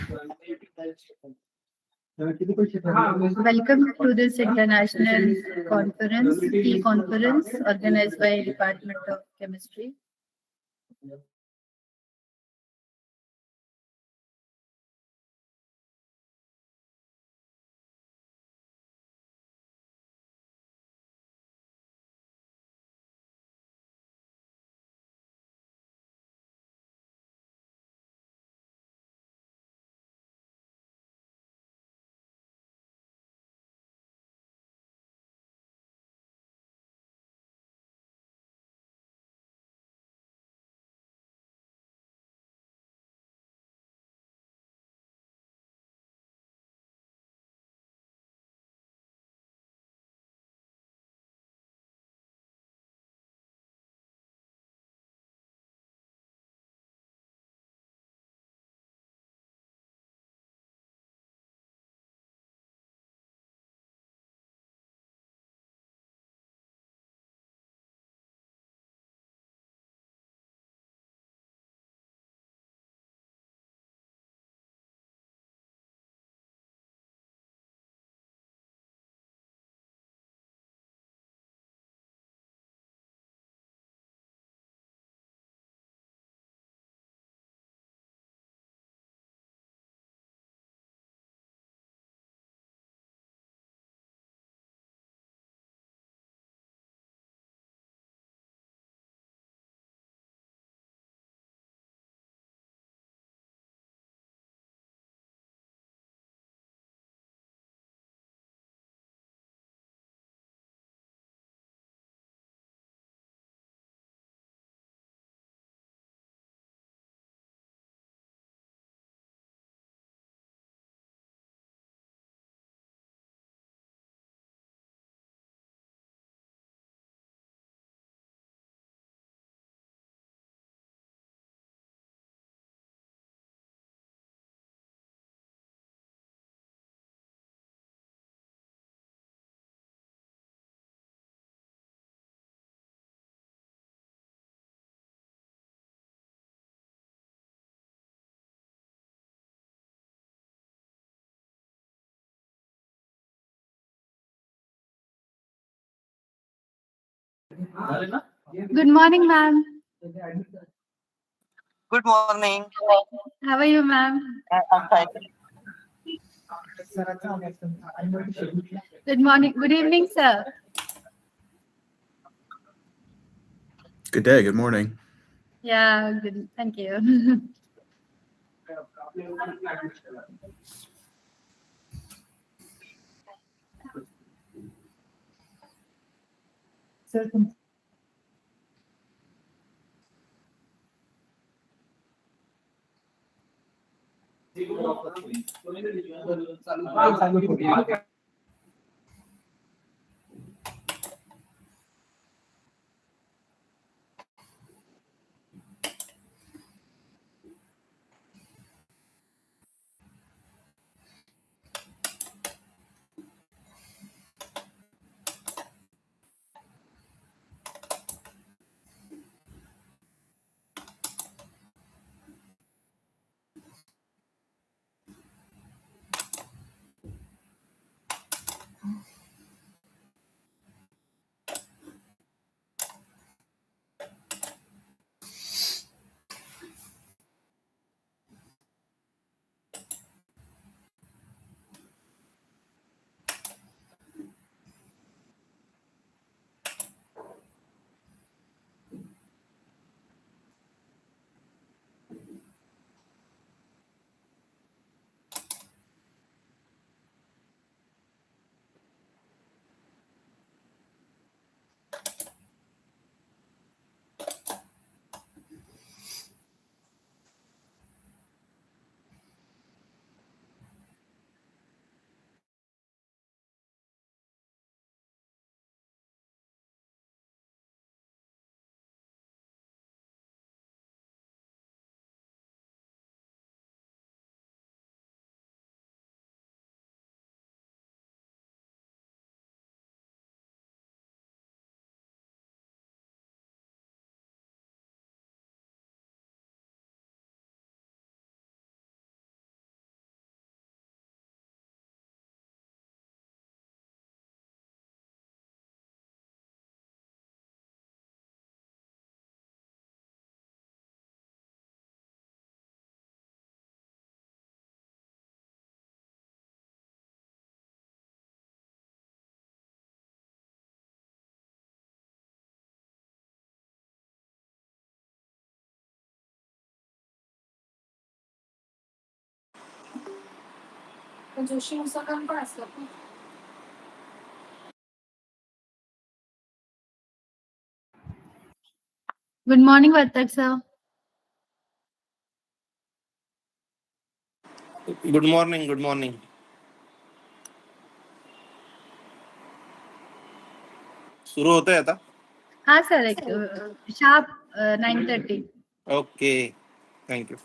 Welcome to this international conference, tea conference organized by Department of Chemistry. Good morning, ma'am. Good morning. How are you, ma'am? I'm fine. Good morning. Good evening, sir. Good day. Good morning. Yeah, good. Thank you. Good morning, Vartak sir. Good morning good morning. सुरू होतंय आता. हाँ sir, sharp 9:30. Okay, thank you.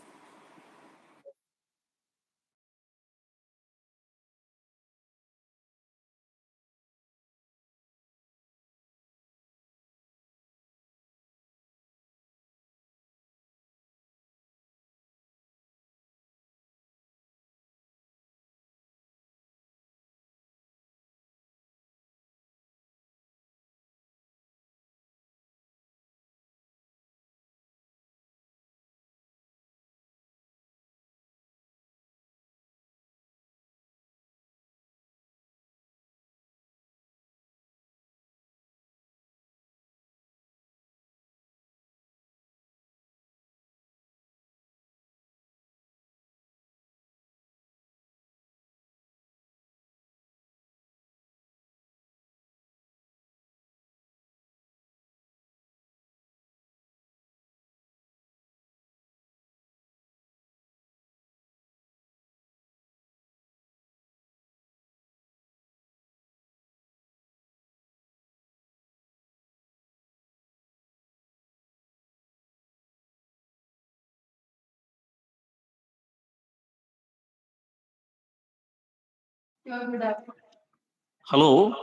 Hello.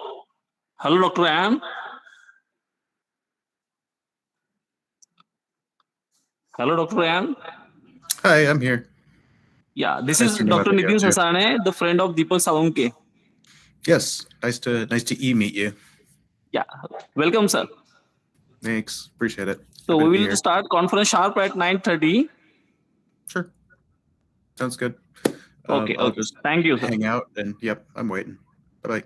Hello, Dr. Ann. Hello, Dr. Ann. Hi, I'm here. Yeah, this Nice is to meet Dr. my video Nitin too. Sasane, the friend of Deepak Salonke. Yes, nice to meet you. Yeah, welcome, sir. Thanks, appreciate it. So Happy to we be will here. start conference sharp at 9:30. Sure, sounds good. Okay, I'll okay. just Thank you, sir. hang out and yep, I'm waiting. Bye bye.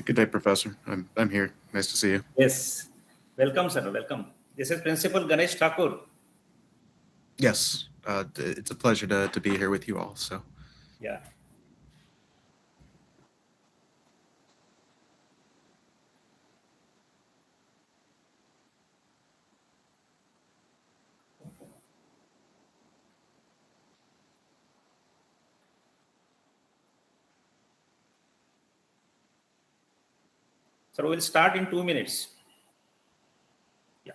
Good day, Professor. I'm here. Nice to see you. Yes. Welcome, sir. Welcome. This is Principal Ganesh Thakur. Yes, it's a pleasure to be here with you all. So, Yeah. So we'll start in 2 minutes. Yeah.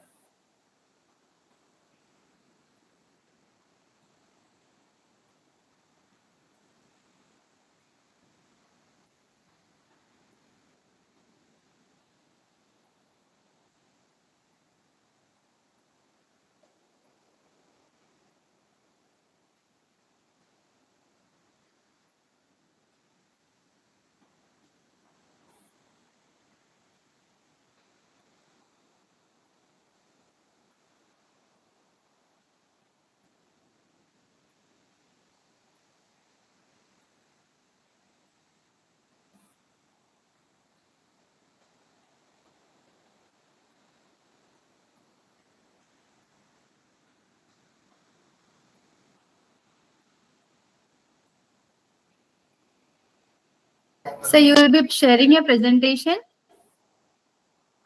So you will be sharing your presentation?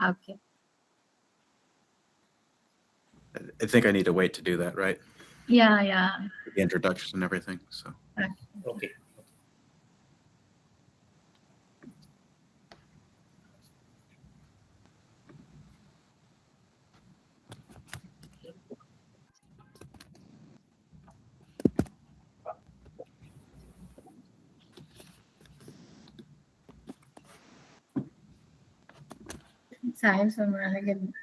Okay. I think I need to wait to do that, right? Yeah. The introduction and everything. So, Okay. Science and Raigad.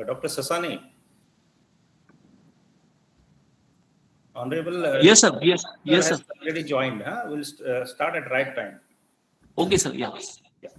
Dr. Sasani. Honorable. Yes, sir. Yes, Has sir. already joined. Huh? We'll start at right time. Okay, sir. Yeah. Yeah.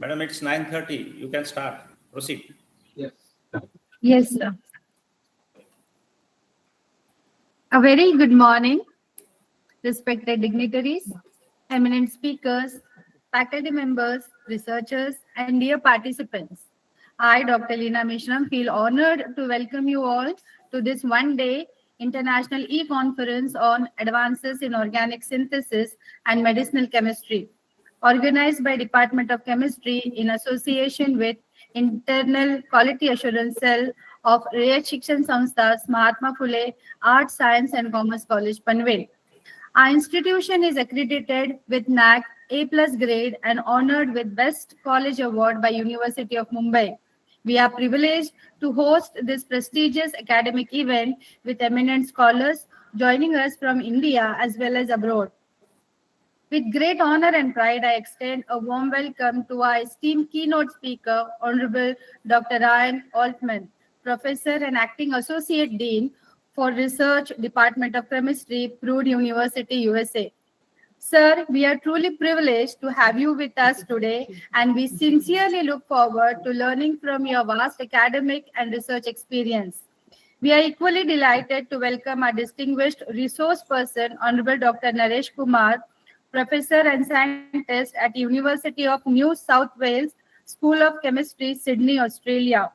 Madam, it's 9:30. You can start. Proceed. Yes, sir. A very good morning, respected dignitaries, eminent speakers, faculty members, researchers, and dear participants. I, Dr. Leena Mishram, feel honored to welcome you all to this one-day International E-Conference on Advances in Organic Synthesis and Medicinal Chemistry, organized by Department of Chemistry in association with Internal Quality Assurance Cell of Rayat Shikshan Sanstha's Mahatma Phule Arts, Science and Commerce College, Panvel. Our institution is accredited with NAC A+ grade and honored with Best College Award by University of Mumbai. We are privileged to host this prestigious academic event with eminent scholars joining us from India as well as abroad. With great honor and pride, I extend a warm welcome to our esteemed keynote speaker, Honorable Dr. Ryan Altman, Professor and Acting Associate Dean for Research, Department of Chemistry, Purdue University, USA. Sir, we are truly privileged to have you with us today, and we sincerely look forward to learning from your vast academic and research experience. We are equally delighted to welcome our distinguished resource person, Honorable Dr. Naresh Kumar, Professor and Scientist at University of New South Wales, School of Chemistry, Sydney, Australia.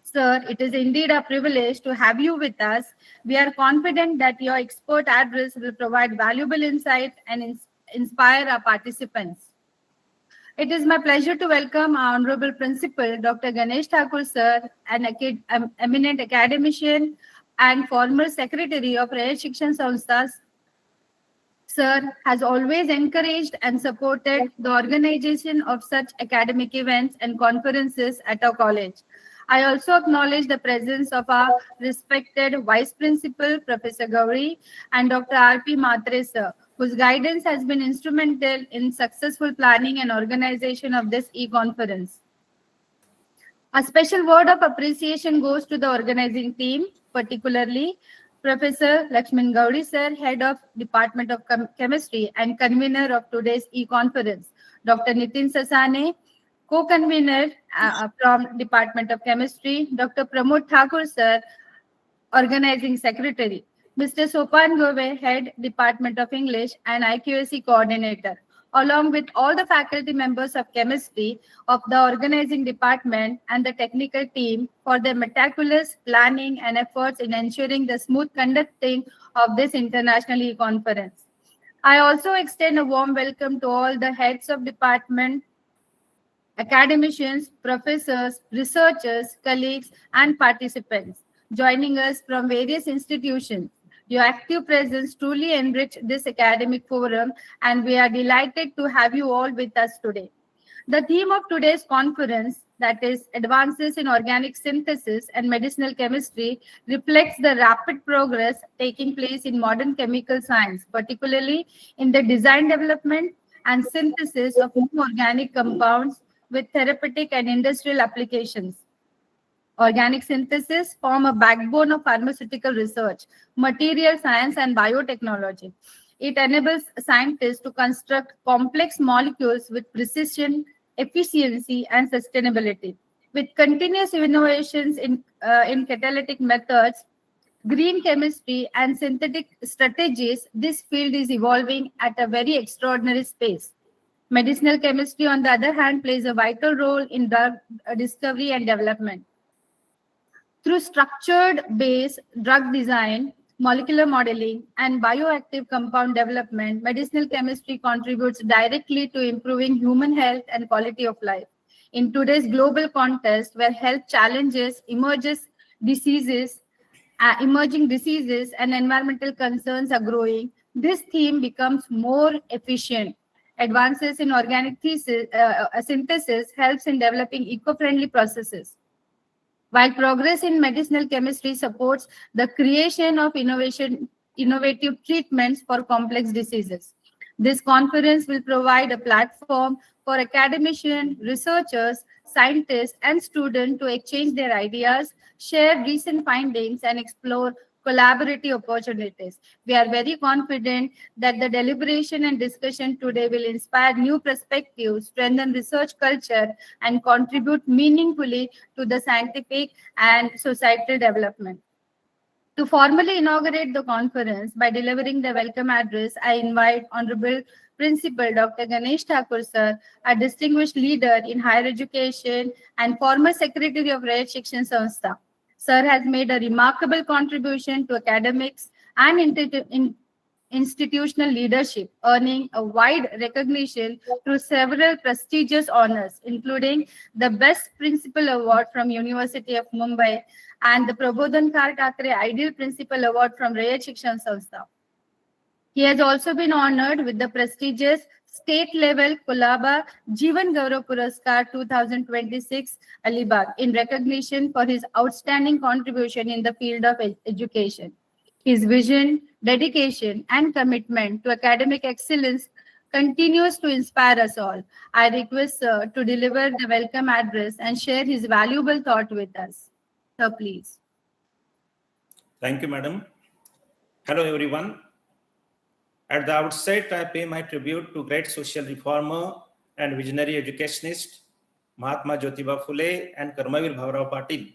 Sir, it is indeed a privilege to have you with us. We are confident that your expert address will provide valuable insight and inspire our participants. It is my pleasure to welcome our Honorable Principal, Dr. Ganesh Thakur, sir, an eminent academician and former Secretary of Rayat Shikshan Sanstha. Sir has always encouraged and supported the organization of such academic events and conferences at our college. I also acknowledge the presence of our respected Vice Principal, Professor Gauri, and Dr. R.P. Matre, sir, whose guidance has been instrumental in successful planning and organization of this e-conference. A special word of appreciation goes to the organizing team, particularly Professor Lakshman Gauri, sir, Head of Department of Chemistry and convener of today's e-conference, Dr. Nitin Sasane, co-convener from Department of Chemistry, Dr. Pramod Thakur, sir, organizing secretary, Mr. Sopan Gove, Head Department of English and IQAC coordinator, along with all the faculty members of chemistry of the organizing department and the technical team for their meticulous planning and efforts in ensuring the smooth conducting of this international e-conference. I also extend a warm welcome to all the heads of department, academicians, professors, researchers, colleagues, and participants joining us from various institutions. Your active presence truly enriched this academic forum, and we are delighted to have you all with us today. The theme of today's conference, that is Advances in Organic Synthesis and Medicinal Chemistry, reflects the rapid progress taking place in modern chemical science, particularly in the design, development, and synthesis of new organic compounds with therapeutic and industrial applications. Organic synthesis form a backbone of pharmaceutical research, material science, and biotechnology. It enables scientists to construct complex molecules with precision, efficiency, and sustainability. With continuous innovations in catalytic methods, green chemistry, and synthetic strategies, this field is evolving at a very extraordinary pace. Medicinal chemistry, on the other hand, plays a vital role in drug discovery and development. Through structured base drug design, molecular modeling, and bioactive compound development, medicinal chemistry contributes directly to improving human health and quality of life. In today's global context, where health challenges, emerging diseases, and environmental concerns are growing, this theme becomes more efficient. Advances in organic synthesis helps in developing eco-friendly processes, while progress in medicinal chemistry supports the creation of innovative treatments for complex diseases. This conference will provide a platform for academicians, researchers, scientists, and students to exchange their ideas, share recent findings, and explore collaborative opportunities. We are very confident that the deliberation and discussion today will inspire new perspectives, strengthen research culture, and contribute meaningfully to the scientific and societal development. To formally inaugurate the conference by delivering the welcome address, I invite Honorable Principal Dr. Ganesh Thakur, sir, a distinguished leader in higher education and former Secretary of Rayat Shikshan Sanstha. Sir has made a remarkable contribution to academics and institutional leadership, earning a wide recognition through several prestigious honors, including the Best Principal Award from University of Mumbai and the Prabodhankar Thackeray Ideal Principal Award from Rayat Shikshan Sanstha. He has also been honored with the prestigious state-level Kulaba Jeevan Gaurav Puraskar 2026 Alibag in recognition for his outstanding contribution in the field of education. His vision, dedication, and commitment to academic excellence continues to inspire us all. I request Sir to deliver the welcome address and share his valuable thought with us. Sir, please. Thank you, madam. Hello, everyone. At the outset, I pay my tribute to great social reformer and visionary educationist Mahatma Jyotiba Phule and Karmavir Bhavarao Patil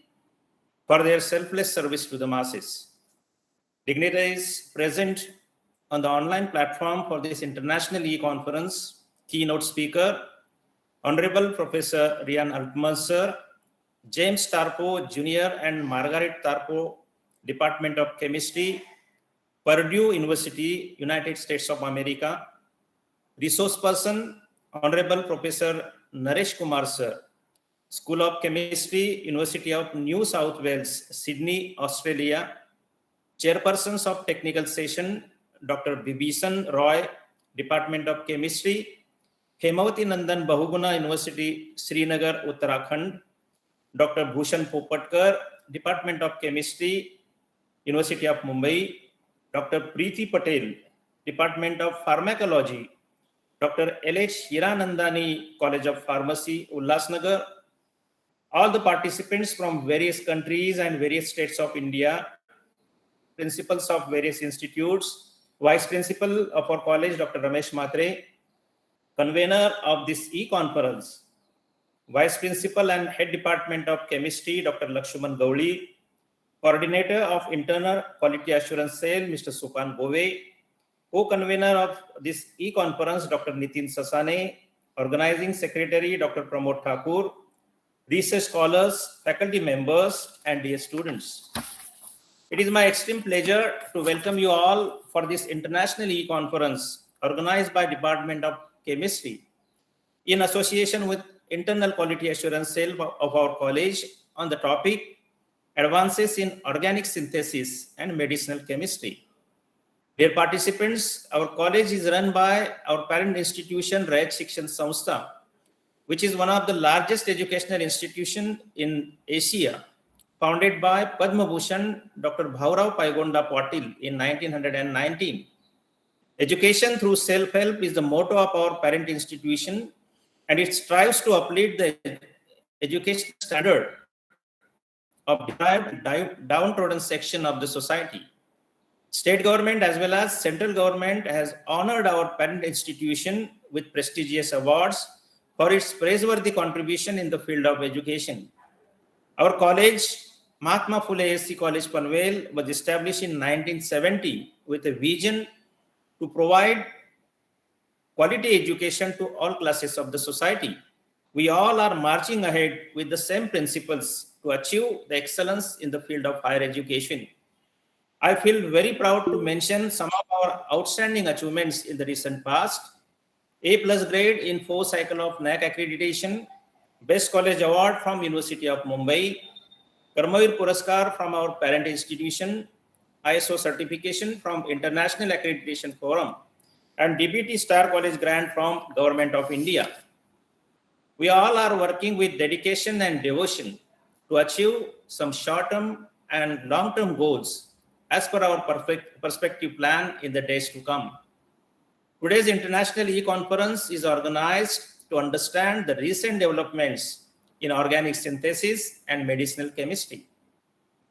for their selfless service to the masses. Dignitaries present on the online platform for this international e-conference, keynote speaker, Honorable Professor Rian Altman, sir, James Tarpo Jr. and Margaret Tarpo, Department of Chemistry, Purdue University, United States of America, resource person, Honorable Professor Naresh Kumar Sir, School of Chemistry, University of New South Wales, Sydney, Australia. Chairpersons of Technical Session, Dr. Bibhisan Roy, Department of Chemistry, Hemavati Nandan Bahuguna University, Srinagar, Uttarakhand. Dr. Bhushan Popatkar, Department of Chemistry, University of Mumbai. Dr. Preeti Patel, Department of Pharmacology, Dr. L.H. Hiranandani, College of Pharmacy, Ulhasnagar. All the participants from various countries and various states of India, principals of various institutes, Vice Principal of our college, Dr. Ramesh Matre, convener of this e-conference, Vice Principal and Head Department of Chemistry, Dr. Lakshuman Gauli, Coordinator of Internal Quality Assurance Cell, Mr. Supan Bove, co-convener of this e-conference, Dr. Nitin Sasane, Organizing Secretary, Dr. Pramod Thakur, research scholars, faculty members, and dear students. It is my extreme pleasure to welcome you all for this international e-conference organized by Department of Chemistry in association with Internal Quality Assurance Cell of our college on the topic Advances in Organic Synthesis and Medicinal Chemistry. Dear participants, our college is run by our parent institution, Rayat Shikshan Sanstha, which is one of the largest educational institutions in Asia, founded by Padma Bhushan Dr. Bhaurao Paigonda Patil in 1919. Education through self-help is the motto of our parent institution, and it strives to uplift the education standard of deprived, downtrodden section of the society. State government as well as central government has honored our parent institution with prestigious awards for its praiseworthy contribution in the field of education. Our college, Mahatma Phule ASC College Panvel, was established in 1970 with a vision to provide quality education to all classes of the society. We all are marching ahead with the same principles to achieve the excellence in the field of higher education. I feel very proud to mention some of our outstanding achievements in the recent past. A+ grade in 4 cycle of NAC accreditation, Best College Award from University of Mumbai, Karmavir Puraskar from our parent institution, ISO certification from International Accreditation Forum, and DBT Star College grant from Government of India. We all are working with dedication and devotion to achieve some short-term and long-term goals as per our perspective plan in the days to come. Today's International E-Conference is organized to understand the recent developments in organic synthesis and medicinal chemistry.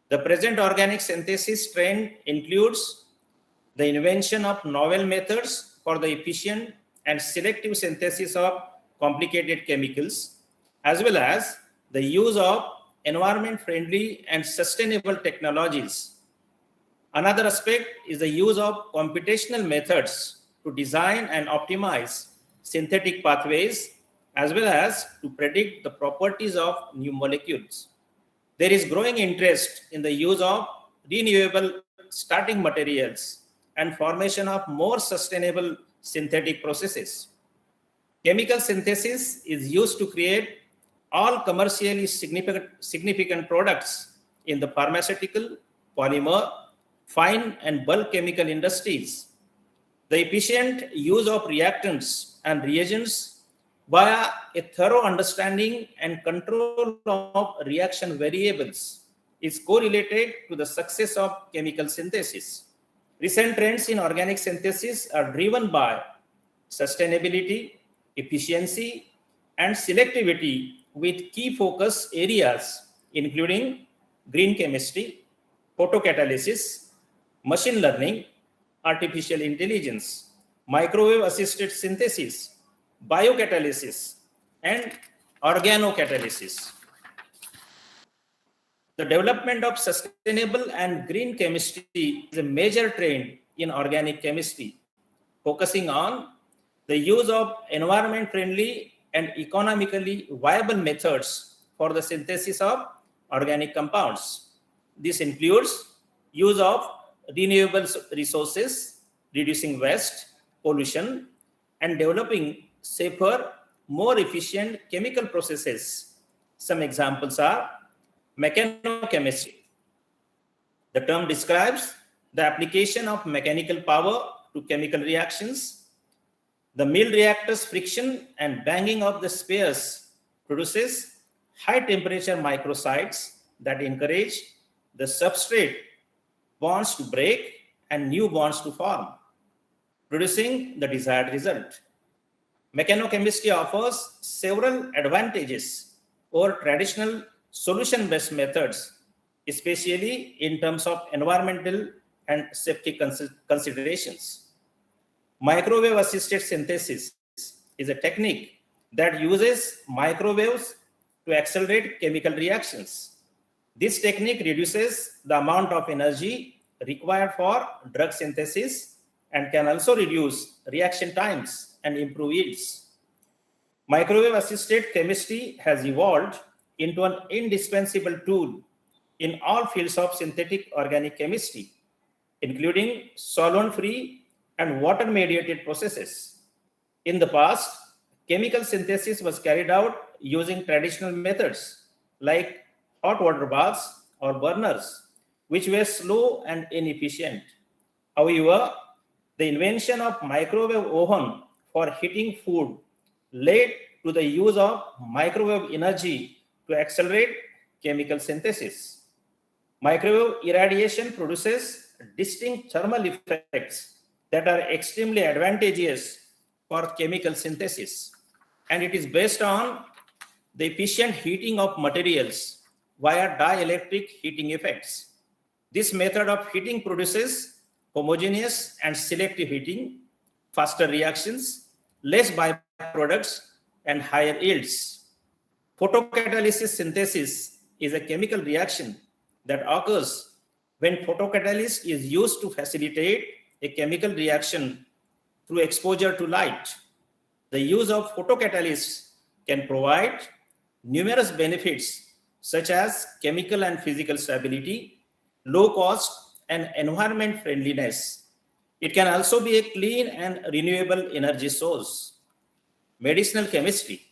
The present organic synthesis trend includes the invention of novel methods for the efficient and selective synthesis of complicated chemicals, as well as the use of environment-friendly and sustainable technologies. Another aspect is the use of computational methods to design and optimize synthetic pathways, as well as to predict the properties of new molecules. There is growing interest in the use of renewable starting materials and formation of more sustainable synthetic processes. Chemical synthesis is used to create all commercially significant products in the pharmaceutical, polymer, fine and bulk chemical industries. The efficient use of reactants and reagents via a thorough understanding and control of reaction variables is correlated to the success of chemical synthesis. Recent trends in organic synthesis are driven by sustainability, efficiency, and selectivity with key focus areas including green chemistry, photocatalysis, machine learning, artificial intelligence, microwave-assisted synthesis, biocatalysis, and organocatalysis. The development of sustainable and green chemistry is a major trend in organic chemistry, focusing on the use of environment-friendly and economically viable methods for the synthesis of organic compounds. This includes use of renewable resources, reducing waste, pollution, and developing safer, more efficient chemical processes. Some examples are mechanochemistry. The term describes the application of mechanical power to chemical reactions. The mill reactor's friction and banging of the spheres produces high temperature microsites that encourage the substrate bonds to break and new bonds to form, producing the desired result. Mechanochemistry offers several advantages over traditional solution-based methods, especially in terms of environmental and safety considerations. Microwave-assisted synthesis is a technique that uses microwaves to accelerate chemical reactions. This technique reduces the amount of energy required for drug synthesis and can also reduce reaction times and improve yields. Microwave-assisted chemistry has evolved into an indispensable tool in all fields of synthetic organic chemistry, including solvent-free and water-mediated processes. In the past, chemical synthesis was carried out using traditional methods like hot water baths or burners, which were slow and inefficient. However, the invention of microwave oven for heating food led to the use of microwave energy to accelerate chemical synthesis. Microwave irradiation produces distinct thermal effects that are extremely advantageous for chemical synthesis, and it is based on the efficient heating of materials via dielectric heating effects. This method of heating produces homogeneous and selective heating, faster reactions, less byproducts, and higher yields. Photocatalysis synthesis is a chemical reaction that occurs when photocatalyst is used to facilitate a chemical reaction through exposure to light. The use of photocatalysts can provide numerous benefits such as chemical and physical stability, low cost, and environment friendliness. It can also be a clean and renewable energy source. Medicinal chemistry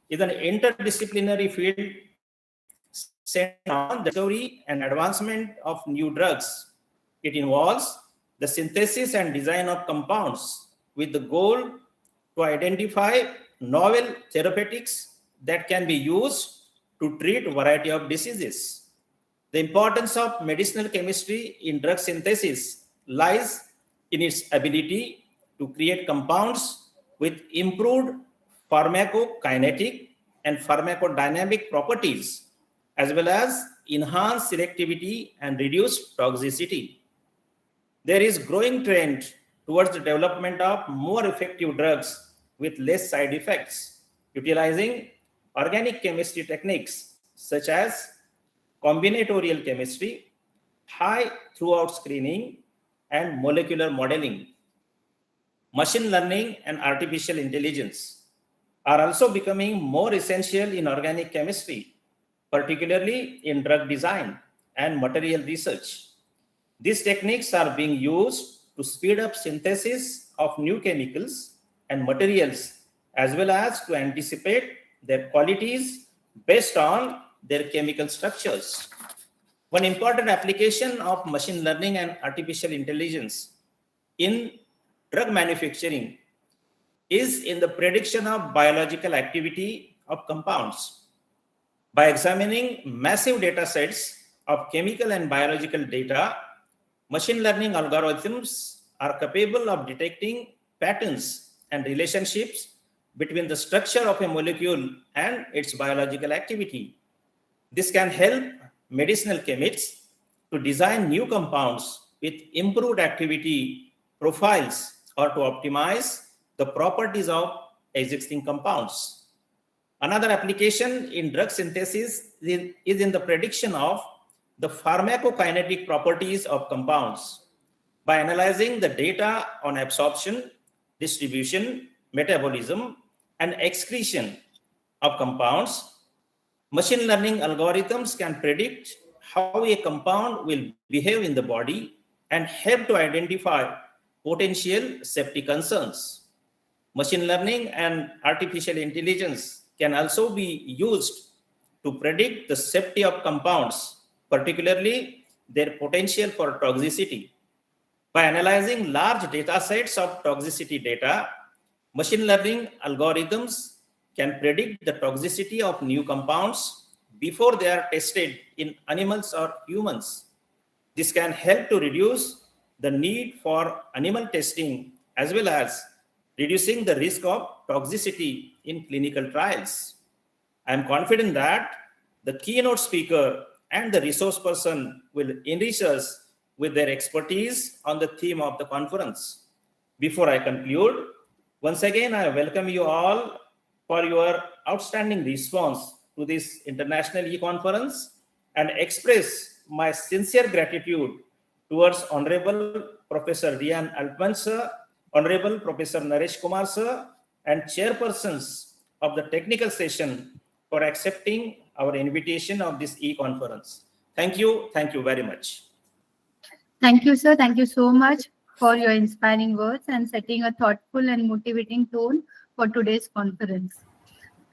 is an interdisciplinary field centered on the discovery and advancement of new drugs. It involves the synthesis and design of compounds with the goal to identify novel therapeutics that can be used to treat a variety of diseases. The importance of medicinal chemistry in drug synthesis lies in its ability to create compounds with improved pharmacokinetic and pharmacodynamic properties, as well as enhanced selectivity and reduced toxicity. There is growing trend towards the development of more effective drugs with less side effects, utilizing organic chemistry techniques such as combinatorial chemistry, high throughput screening, and molecular modeling. Machine learning and artificial intelligence are also becoming more essential in organic chemistry, particularly in drug design and material research. These techniques are being used to speed up synthesis of new chemicals and materials, as well as to anticipate their qualities based on their chemical structures. One important application of machine learning and artificial intelligence in drug manufacturing is in the prediction of biological activity of compounds. By examining massive data sets of chemical and biological data, machine learning algorithms are capable of detecting patterns and relationships between the structure of a molecule and its biological activity. This can help medicinal chemists to design new compounds with improved activity profiles or to optimize the properties of existing compounds. Another application in drug synthesis is in the prediction of the pharmacokinetic properties of compounds. By analyzing the data on absorption, distribution, metabolism, and excretion of compounds, machine learning algorithms can predict how a compound will behave in the body and help to identify potential safety concerns. Machine learning and artificial intelligence can also be used to predict the safety of compounds, particularly their potential for toxicity. By analyzing large data sets of toxicity data, machine learning algorithms can predict the toxicity of new compounds before they are tested in animals or humans. This can help to reduce the need for animal testing as well as reducing the risk of toxicity in clinical trials. I am confident that the keynote speaker and the resource person will enrich us with their expertise on the theme of the conference. Before I conclude, once again, I welcome you all for your outstanding response to this international e-conference and express my sincere gratitude towards Honorable Professor Rian Altman sir, Honorable Professor Naresh Kumar sir, and chairpersons of the technical session for accepting our invitation of this e-conference. Thank you very much. Thank you, sir. Thank you so much for your inspiring words and setting a thoughtful and motivating tone for today's conference.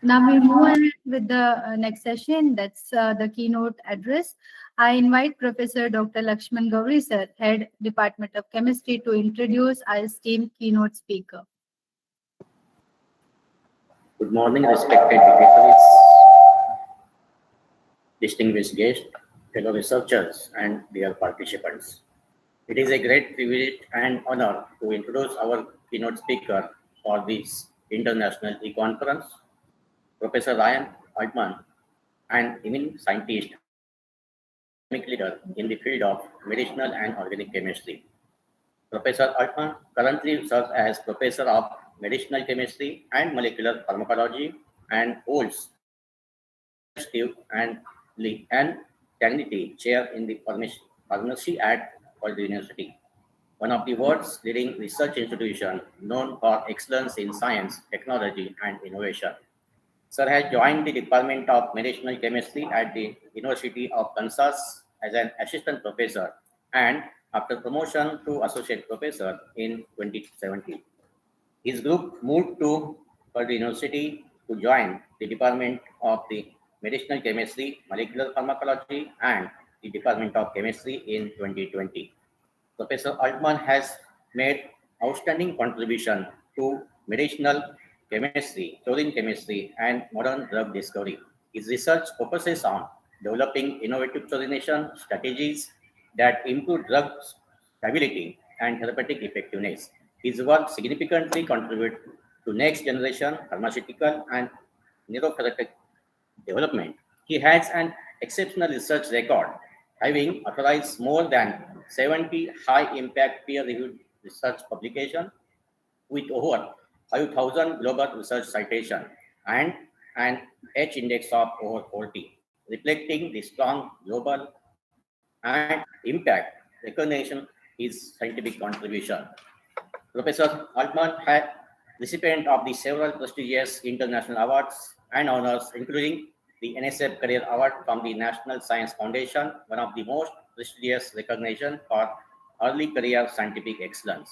Now we move on with the next session. That's the keynote address. I invite Professor Dr. Lakshman Gauri sir, Head Department of Chemistry, to introduce our esteemed keynote speaker. Good morning, respected dignitaries, distinguished guests, fellow researchers, and dear participants. It is a great privilege and honor to introduce our keynote speaker for this international e-conference, Professor Ryan Altman, an eminent scientist, leader in the field of medicinal and organic chemistry. Professor Altman currently serves as Professor of Medicinal Chemistry and Molecular Pharmacology and holds and Dignity Chair in the Pharmacy at Phule University, one of the world's leading research institutions known for excellence in science, technology, and innovation. Sir has joined the Department of Medicinal Chemistry at the University of Kansas as an assistant professor and after promotion to associate professor in 2017. His group moved to Phule University to join the Department of the Medicinal Chemistry, Molecular Pharmacology, and the Department of Chemistry in 2020. Professor Altman has made outstanding contribution to medicinal chemistry, chlorine chemistry, and modern drug discovery. His research focuses on developing innovative chlorination strategies that improve drug stability and therapeutic effectiveness. His work significantly contributes to next generation pharmaceutical and neurotherapeutic development. He has an exceptional research record, having authorized more than 70 high-impact peer-reviewed research publications with over 5,000 global research citations and an H-index of over 40, reflecting the strong global and impact recognition his scientific contribution. Professor Altman had recipient of the several prestigious international awards and honors, including the NSF Career Award from the National Science Foundation, one of the most prestigious recognition for early career scientific excellence.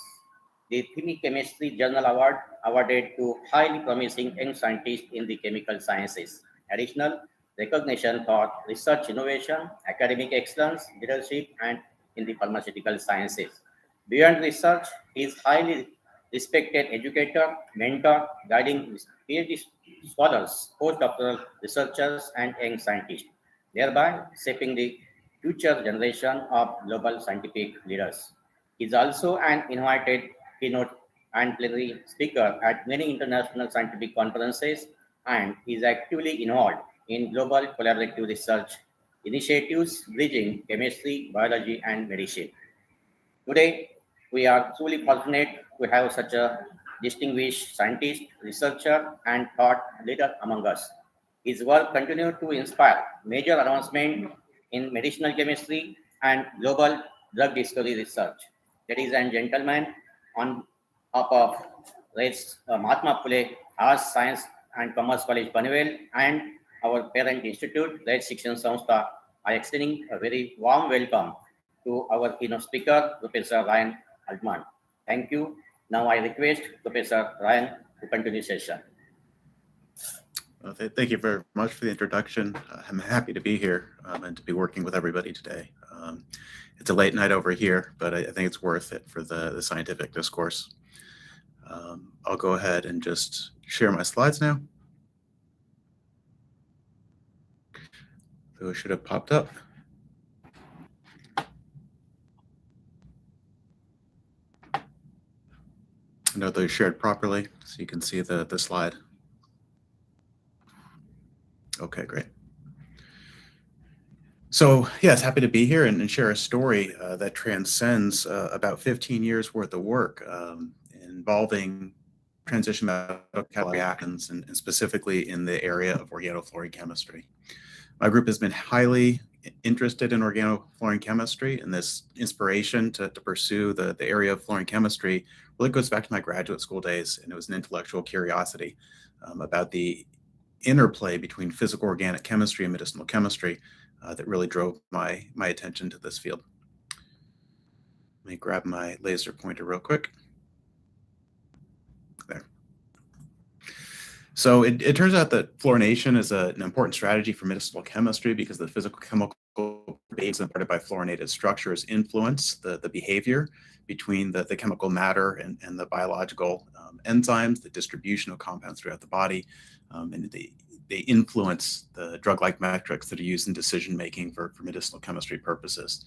The Chemistry Journal Award awarded to highly promising young scientists in the chemical sciences. Additional recognition for research innovation, academic excellence, leadership, and in the pharmaceutical sciences. Beyond research, he is highly respected educator, mentor, guiding PhD scholars, postdoctoral researchers, and young scientists, thereby shaping the future generation of global scientific leaders. He is also an invited keynote and plenary speaker at many international scientific conferences and is actively involved in global collaborative research initiatives bridging chemistry, biology, and medicine. Today, we are truly fortunate to have such a distinguished scientist, researcher, and thought leader among us. His work continues to inspire major advancement in medicinal chemistry and global drug discovery research. Ladies and gentlemen, on behalf of Mahatma Phule, Arts, Science and Commerce College, Panvel, and our parent institute, Shikshan Sanstha, I extending a very warm welcome to our keynote speaker, Professor Ryan Altman. Thank you. Now I request Professor Ryan to continue session. Thank you very much for the introduction. I'm happy to be here and to be working with everybody today. It's a late night over here, but I think it's worth it for the scientific discourse. I'll go ahead and just share my slides now. Those should have popped up. I know they're shared properly, so you can see the slide. Okay, great. So yes, happy to be here and share a story that transcends about 15 years worth of work involving transition metal reactions and specifically in the area of organofluorine chemistry. My group has been highly interested in organofluorine chemistry, and this inspiration to pursue the area of fluorine chemistry really goes back to my graduate school days, and it was an intellectual curiosity about the interplay between physical organic chemistry and medicinal chemistry that really drove my attention to this field. Let me grab my laser pointer real quick. There. So it turns out that fluorination is an important strategy for medicinal chemistry because the physical chemical base imparted by fluorinated structures influence the behavior between the chemical matter and the biological enzymes, the distribution of compounds throughout the body, and they influence the drug-like metrics that are used in decision-making for medicinal chemistry purposes.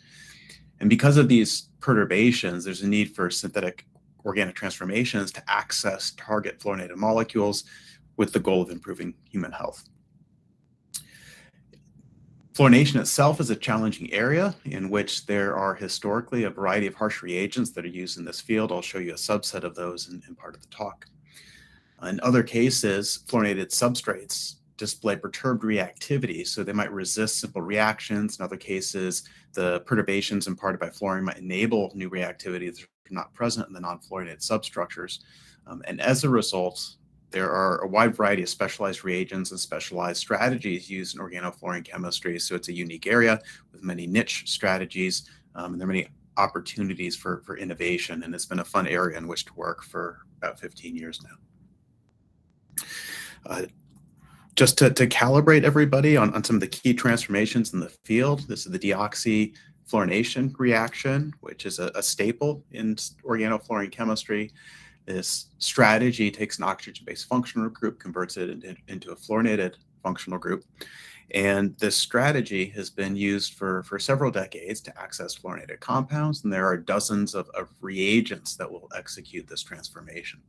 And because of these perturbations, there's a need for synthetic organic transformations to access target fluorinated molecules with the goal of improving human health. Fluorination itself is a challenging area in which there are historically a variety of harsh reagents that are used in this field. I'll show you a subset of those in part of the talk. In other cases, fluorinated substrates display perturbed reactivity, so they might resist simple reactions. In other cases, the perturbations imparted by fluorine might enable new reactivity that are not present in the non-fluorinated substructures. And as a result, there are a wide variety of specialized reagents and specialized strategies used in organofluorine chemistry. So it's a unique area with many niche strategies, and there are many opportunities for innovation. And it's been a fun area in which to work for about 15 years now. Just to calibrate everybody on some of the key transformations in the field, this is the deoxyfluorination reaction, which is a staple in organofluorine chemistry. This strategy takes an oxygen-based functional group, converts it into a fluorinated functional group. And this strategy has been used for several decades to access fluorinated compounds, and there are dozens of reagents that will execute this transformation.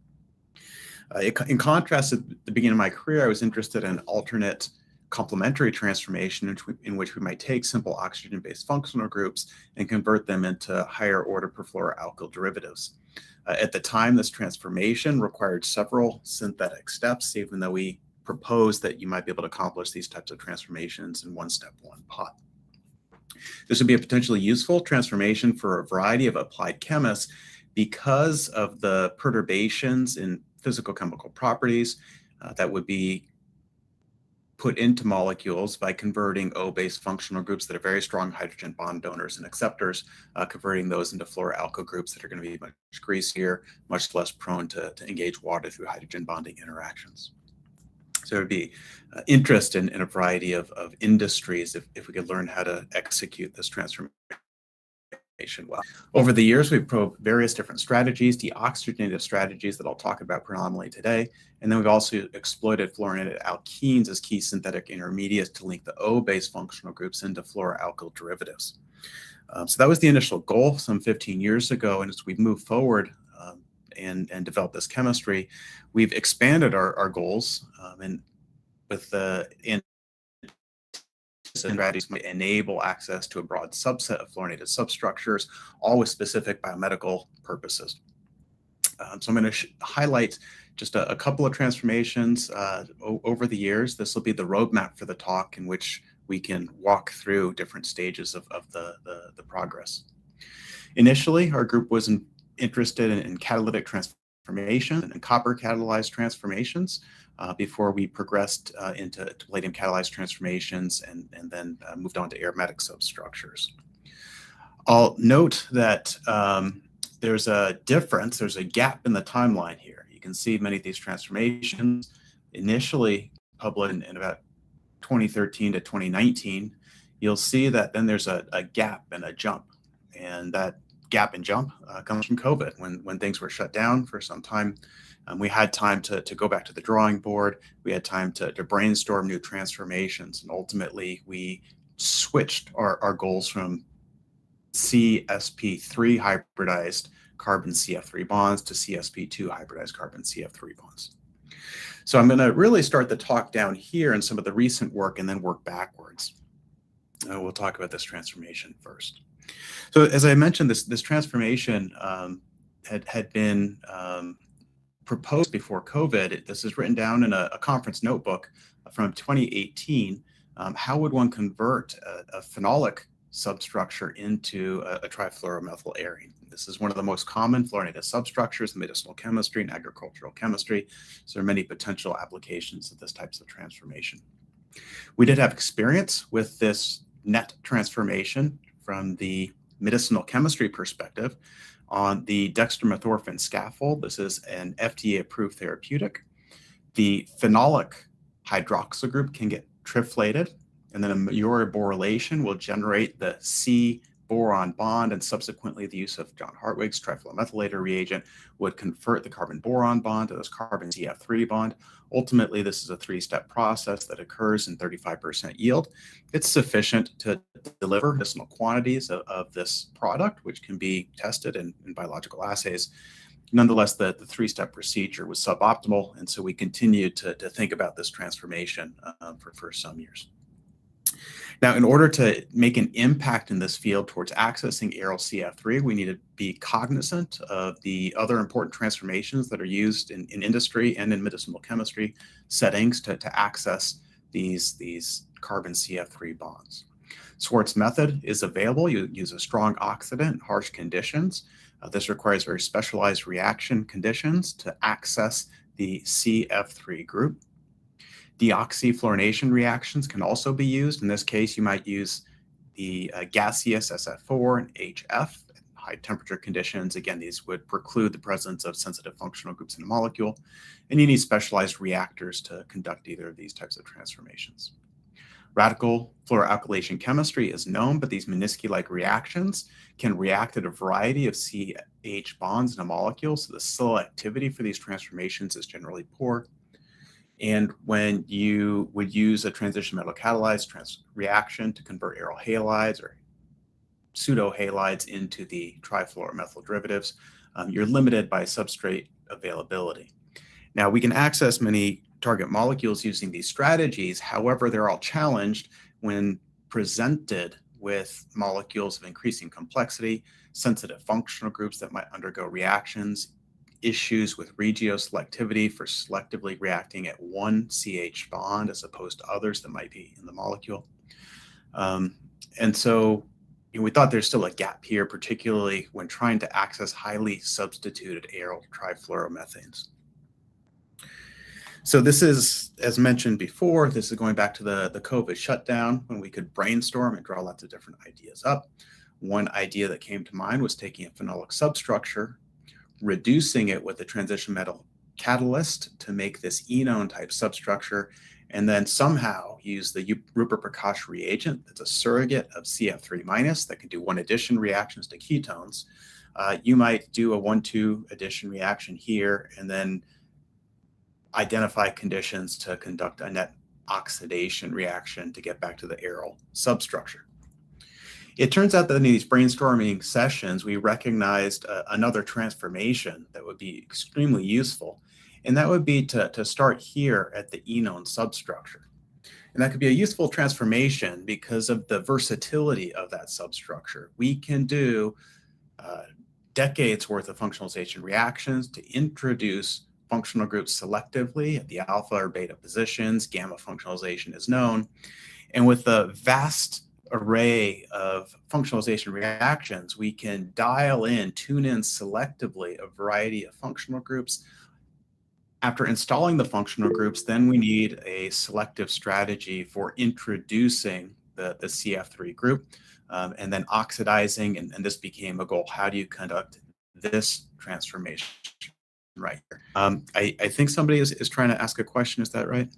In contrast, at the beginning of my career, I was interested in alternate complementary transformation in which we might take simple oxygen-based functional groups and convert them into higher order perfluoroalkyl derivatives. At the time, this transformation required several synthetic steps, even though we proposed that you might be able to accomplish these types of transformations in one step, one pot. This would be a potentially useful transformation for a variety of applied chemists because of the perturbations in physical chemical properties that would be put into molecules by converting O-based functional groups that are very strong hydrogen bond donors and acceptors, converting those into fluoroalkyl groups that are going to be much greasier, much less prone to engage water through hydrogen bonding interactions. So there would be interest in a variety of industries if we could learn how to execute this transformation well. Over the years, we've probed various different strategies, deoxygenated strategies that I'll talk about predominantly today. And then we've also exploited fluorinated alkenes as key synthetic intermediates to link the O-based functional groups into fluoroalkyl derivatives. So that was the initial goal some 15 years ago. And as we've moved forward and developed this chemistry, we've expanded our goals and with the strategies might enable access to a broad subset of fluorinated substructures, all with specific biomedical purposes. So I'm going to highlight just a couple of transformations over the years. This will be the roadmap for the talk in which we can walk through different stages of the progress. Initially, our group was interested in catalytic transformation and copper catalyzed transformations before we progressed into palladium catalyzed transformations and then moved on to aromatic substructures. I'll note that there's a difference, there's a gap in the timeline here. You can see many of these transformations initially published in about 2013 to 2019. You'll see that then there's a gap and a jump. And that gap and jump comes from COVID, when things were shut down for some time. We had time to go back to the drawing board. We had time to brainstorm new transformations. And ultimately, we switched our goals from CsP3 hybridized carbon CF3 bonds to CsP2 hybridized carbon CF3 bonds. So I'm going to really start the talk down here in some of the recent work and then work backwards. We'll talk about this transformation first. So as I mentioned, this transformation had been proposed before COVID. This is written down in a conference notebook from 2018. How would one convert a phenolic substructure into a trifluoromethylarine? This is one of the most common fluorinated substructures in medicinal chemistry and agricultural chemistry. So there are many potential applications of this types of transformation. We did have experience with this net transformation from the medicinal chemistry perspective on the dextromethorphan scaffold. This is an FDA-approved therapeutic. The phenolic hydroxyl group can get triflated, and then a uroborylation will generate the C-boron bond, and subsequently the use of John Hartwig's trifluoromethylator reagent would convert the carbon-boron bond to this carbon CF3 bond. Ultimately, this is a three-step process that occurs in 35% yield. It's sufficient to deliver medicinal quantities of this product, which can be tested in biological assays. Nonetheless, the three-step procedure was suboptimal, and so we continued to think about this transformation for some years. Now, in order to make an impact in this field towards accessing aryl CF3, we need to be cognizant of the other important transformations that are used in industry and in medicinal chemistry settings to access these carbon CF3 bonds. Swart's method is available. You use a strong oxidant in harsh conditions. This requires very specialized reaction conditions to access the CF3 group. Deoxyfluorination reactions can also be used. In this case, you might use the gaseous SF4 and HF at high temperature conditions. Again, these would preclude the presence of sensitive functional groups in a molecule, and you need specialized reactors to conduct either of these types of transformations. Radical fluoroalkylation chemistry is known, but these Minsky-like reactions can react at a variety of CH bonds in a molecule, so the selectivity for these transformations is generally poor. And when you would use a transition metal catalyzed reaction to convert aryl halides or pseudo halides into the trifluoromethyl derivatives, you're limited by substrate availability. Now, we can access many target molecules using these strategies. However, they're all challenged when presented with molecules of increasing complexity, sensitive functional groups that might undergo reactions, issues with regioselectivity for selectively reacting at one CH bond as opposed to others that might be in the molecule. And so we thought there's still a gap here, particularly when trying to access highly substituted aryl trifluoromethanes. So this is, as mentioned before, this is going back to the COVID shutdown when we could brainstorm and draw lots of different ideas up. One idea that came to mind was taking a phenolic substructure, reducing it with a transition metal catalyst to make this enone type substructure, and then somehow use the Rupert-Prakash reagent that's a surrogate of CF3- that can do one addition reactions to ketones. You might do a 1,2 addition reaction here and then identify conditions to conduct a net oxidation reaction to get back to the aryl substructure. It turns out that in these brainstorming sessions, we recognized another transformation that would be extremely useful, and that would be to start here at the enone substructure. And that could be a useful transformation because of the versatility of that substructure. We can do decades worth of functionalization reactions to introduce functional groups selectively at the alpha or beta positions. Gamma functionalization is known. And with the vast array of functionalization reactions, we can dial in, tune in selectively a variety of functional groups. After installing the functional groups, then we need a selective strategy for introducing the CF3 group and then oxidizing, and this became a goal. How do you conduct this transformation? right here. I think somebody is trying to ask a question. Is that right?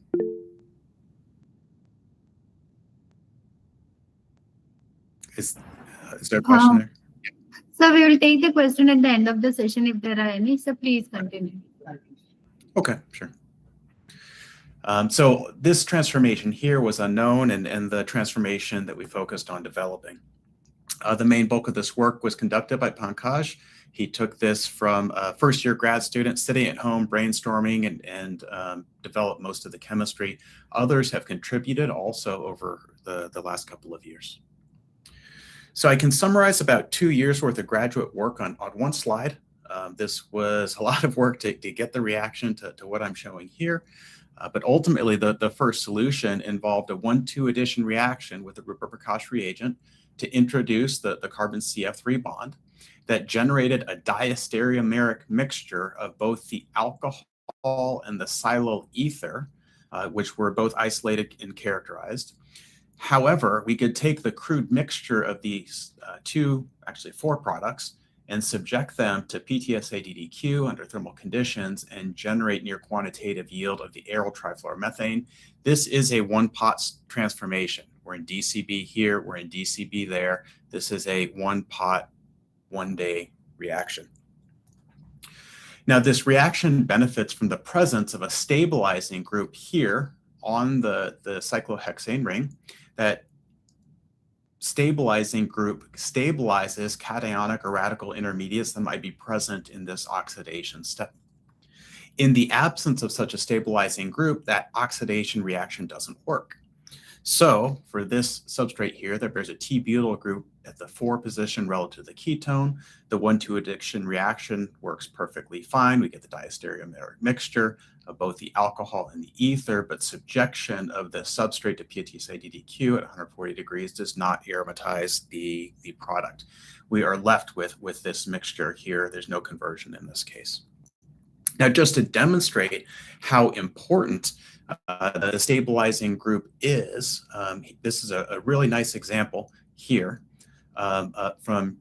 Is there a question there? So we will take the question at the end of the session if there are any. So please continue. Okay, sure. So this transformation here was unknown, and the transformation that we focused on developing. The main bulk of this work was conducted by Pankaj. He took this from a first-year grad student sitting at home brainstorming and developed most of the chemistry. Others have contributed also over the last couple of years. So I can summarize about 2 years worth of graduate work on one slide. This was a lot of work to get the reaction to what I'm showing here. But ultimately, the first solution involved a 1,2 addition reaction with the Rupert-Prakash reagent to introduce the carbon CF3 bond that generated a diastereomeric mixture of both the alcohol and the silyl ether, which were both isolated and characterized. However, we could take the crude mixture of these four products and subject them to PTSA-DDQ under thermal conditions and generate near quantitative yield of the aryl trifluoromethane. This is a one-pot transformation. We're in DCB here, we're in DCB there. This is a one-pot, one-day reaction. Now, this reaction benefits from the presence of a stabilizing group here on the cyclohexane ring. That stabilizing group stabilizes cationic or radical intermediates that might be present in this oxidation step. In the absence of such a stabilizing group, that oxidation reaction doesn't work. So for this substrate here, that bears a T-butyl group at the 4 position relative to the ketone. The 1,2 addition reaction works perfectly fine. We get the diastereomeric mixture of both the alcohol and the ether, but subjection of the substrate to PTSA-DDQ at 140 degrees does not aromatize the product. We are left with this mixture here. There's no conversion in this case. Now, just to demonstrate how important the stabilizing group is, this is a really nice example here from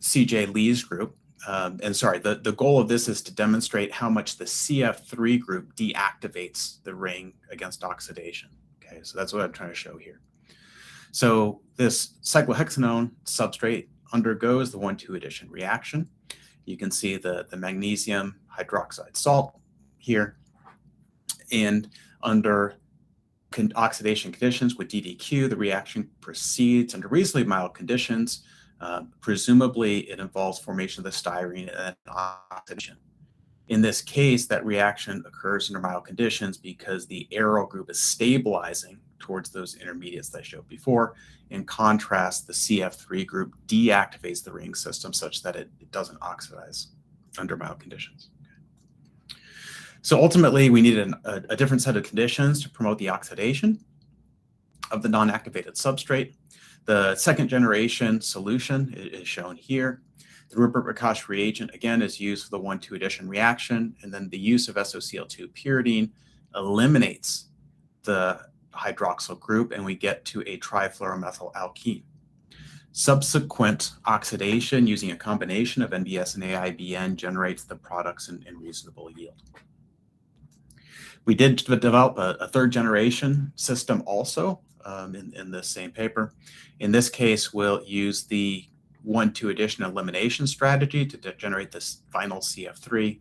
C.J. Lee's group. The goal of this is to demonstrate how much the CF3 group deactivates the ring against oxidation. Okay, so that's what I'm trying to show here. So this cyclohexanone substrate undergoes the 1,2 addition reaction. You can see the magnesium hydroxide salt here. And under oxidation conditions with DDQ, the reaction proceeds under reasonably mild conditions. Presumably, it involves formation of the styrene and oxidation. In this case, that reaction occurs under mild conditions because the aryl group is stabilizing towards those intermediates that I showed before. In contrast, the CF3 group deactivates the ring system such that it doesn't oxidize under mild conditions. Okay. So ultimately, we needed a different set of conditions to promote the oxidation of the non-activated substrate. The second generation solution is shown here. The Rupert-Prakash reagent, again, is used for the 1,2 addition reaction, and then the use of SOCl2 pyridine eliminates the hydroxyl group, and we get to a trifluoromethyl alkene. Subsequent oxidation using a combination of NBS and AIBN generates the products in reasonable yield. We did develop a third generation system also in this same paper. In this case, we'll use the 1,2 addition elimination strategy to generate this final CF3.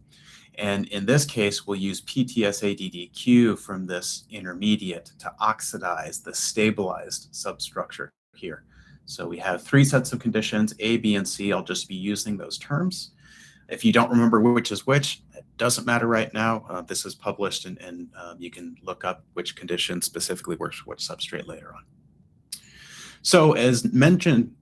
And in this case, we'll use PTSA-DDQ from this intermediate to oxidize the stabilized substructure here. So we have 3 sets of conditions, A, B, and C. I'll just be using those terms. If you don't remember which is which, it doesn't matter right now. This is published, and you can look up which condition specifically works for which substrate later on. So as mentioned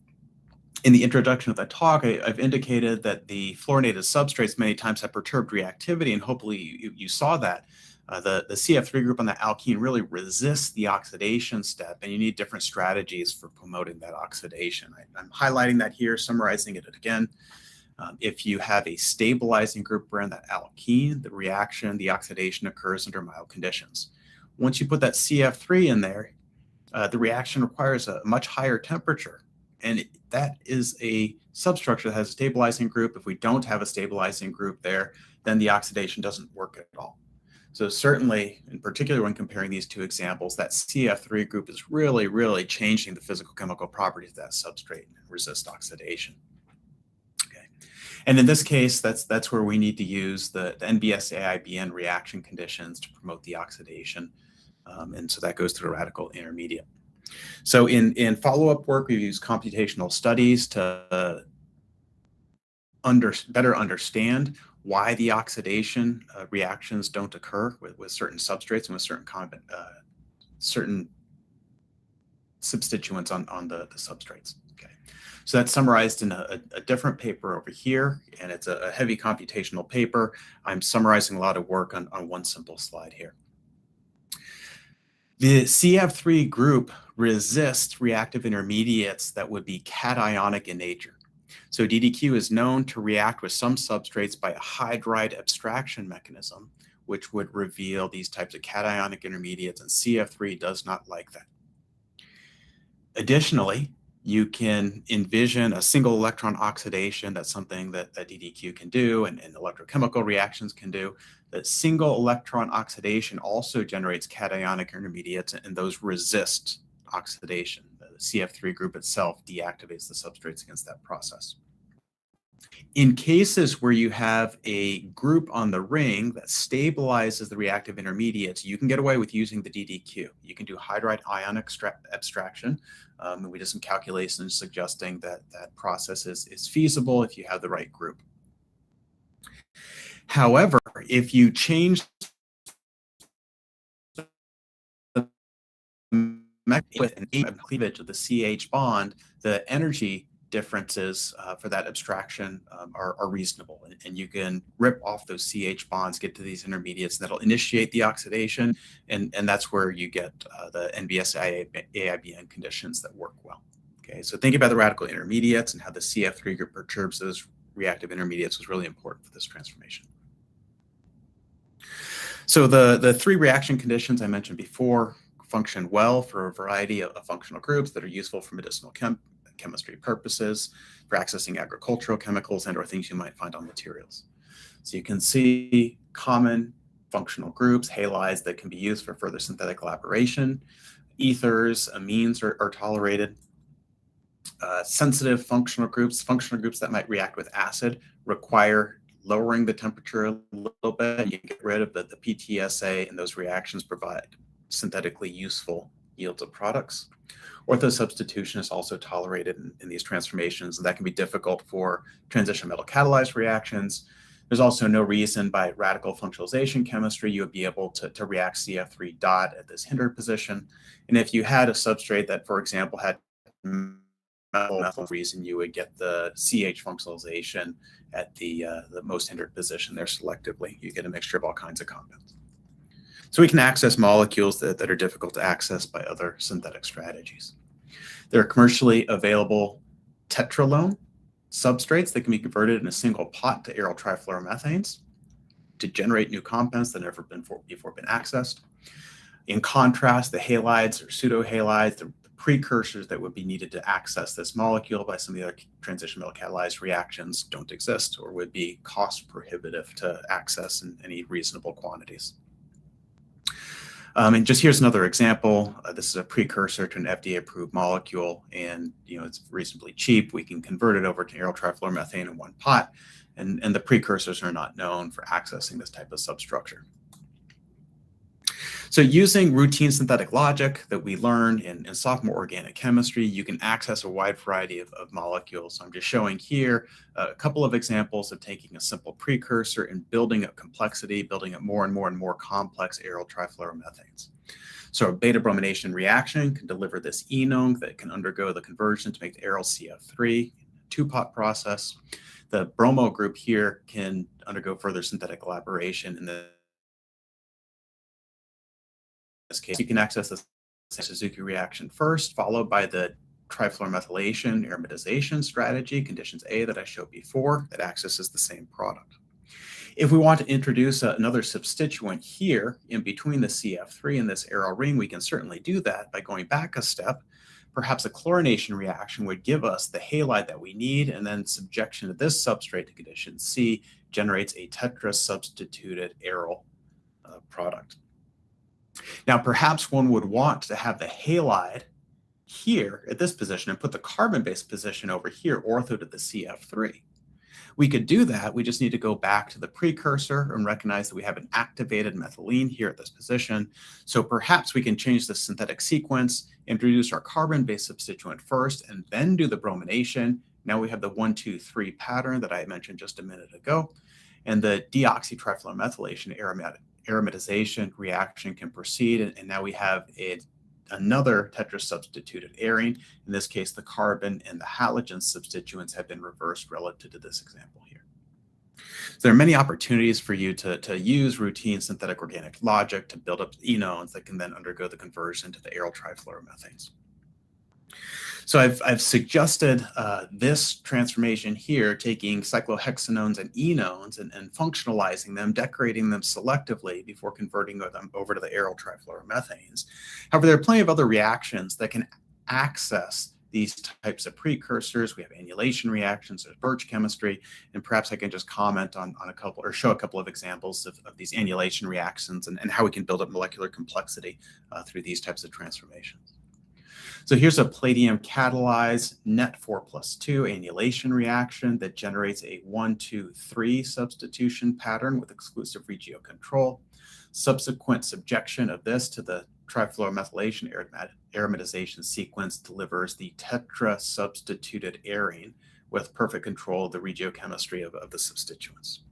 in the introduction of the talk, I've indicated that the fluorinated substrates many times have perturbed reactivity, and hopefully you saw that. The CF3 group on the alkene really resists the oxidation step, and you need different strategies for promoting that oxidation. I'm highlighting that here, summarizing it again. If you have a stabilizing group around that alkene, the oxidation occurs under mild conditions. Once you put that CF3 in there, the reaction requires a much higher temperature. And that is a substructure that has a stabilizing group. If we don't have a stabilizing group there, then the oxidation doesn't work at all. So certainly, in particular, when comparing these two examples, that CF3 group is really, really changing the physical chemical properties of that substrate and resist oxidation. Okay. And in this case, that's where we need to use the NBS-AIBN reaction conditions to promote the oxidation. And so that goes through a radical intermediate. So in follow-up work, we use computational studies to better understand why the oxidation reactions don't occur with certain substrates and with certain substituents on the substrates. Okay, so that's summarized in a different paper over here, and it's a heavy computational paper. I'm summarizing a lot of work on one simple slide here. The CF3 group resists reactive intermediates that would be cationic in nature. So DDQ is known to react with some substrates by a hydride abstraction mechanism, which would reveal these types of cationic intermediates, and CF3 does not like that. Additionally, you can envision a single electron oxidation. That's something that DDQ can do and electrochemical reactions can do. That single electron oxidation also generates cationic intermediates, and those resist oxidation. The CF3 group itself deactivates the substrates against that process. In cases where you have a group on the ring that stabilizes the reactive intermediates, you can get away with using the DDQ. You can do hydride ion abstraction. And we did some calculations suggesting that that process is feasible if you have the right group. However, if you change the with an cleavage of the CH bond, the energy differences for that abstraction are reasonable. And you can rip off those CH bonds, get to these intermediates, and that'll initiate the oxidation. And that's where you get the NBS-AIBN conditions that work well. Okay, so thinking about the radical intermediates and how the CF3 group perturbs those reactive intermediates was really important for this transformation. So the three reaction conditions I mentioned before function well for a variety of functional groups that are useful for medicinal chemistry purposes, for accessing agricultural chemicals and or things you might find on materials. So you can see common functional groups, halides that can be used for further synthetic elaboration. Ethers, amines are tolerated. Sensitive functional groups that might react with acid require lowering the temperature a little bit. You can get rid of the PTSA, and those reactions provide synthetically useful yields of products. Orthosubstitution is also tolerated in these transformations, and that can be difficult for transition metal catalyzed reactions. There's also no reason by radical functionalization chemistry you would be able to react CF3 dot at this hindered position. And if you had a substrate that, for example, had methyl reason, you would get the CH functionalization at the most hindered position there selectively. You get a mixture of all kinds of compounds. So we can access molecules that are difficult to access by other synthetic strategies. There are commercially available tetralone substrates that can be converted in a single pot to aryl trifluoromethanes to generate new compounds that have never before been accessed. In contrast, the halides or pseudohalides, the precursors that would be needed to access this molecule by some of the other transition metal catalyzed reactions don't exist or would be cost prohibitive to access in any reasonable quantities. And just here's another example. This is a precursor to an FDA-approved molecule, and it's reasonably cheap. We can convert it over to aryl trifluoromethane in one pot, and the precursors are not known for accessing this type of substructure. So using routine synthetic logic that we learned in sophomore organic chemistry, you can access a wide variety of molecules. So I'm just showing here a couple of examples of taking a simple precursor and building up complexity, building up more and more complex aryl trifluoromethanes. So a beta bromination reaction can deliver this enone that can undergo the conversion to make the aryl CF3, two-pot process. The bromo group here can undergo further synthetic elaboration in this case. You can access the Suzuki reaction first, followed by the trifluoromethylation aromatization strategy, conditions A that I showed before, that accesses the same product. If we want to introduce another substituent here in between the CF3 and this aryl ring, we can certainly do that by going back a step perhaps a chlorination reaction would give us the halide that we need, and then subjection to this substrate to condition C generates a tetrasubstituted aryl product. Now, perhaps one would want to have the halide here at this position and put the carbon-based position over here, ortho to the CF3. We could do that. We just need to go back to the precursor and recognize that we have an activated methylene here at this position. So perhaps we can change the synthetic sequence, introduce our carbon-based substituent first, and then do the bromination. Now we have the 1-2-3 pattern that I mentioned just a minute ago. And the deoxytrifluoromethylation aromatization reaction can proceed. And now we have another tetrasubstituted arene. In this case, the carbon and the halogen substituents have been reversed relative to this example here. So there are many opportunities for you to use routine synthetic organic logic to build up enones that can then undergo the conversion to the aryl trifluoromethanes. So I've suggested this transformation here, taking cyclohexanones and enones and functionalizing them, decorating them selectively before converting them over to the aryl trifluoromethanes. However, there are plenty of other reactions that can access these types of precursors. We have annulation reactions, there's Birch chemistry, and perhaps I can just comment on a couple or show a couple of examples of these annulation reactions and how we can build up molecular complexity through these types of transformations. So here's a palladium catalyzed net 4+2 annulation reaction that generates a 1-2-3 substitution pattern with exclusive regio control. Subsequent subjection of this to the trifluoromethylation aromatization sequence delivers the tetrasubstituted arene with perfect control of the regiochemistry of the substituents.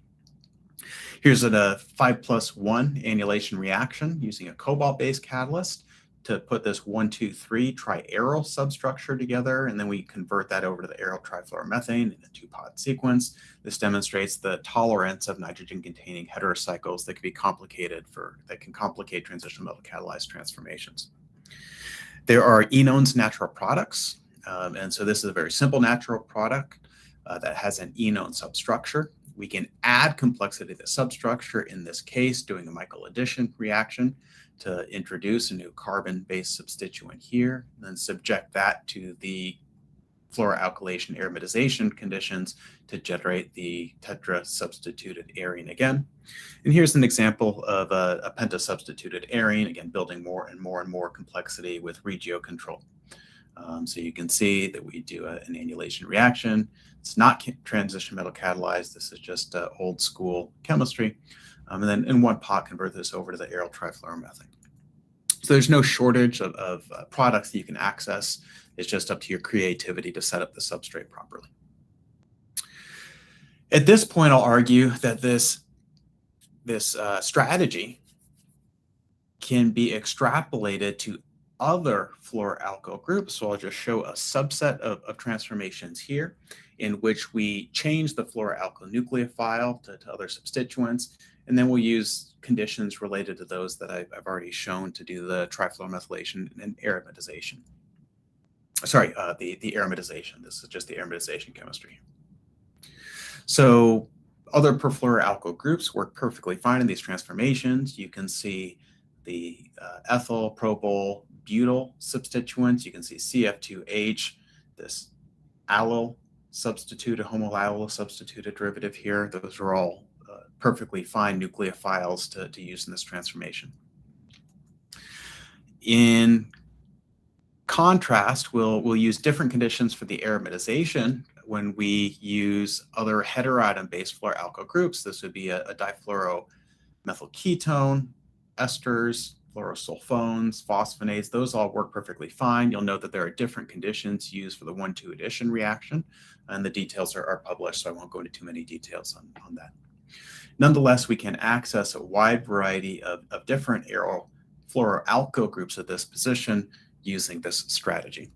Here's a 5+1 annulation reaction using a cobalt-based catalyst to put this 1-2-3 triaryl substructure together, and then we convert that over to the aryl trifluoromethane in a 2-pod sequence. This demonstrates the tolerance of nitrogen-containing heterocycles that can complicate transition metal catalyzed transformations. There are enones natural products, and so this is a very simple natural product that has an enone substructure. We can add complexity to the substructure, in this case, doing a Michael addition reaction to introduce a new carbon-based substituent here, and then subject that to the fluoroalkylation aromatization conditions to generate the tetrasubstituted arene again. And here's an example of a pentasubstituted arene, again, building more and more complexity with regio control. So you can see that we do an annulation reaction. It's not transition metal catalyzed. This is just old school chemistry. And then in one pot, convert this over to the aryl trifluoromethane. So there's no shortage of products that you can access. It's just up to your creativity to set up the substrate properly. At this point, I'll argue that this strategy can be extrapolated to other fluoroalkyl groups. So I'll just show a subset of transformations here in which we change the fluoroalkyl nucleophile to other substituents. And then we'll use conditions related to those that I've already shown to do the trifluoromethylation and aromatization. Sorry, the aromatization. This is just the aromatization chemistry. So other perfluoroalkyl groups work perfectly fine in these transformations. You can see the ethyl, propyl, butyl substituents. You can see CF2H, this allyl substituted, homoallyl substituted derivative here. Those are all perfectly fine nucleophiles to use in this transformation. In contrast, we'll use different conditions for the aromatization when we use other heteroatom-based fluoroalkyl groups. This would be a difluoromethylketone, esters, fluorosulfones, phosphonates. Those all work perfectly fine. You'll note that there are different conditions used for the 1-2 addition reaction, and the details are published, so I won't go into too many details on that. Nonetheless, we can access a wide variety of different aryl fluoroalkyl groups at this position using this strategy.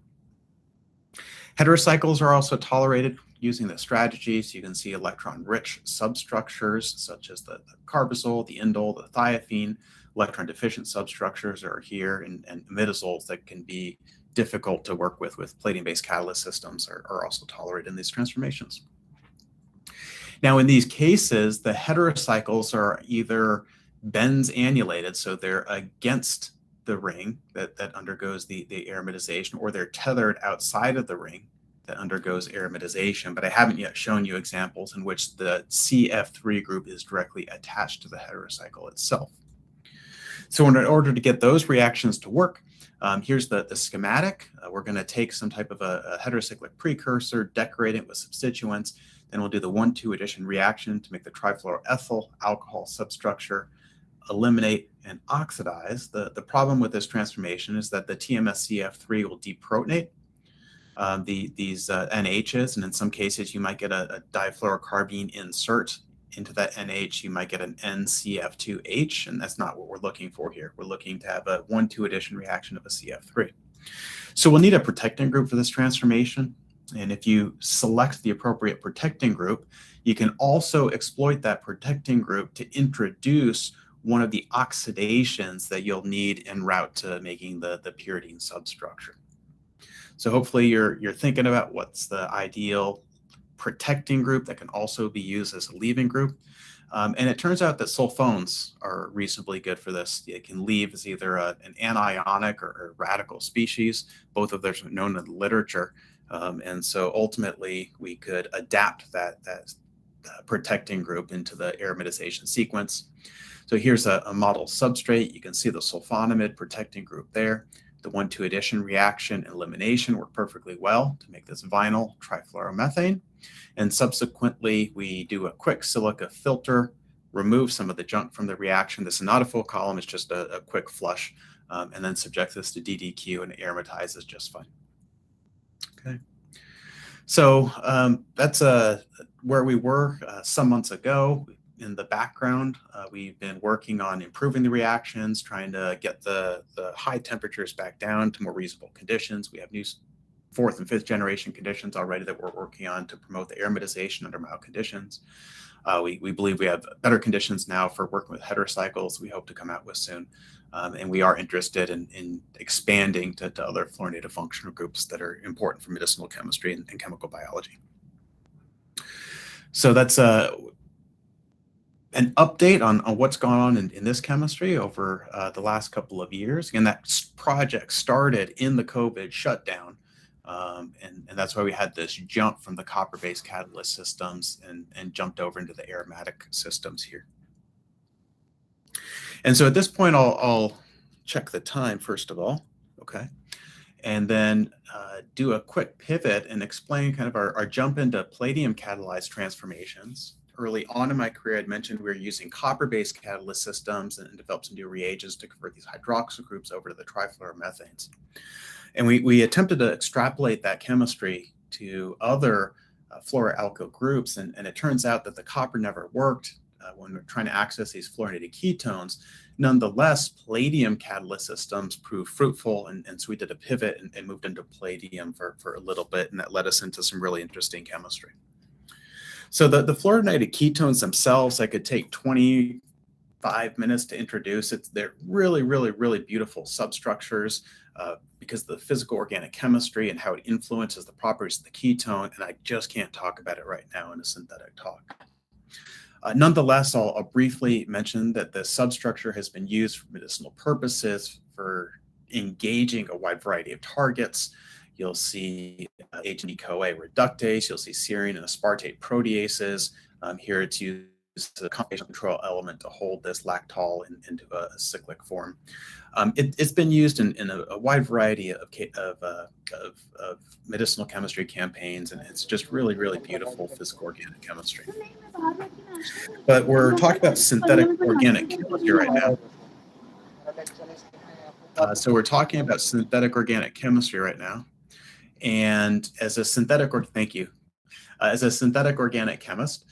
Heterocycles are also tolerated using this strategy. So you can see electron-rich substructures such as the carbazole, the indole, the thiophene. Electron-deficient substructures are here, and imidazoles that can be difficult to work with palladium-based catalyst systems are also tolerated in these transformations. Now, in these cases, the heterocycles are either benz annulated, so they're against the ring that undergoes the aromatization, or they're tethered outside of the ring that undergoes aromatization. But I haven't yet shown you examples in which the CF3 group is directly attached to the heterocycle itself. So in order to get those reactions to work, here's the schematic. We're going to take some type of a heterocyclic precursor, decorate it with substituents, then we'll do the 1,2 addition reaction to make the trifluoroethyl alcohol substructure, eliminate and oxidize. The problem with this transformation is that the TMSCF3 will deprotonate these NHs, and in some cases you might get a difluorocarbene insert into that NH. You might get an NCF2H, and that's not what we're looking for here. We're looking to have a 1,2 addition reaction of a CF3. So we'll need a protecting group for this transformation. And if you select the appropriate protecting group, you can also exploit that protecting group to introduce one of the oxidations that you'll need en route to making the pyridine substructure. So hopefully you're thinking about what's the ideal protecting group that can also be used as a leaving group. And it turns out that sulfones are reasonably good for this. It can leave as either an anionic or radical species. Both of those are known in the literature. And so ultimately we could adapt that protecting group into the aromatization sequence. So here's a model substrate. You can see the sulfonamide protecting group there. The 1,2 addition reaction and elimination work perfectly well to make this vinyl trifluoromethane. And subsequently, we do a quick silica filter, remove some of the junk from the reaction. This is not a full column, it's just a quick flush, and then subject this to DDQ, and it aromatizes just fine. Okay. So that's where we were some months ago. In the background, we've been working on improving the reactions, trying to get the high temperatures back down to more reasonable conditions. We have new 4th and 5th generation conditions already that we're working on to promote the aromatization under mild conditions. We believe we have better conditions now for working with heterocycles we hope to come out with soon. And we are interested in expanding to other fluorinated functional groups that are important for medicinal chemistry and chemical biology. So that's an update on what's gone on in this chemistry over the last couple of years. And that project started in the COVID shutdown. And that's why we had this jump from the copper-based catalyst systems and jumped over into the aromatic systems here. And so at this point, I'll check the time first of all, okay? And then do a quick pivot and explain kind of our jump into palladium catalyzed transformations. Early on in my career, I'd mentioned we were using copper-based catalyst systems and developed some new reagents to convert these hydroxyl groups over to the trifluoromethanes. And we attempted to extrapolate that chemistry to other fluoroalkyl groups, and it turns out that the copper never worked when we're trying to access these fluorinated ketones. Nonetheless, palladium catalyst systems proved fruitful, and so we did a pivot and moved into palladium for a little bit, and that led us into some really interesting chemistry. So the fluorinated ketones themselves, I could take 25 minutes to introduce. They're really, really, really beautiful substructures because of the physical organic chemistry and how it influences the properties of the ketone, and I just can't talk about it right now in a synthetic talk. Nonetheless, I'll briefly mention that the substructure has been used for medicinal purposes for engaging a wide variety of targets. You'll see H&E-CoA reductase, you'll see serine and aspartate proteases. Here it's used as a conformational control element to hold this lactol into a cyclic form. It's been used in a wide variety of medicinal chemistry campaigns, and it's just really, really beautiful physical organic chemistry. But we're talking about synthetic organic chemistry right now. So we're talking about synthetic organic chemistry right now. And as a synthetic, as a synthetic organic chemist,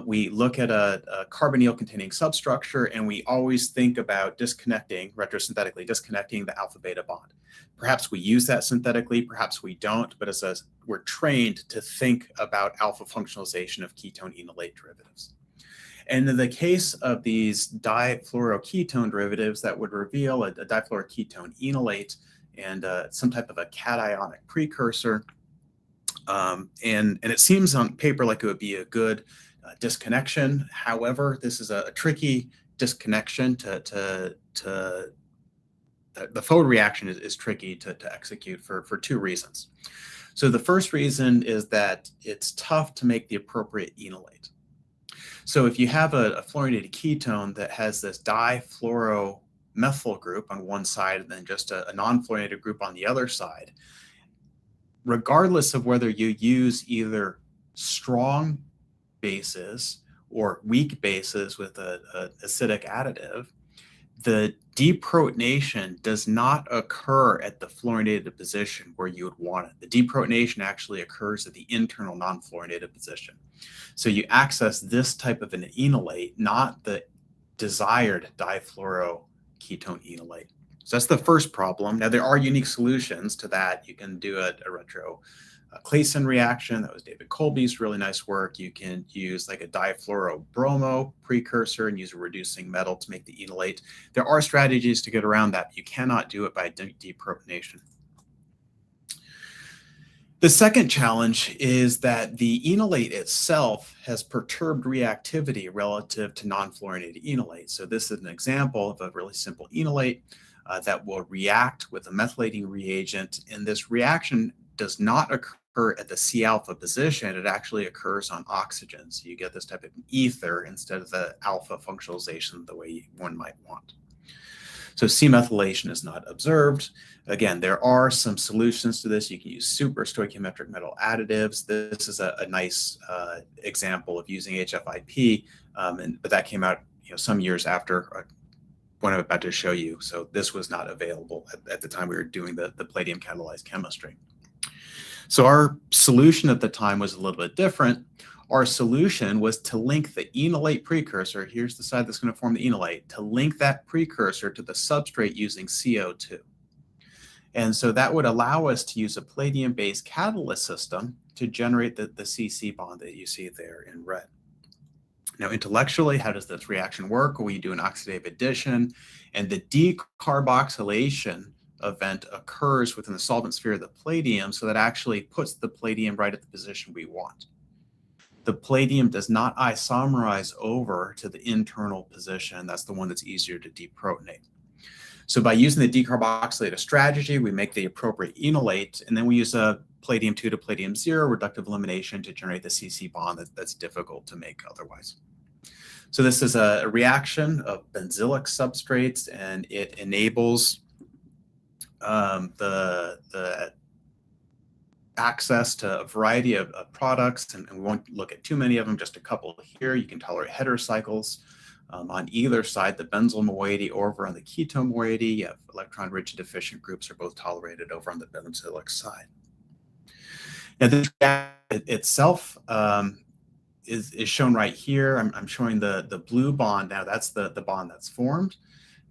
we look at a carbonyl containing substructure, and we always think about retrosynthetically disconnecting the alpha beta bond. Perhaps we use that synthetically, perhaps we don't, but we're trained to think about alpha functionalization of ketone enolate derivatives. And in the case of these difluoroketone derivatives, that would reveal a difluoroketone enolate and some type of a cationic precursor. And it seems on paper like it would be a good disconnection. However, this is a tricky disconnection to the Phule reaction is tricky to execute for two reasons. So the first reason is that it's tough to make the appropriate enolate. So if you have a fluorinated ketone that has this difluoromethyl group on one side and then just a non-fluorinated group on the other side, regardless of whether you use either strong bases or weak bases with an acidic additive, the deprotonation does not occur at the fluorinated position where you would want it. The deprotonation actually occurs at the internal non-fluorinated position. So you access this type of an enolate, not the desired difluoroketone enolate. So that's the first problem. Now, there are unique solutions to that. You can do a retro Claisen reaction. That was David Colby's really nice work. You can use like a difluorobromo precursor and use a reducing metal to make the enolate. There are strategies to get around that, but you cannot do it by deprotonation. The second challenge is that the enolate itself has perturbed reactivity relative to non-fluorinated enolate. So this is an example of a really simple enolate that will react with a methylating reagent, and this reaction does not occur at the C-alpha position. It actually occurs on oxygen. So you get this type of ether instead of the alpha functionalization the way one might want. So C-methylation is not observed. Again, there are some solutions to this. You can use super stoichiometric metal additives. This is a nice example of using HFIP, but that came out some years after what I'm about to show you. So this was not available at the time we were doing the palladium catalyzed chemistry. So our solution at the time was a little bit different. Our solution was to link the enolate precursor, here's the side that's going to form the enolate, to link that precursor to the substrate using CO2. And so that would allow us to use a palladium-based catalyst system to generate the CC bond that you see there in red. Now, intellectually, how does this reaction work? Well, we do an oxidative addition, and the decarboxylation event occurs within the solvent sphere of the palladium, so that actually puts the palladium right at the position we want. The palladium does not isomerize over to the internal position. That's the one that's easier to deprotonate. So by using the decarboxylator strategy, we make the appropriate enolate, and then we use a palladium 2 to palladium 0 reductive elimination to generate the CC bond that's difficult to make otherwise. So this is a reaction of benzylic substrates, and it enables the access to a variety of products, and we won't look at too many of them, just a couple here. You can tolerate heterocycles on either side, the benzyl moiety or over on the ketone moiety. You have electron-rich deficient groups are both tolerated over on the benzylic side. Now, this reaction itself is shown right here. I'm showing the blue bond. Now, that's the bond that's formed.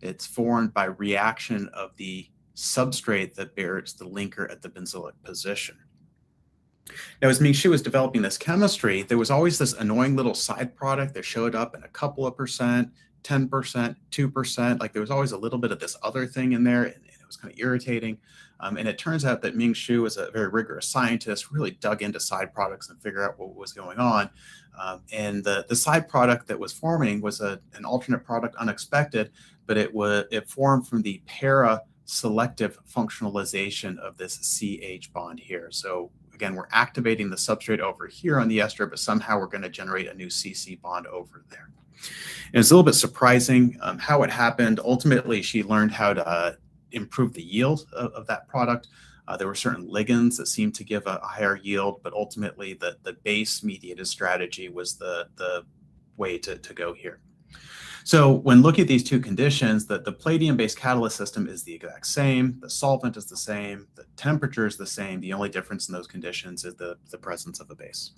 It's formed by reaction of the substrate that bears the linker at the benzylic position. Now, as Ming-Hsu was developing this chemistry, there was always this annoying little side product that showed up in a couple of percent, 10%, 2%. Like there was always a little bit of this other thing in there, and it was kind of irritating. And it turns out that Ming-Hsu was a very rigorous scientist, really dug into side products and figured out what was going on. And the side product that was forming was an alternate product, unexpected, but it formed from the para-selective functionalization of this CH bond here. So again, we're activating the substrate over here on the ester, but somehow we're going to generate a new CC bond over there. And it's a little bit surprising how it happened. Ultimately, she learned how to improve the yield of that product. There were certain ligands that seemed to give a higher yield, but ultimately the base-mediated strategy was the way to go here. So when looking at these two conditions, the palladium-based catalyst system is the exact same, the solvent is the same, the temperature is the same. The only difference in those conditions is the presence of a base.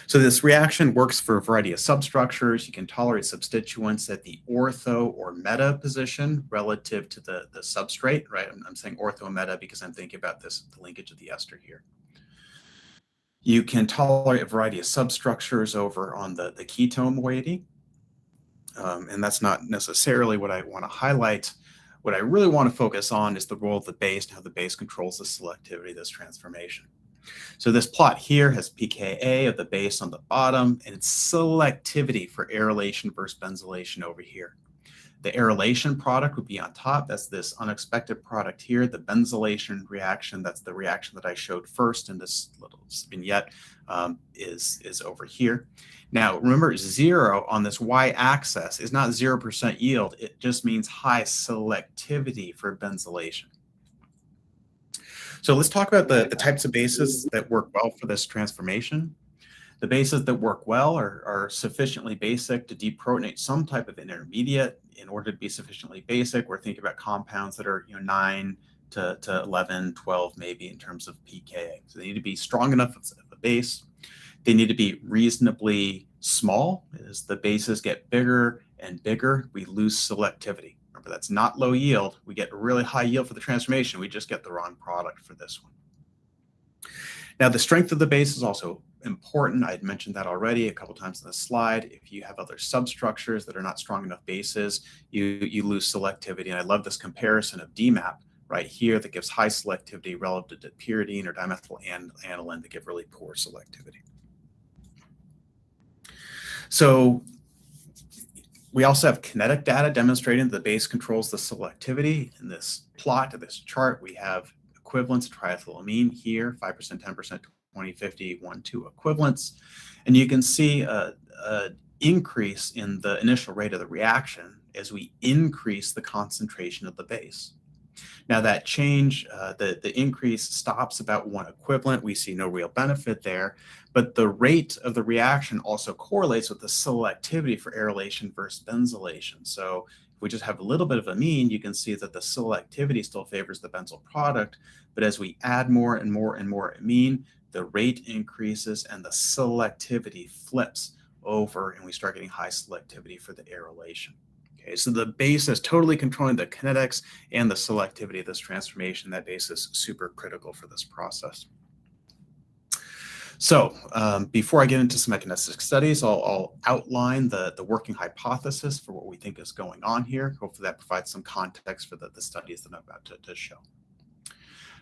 So this reaction works for a variety of substructures. You can tolerate substituents at the ortho or meta position relative to the substrate, right? I'm saying ortho meta because I'm thinking about the linkage of the ester here. You can tolerate a variety of substructures over on the ketone moiety. And that's not necessarily what I want to highlight. What I really want to focus on is the role of the base and how the base controls the selectivity of this transformation. So this plot here has pKa of the base on the bottom and its selectivity for aerylation versus benzylation over here. The aerolation product would be on top. That's this unexpected product here. The benzylation reaction, that's the reaction that I showed first in this little vignette, is over here. Now, remember, 0 on this y-axis is not 0% yield. It just means high selectivity for benzylation. So let's talk about the types of bases that work well for this transformation. The bases that work well are sufficiently basic to deprotonate some type of intermediate. In order to be sufficiently basic, we're thinking about compounds that are 9 to 11, 12 maybe in terms of pKa. So they need to be strong enough of a base. They need to be reasonably small. As the bases get bigger and bigger, we lose selectivity. Remember, that's not low yield. We get a really high yield for the transformation. We just get the wrong product for this one. Now, the strength of the base is also important. I had mentioned that already a couple times in the slide. If you have other substructures that are not strong enough bases, you lose selectivity. And I love this comparison of DMAP right here that gives high selectivity relative to pyridine or dimethyl aniline that give really poor selectivity. So we also have kinetic data demonstrating that the base controls the selectivity. In this plot of this chart, we have equivalents of triethylamine here, 5%, 10%, 20, 50, 1, 2 equivalents. And you can see an increase in the initial rate of the reaction as we increase the concentration of the base. Now that change, the increase stops about 1 equivalent. We see no real benefit there, but the rate of the reaction also correlates with the selectivity for aerolation versus benzylation. So if we just have a little bit of amine, you can see that the selectivity still favors the benzyl product, but as we add more and more and more amine, the rate increases and the selectivity flips over and we start getting high selectivity for the aerolation. Okay, so the base is totally controlling the kinetics and the selectivity of this transformation. That base is super critical for this process. So before I get into some mechanistic studies, I'll outline the working hypothesis for what we think is going on here. Hopefully that provides some context for the studies that I'm about to show.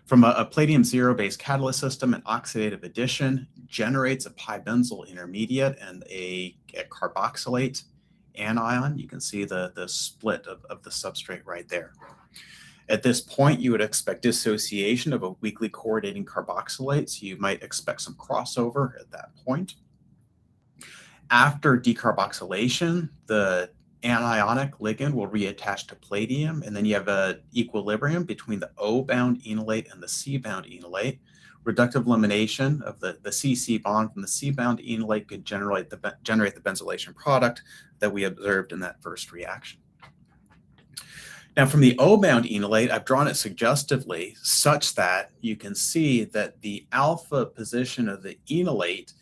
From a palladium 0-based catalyst system, an oxidative addition generates a pi-benzyl intermediate and a carboxylate anion. You can see the split of the substrate right there. At this point, you would expect dissociation of a weakly coordinating carboxylate, so you might expect some crossover at that point. After decarboxylation, the anionic ligand will reattach to palladium, and then you have an equilibrium between the O-bound enolate and the C-bound enolate. Reductive elimination of the CC bond from the C-bound enolate could generate the benzylation product that we observed in that first reaction. Now, from the O-bound enolate, I've drawn it suggestively such that you can see that the alpha position of the enolate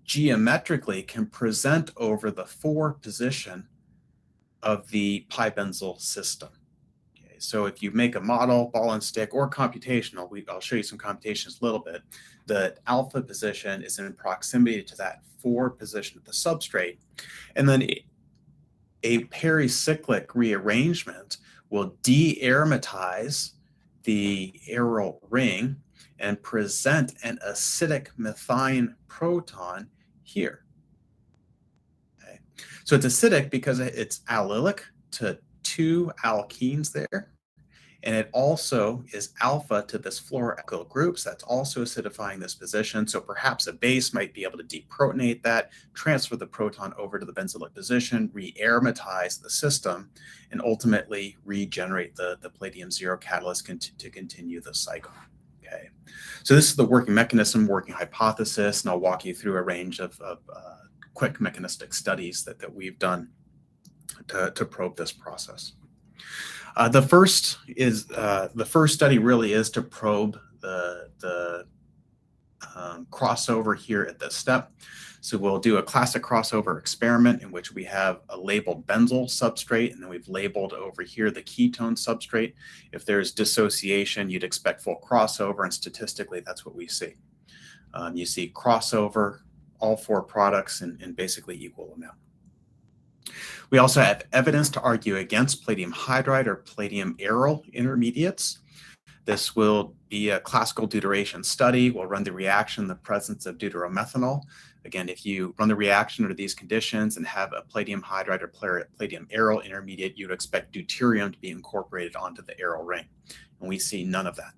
geometrically can present over the 4 position of the pi-benzyl system. Okay, so if you make a model, ball and stick, or computational, I'll show you some computations a little bit, the alpha position is in proximity to that 4 position of the substrate. And then a pericyclic rearrangement will de-aromatize the aryl ring and present an acidic methine proton here. Okay. So it's acidic because it's allylic to 2 alkenes there. And it also is alpha to this fluoroalkyl group, so that's also acidifying this position. So perhaps a base might be able to deprotonate that, transfer the proton over to the benzylic position, re-aromatize the system, and ultimately regenerate the palladium 0 catalyst to continue the cycle. Okay, so this is the working mechanism, working hypothesis, and I'll walk you through a range of quick mechanistic studies that we've done to probe this process. The first study really is to probe the crossover here at this step. So we'll do a classic crossover experiment in which we have a labeled benzyl substrate, and then we've labeled over here the ketone substrate. If there's dissociation, you'd expect full crossover, and statistically, that's what we see. You see crossover, all 4 products in basically equal amount. We also have evidence to argue against palladium hydride or palladium aryl intermediates. This will be a classical deuteration study. We'll run the reaction in the presence of deuteromethanol. Again, if you run the reaction under these conditions and have a palladium hydride or palladium aryl intermediate, you'd expect deuterium to be incorporated onto the aryl ring. And we see none of that.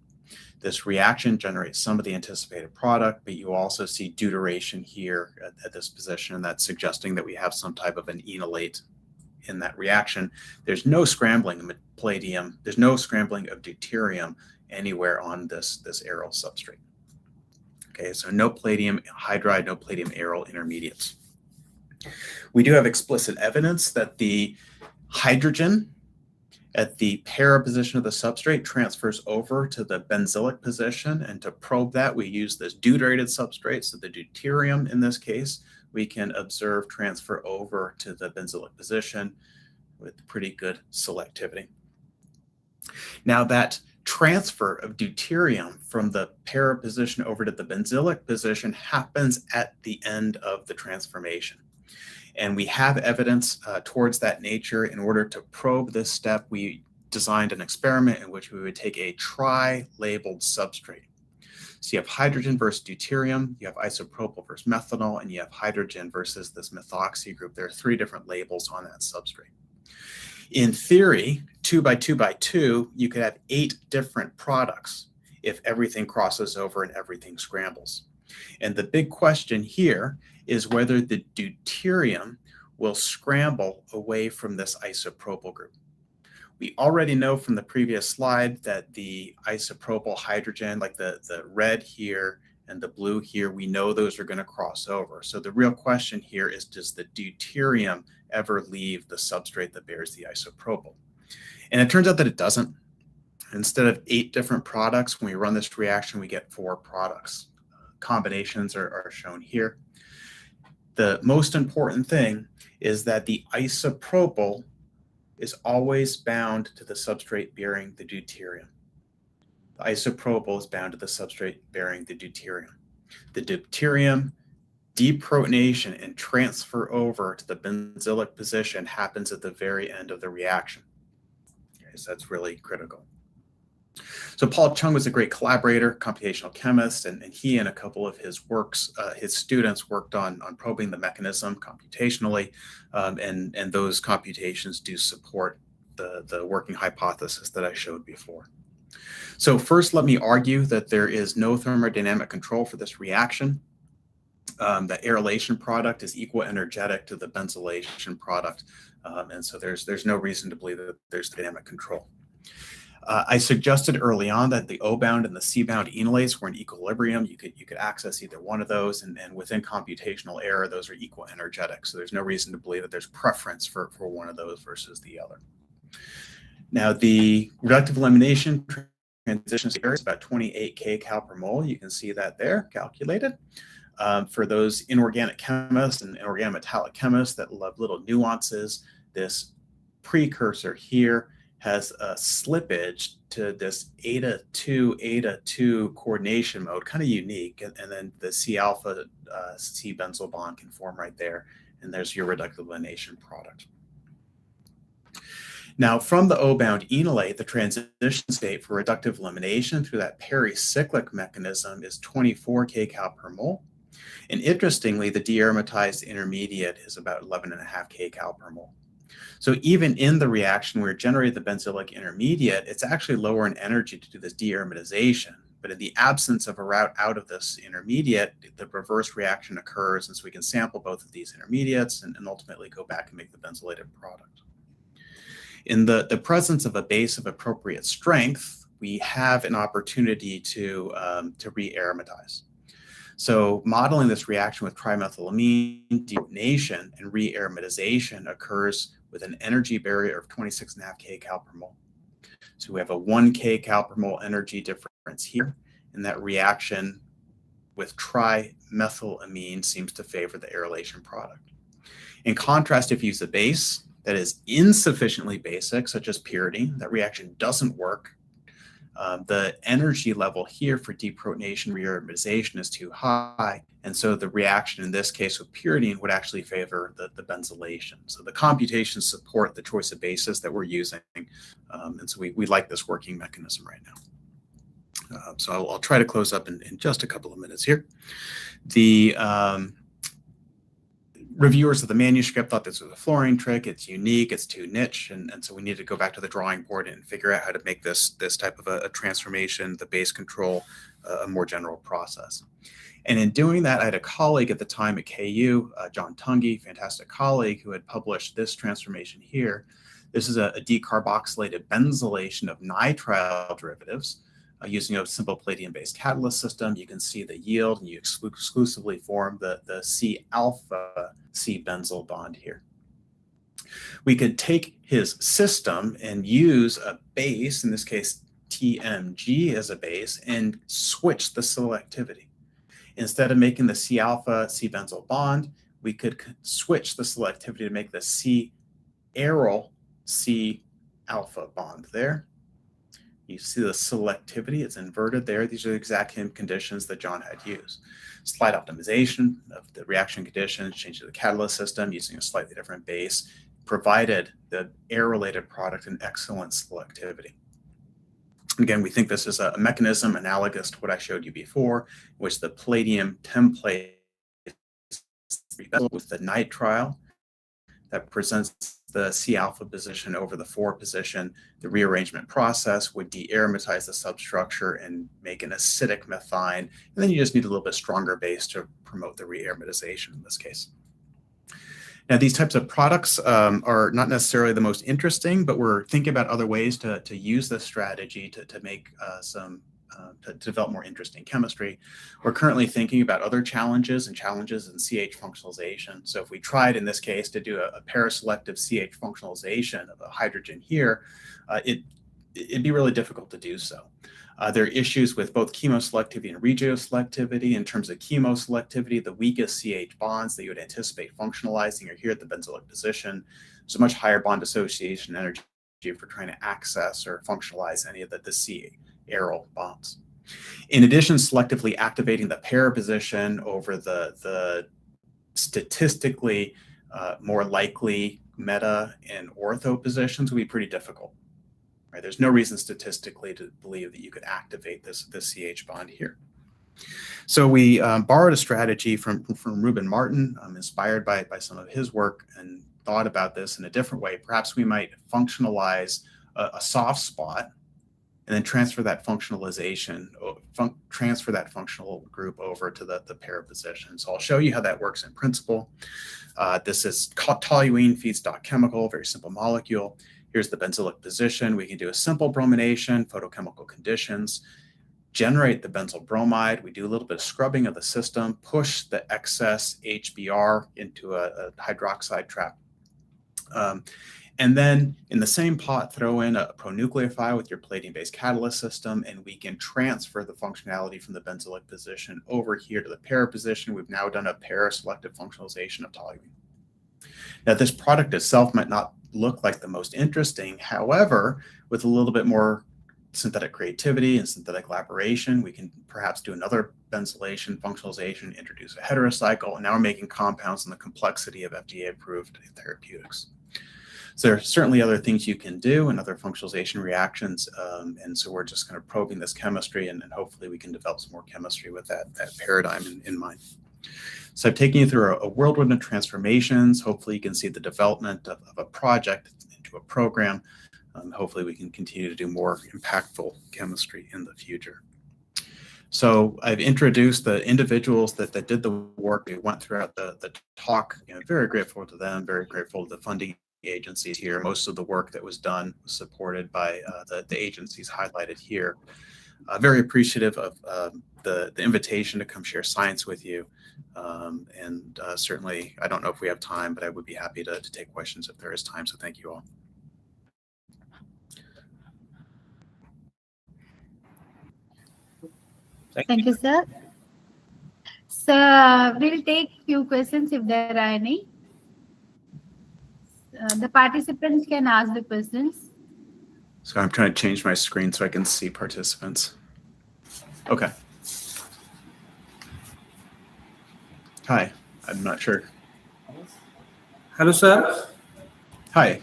This reaction generates some of the anticipated product, but you also see deuteration here at this position, and that's suggesting that we have some type of an enolate in that reaction. There's no scrambling of palladium, there's no scrambling of deuterium anywhere on this aryl substrate. Okay, so no palladium hydride, no palladium aryl intermediates. We do have explicit evidence that the hydrogen at the para position of the substrate transfers over to the benzylic position, and to probe that, we use this deuterated substrate. So the deuterium in this case, we can observe transfer over to the benzylic position with pretty good selectivity. Now that transfer of deuterium from the para position over to the benzylic position happens at the end of the transformation. And we have evidence towards that nature. In order to probe this step, we designed an experiment in which we would take a tri-labeled substrate. So you have hydrogen versus deuterium, you have isopropyl versus methanol, and you have hydrogen versus this methoxy group. There are 3 different labels on that substrate. In theory, 2 by 2 by 2, you could have 8 different products if everything crosses over and everything scrambles. And the big question here is whether the deuterium will scramble away from this isopropyl group. We already know from the previous slide that the isopropyl hydrogen, like the red here and the blue here, we know those are going to cross over. So the real question here is, does the deuterium ever leave the substrate that bears the isopropyl? And it turns out that it doesn't. Instead of 8 different products, when we run this reaction, we get 4 products. Combinations are shown here. The most important thing is that the isopropyl is always bound to the substrate bearing the deuterium. The isopropyl is bound to the substrate bearing the deuterium. The deuterium deprotonation and transfer over to the benzylic position happens at the very end of the reaction. Okay, so that's really critical. So Paul Chung was a great collaborator, computational chemist, and he and a couple of his works, his students worked on probing the mechanism computationally, and those computations do support the working hypothesis that I showed before. So first, let me argue that there is no thermodynamic control for this reaction. The arylation product is equal energetic to the benzylation product, and so there's no reason to believe that there's dynamic control. I suggested early on that the O-bound and the C-bound enolates were in equilibrium. You could access either one of those, and within computational error, those are equal energetic. So there's no reason to believe that there's preference for one of those versus the other. Now, the reductive elimination transition area is about 28 kcal per mole. You can see that there calculated. For those inorganic chemists and inorganic metallic chemists that love little nuances, this precursor here has a slippage to this eta 2 coordination mode, kind of unique. And then the C alpha C benzyl bond can form right there. And there's your reductive elimination product. Now, from the O-bound enolate, the transition state for reductive elimination through that pericyclic mechanism is 24 kcal per mole. And interestingly, the dearomatized intermediate is about 11.5 kcal per mole. So even in the reaction where it generated the benzylic intermediate, it's actually lower in energy to do this dearomatization. But in the absence of a route out of this intermediate, the reverse reaction occurs, and so we can sample both of these intermediates and ultimately go back and make the benzylated product. In the presence of a base of appropriate strength, we have an opportunity to re-aromatize. So modeling this reaction with trimethylamine, deprotonation and re-aromatization occurs with an energy barrier of 26.5 kcal per mole. So we have a 1 kcal per mole energy difference here, and that reaction with trimethylamine seems to favor the arylation product. In contrast, if you use a base that is insufficiently basic, such as pyridine, that reaction doesn't work. The energy level here for deprotonation re-aromatization is too high, and so the reaction in this case with pyridine would actually favor the benzylation. So the computations support the choice of bases that we're using, and so we like this working mechanism right now. So I'll try to close up in just a couple of minutes here. The reviewers of the manuscript thought this was a fluorine trick. It's unique, it's too niche, and so we needed to go back to the drawing board and figure out how to make this type of a transformation, the base control, a more general process. And in doing that, I had a colleague at the time at KU, John Tunge, fantastic colleague, who had published this transformation here. This is a decarboxylated benzylation of nitrile derivatives using a simple palladium-based catalyst system. You can see the yield, and you exclusively form the C-alpha C-benzyl bond here. We could take his system and use a base, in this case TMG as a base, and switch the selectivity. Instead of making the C-alpha C-benzyl bond, we could switch the selectivity to make the C-aryl C-alpha bond there. You see the selectivity, it's inverted there. These are the exact same conditions that John had used. Slight optimization of the reaction conditions, change to the catalyst system using a slightly different base, provided the air-related product an excellent selectivity. Again, we think this is a mechanism analogous to what I showed you before, in which the palladium template with the nitrile that presents the C-alpha position over the 4 position. The rearrangement process would de-aromatize the substructure and make an acidic methine. And then you just need a little bit stronger base to promote the re-aromatization in this case. Now, these types of products are not necessarily the most interesting, but we're thinking about other ways to use this strategy to make to develop more interesting chemistry. We're currently thinking about other challenges in CH functionalization. So if we tried in this case to do a paraselective CH functionalization of a hydrogen here, it'd be really difficult to do so. There are issues with both chemoselectivity and regioselectivity. In terms of chemoselectivity, the weakest CH bonds that you would anticipate functionalizing are here at the benzoic position. There's a much higher bond association energy for trying to access or functionalize any of the C-aryl bonds. In addition, selectively activating the para position over the statistically more likely meta and ortho positions would be pretty difficult. Right? There's no reason statistically to believe that you could activate this CH bond here. So we borrowed a strategy from Ruben Martin, inspired by some of his work, and thought about this in a different way. Perhaps we might functionalize a soft spot and then transfer that functionalization, transfer that functional group over to the para position. So I'll show you how that works in principle. This is toluene feedstock chemical, very simple molecule. Here's the benzoic position. We can do a simple bromination, photochemical conditions, generate the benzyl bromide. We do a little bit of scrubbing of the system, push the excess HBr into a hydroxide trap. And then in the same pot, throw in a pronucleophile with your palladium-based catalyst system, and we can transfer the functionality from the benzoic position over here to the para position. We've now done a para-selective functionalization of toluene. Now, this product itself might not look like the most interesting. However, with a little bit more synthetic creativity and synthetic elaboration, we can perhaps do another benzylation, functionalization, introduce a heterocycle, and now we're making compounds in the complexity of FDA-approved therapeutics. So there are certainly other things you can do and other functionalization reactions, and so we're just kind of probing this chemistry, and hopefully we can develop some more chemistry with that paradigm in mind. So I've taken you through a whirlwind of transformations. Hopefully you can see the development of a project into a program. Hopefully we can continue to do more impactful chemistry in the future. So I've introduced the individuals that did the work. They went throughout the talk. Very grateful to them, very grateful to the funding agencies here. Most of the work that was done was supported by the agencies highlighted here. Very appreciative of the invitation to come share science with you. And certainly, I don't know if we have time, but I would be happy to take questions if there is time. So thank you all. Thank you, sir. So we'll take few questions if there are any. The participants can ask the questions. So I'm trying to change my screen so I can see participants. Okay. Hi, I'm not sure. Hello, sir. Hi.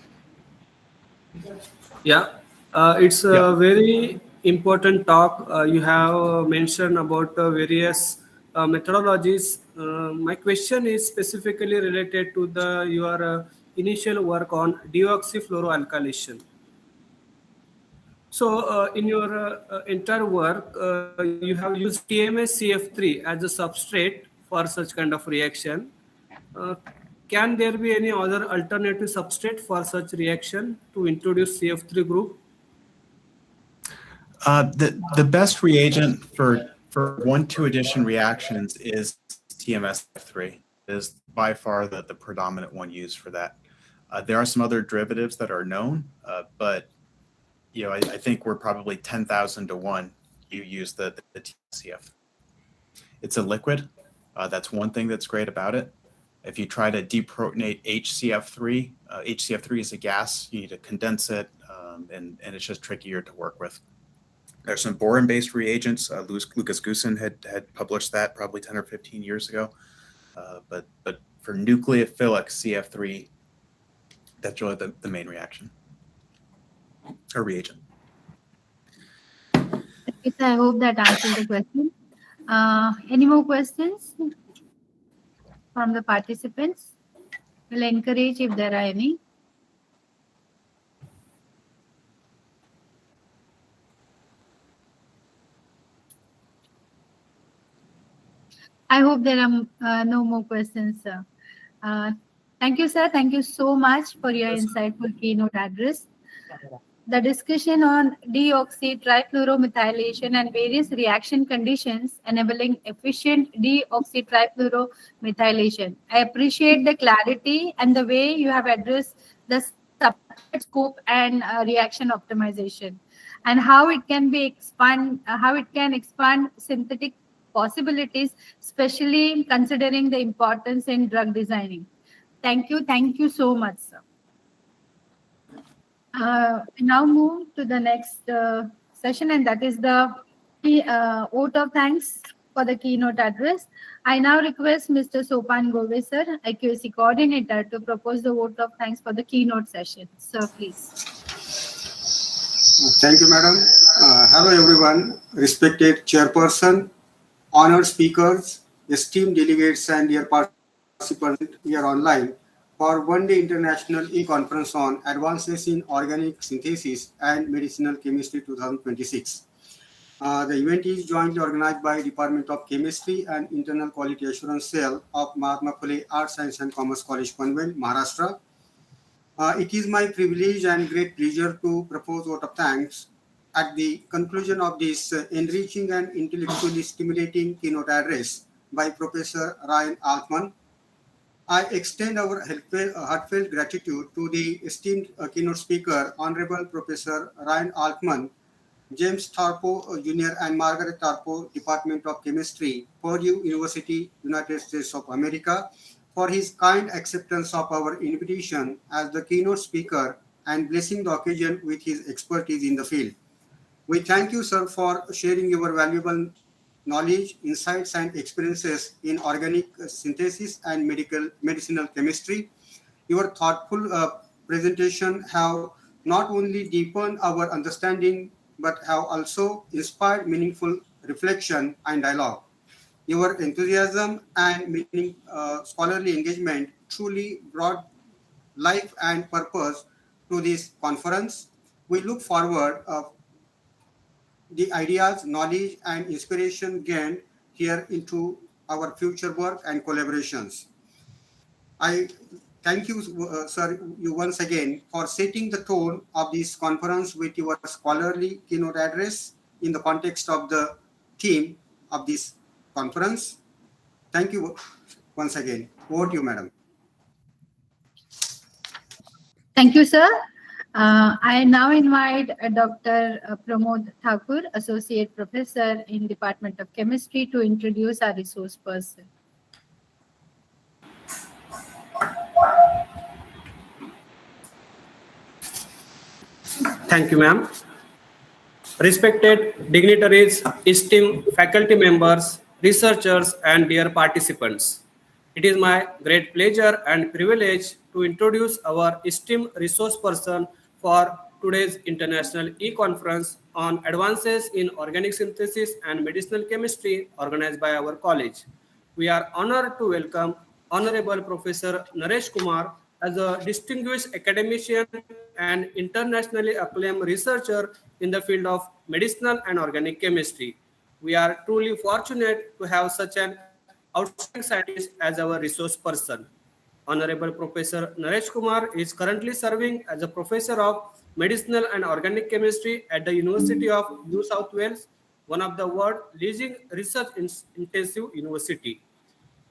Yeah, it's a very important talk. You have mentioned about various methodologies. My question is specifically related to your initial work on deoxyfluoroalkylation. So, in your entire work, you have used TMS-CF3 as a substrate for such kind of reaction. Can there be any other alternative substrate for such reaction to introduce CF3 group? The best reagent for 1,2 addition reactions is TMS-CF3. It is by far the predominant one used for that. There are some other derivatives that are known, but I think we're probably 10,000 to 1 you use the TMS-CF. It's a liquid. That's one thing that's great about it. If you try to deprotonate HCF3, HCF3 is a gas. You need to condense it, and it's just trickier to work with. There's some boron-based reagents. Lucas Goosen had published that probably 10 or 15 years ago. But for nucleophilic CF3, that's really the main reaction or reagent. Yes, I hope that answers the question. Any more questions from the participants? We'll encourage if there are any. I hope there are no more questions, sir. Thank you, sir. Thank you so much for your insightful keynote address. The discussion on deoxytrifluoromethylation and various reaction conditions enabling efficient deoxytrifluoromethylation. I appreciate the clarity and the way you have addressed the scope and reaction optimization, and how it can expand synthetic possibilities, especially considering the importance in drug designing. Thank you so much, sir. Now move to the next session, and that is the vote of thanks for the keynote address. I now request Mr. Sopan Gove, sir, IQAC coordinator, to propose the vote of thanks for the keynote session. Sir, please. Thank you, madam. Hello, everyone. Respected chairperson, honored speakers, esteemed delegates, and dear participants here online for one-day international e-conference on advances in organic synthesis and medicinal chemistry 2026. The event is jointly organized by Department of Chemistry and Internal Quality Assurance Cell of Mahatma Phule Arts, Science and Commerce College, Panvel, Maharashtra. It is my privilege and great pleasure to propose vote of thanks at the conclusion of this enriching and intellectually stimulating keynote address by Professor Ryan Altman. I extend our heartfelt gratitude to the esteemed keynote speaker, Honorable Professor Ryan Altman, James Tarpo Jr. and Margaret Tarpo, Department of Chemistry, Purdue University, United States of America, for his kind acceptance of our invitation as the keynote speaker and blessing the occasion with his expertise in the field. We thank you, sir, for sharing your valuable knowledge, insights, and experiences in organic synthesis and medicinal chemistry. Your thoughtful presentation have not only deepened our understanding, but have also inspired meaningful reflection and dialogue. Your enthusiasm and scholarly engagement truly brought life and purpose to this conference. We look forward the ideas, knowledge, and inspiration gained here into our future work and collaborations. I thank you, sir, you once again for setting the tone of this conference with your scholarly keynote address in the context of the theme of this conference. Thank you once again. Over to you, madam. Thank you, sir. I now invite Dr. Pramod Thakur, Associate Professor in Department of Chemistry, to introduce our resource person. Thank you, ma'am. Respected dignitaries, esteemed faculty members, researchers, and dear participants, it is my great pleasure and privilege to introduce our esteemed resource person for today's international e-conference on advances in organic synthesis and medicinal chemistry organized by our college. We are honored to welcome Honorable Professor Naresh Kumar as a distinguished academician and internationally acclaimed researcher in the field of medicinal and organic chemistry. We are truly fortunate to have such an outstanding scientist as our resource person. Honorable Professor Naresh Kumar is currently serving as a professor of medicinal and organic chemistry at the University of New South Wales, one of the world's leading research intensive university.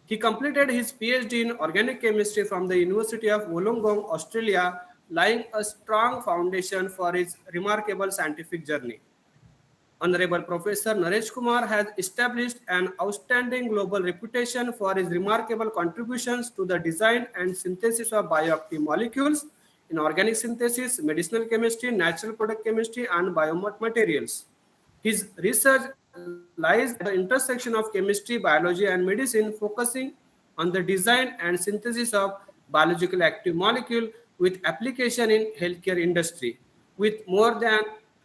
He completed his PhD in organic chemistry from the University of Wollongong, Australia, laying a strong foundation for his remarkable scientific journey. Honorable Professor Naresh Kumar has established an outstanding global reputation for his remarkable contributions to the design and synthesis of bioactive molecules in organic synthesis, medicinal chemistry, natural product chemistry, and biomaterials. His research lies at the intersection of chemistry, biology, and medicine, focusing on the design and synthesis of biological active molecule with application in healthcare industry. With more than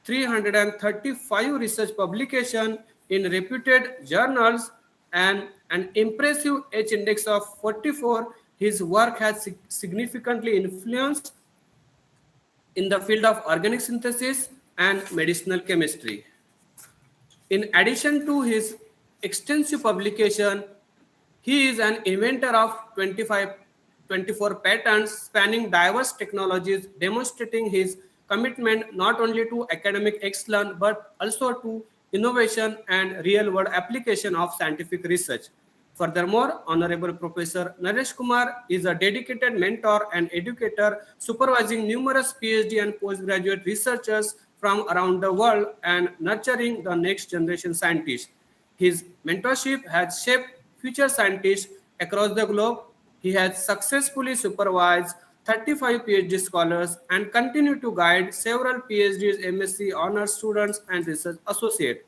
335 research publications in reputed journals and an impressive H-index of 44, his work has significantly influenced in the field of organic synthesis and medicinal chemistry. In addition to his extensive publication, he is an inventor of 24 patents spanning diverse technologies, demonstrating his commitment not only to academic excellence but also to innovation and real-world application of scientific research. Furthermore, Honorable Professor Naresh Kumar is a dedicated mentor and educator, supervising numerous PhD and postgraduate researchers from around the world and nurturing the next generation scientists. His mentorship has shaped future scientists across the globe. He has successfully supervised 35 PhD scholars and continue to guide several PhDs, MSc honors students, and research associates.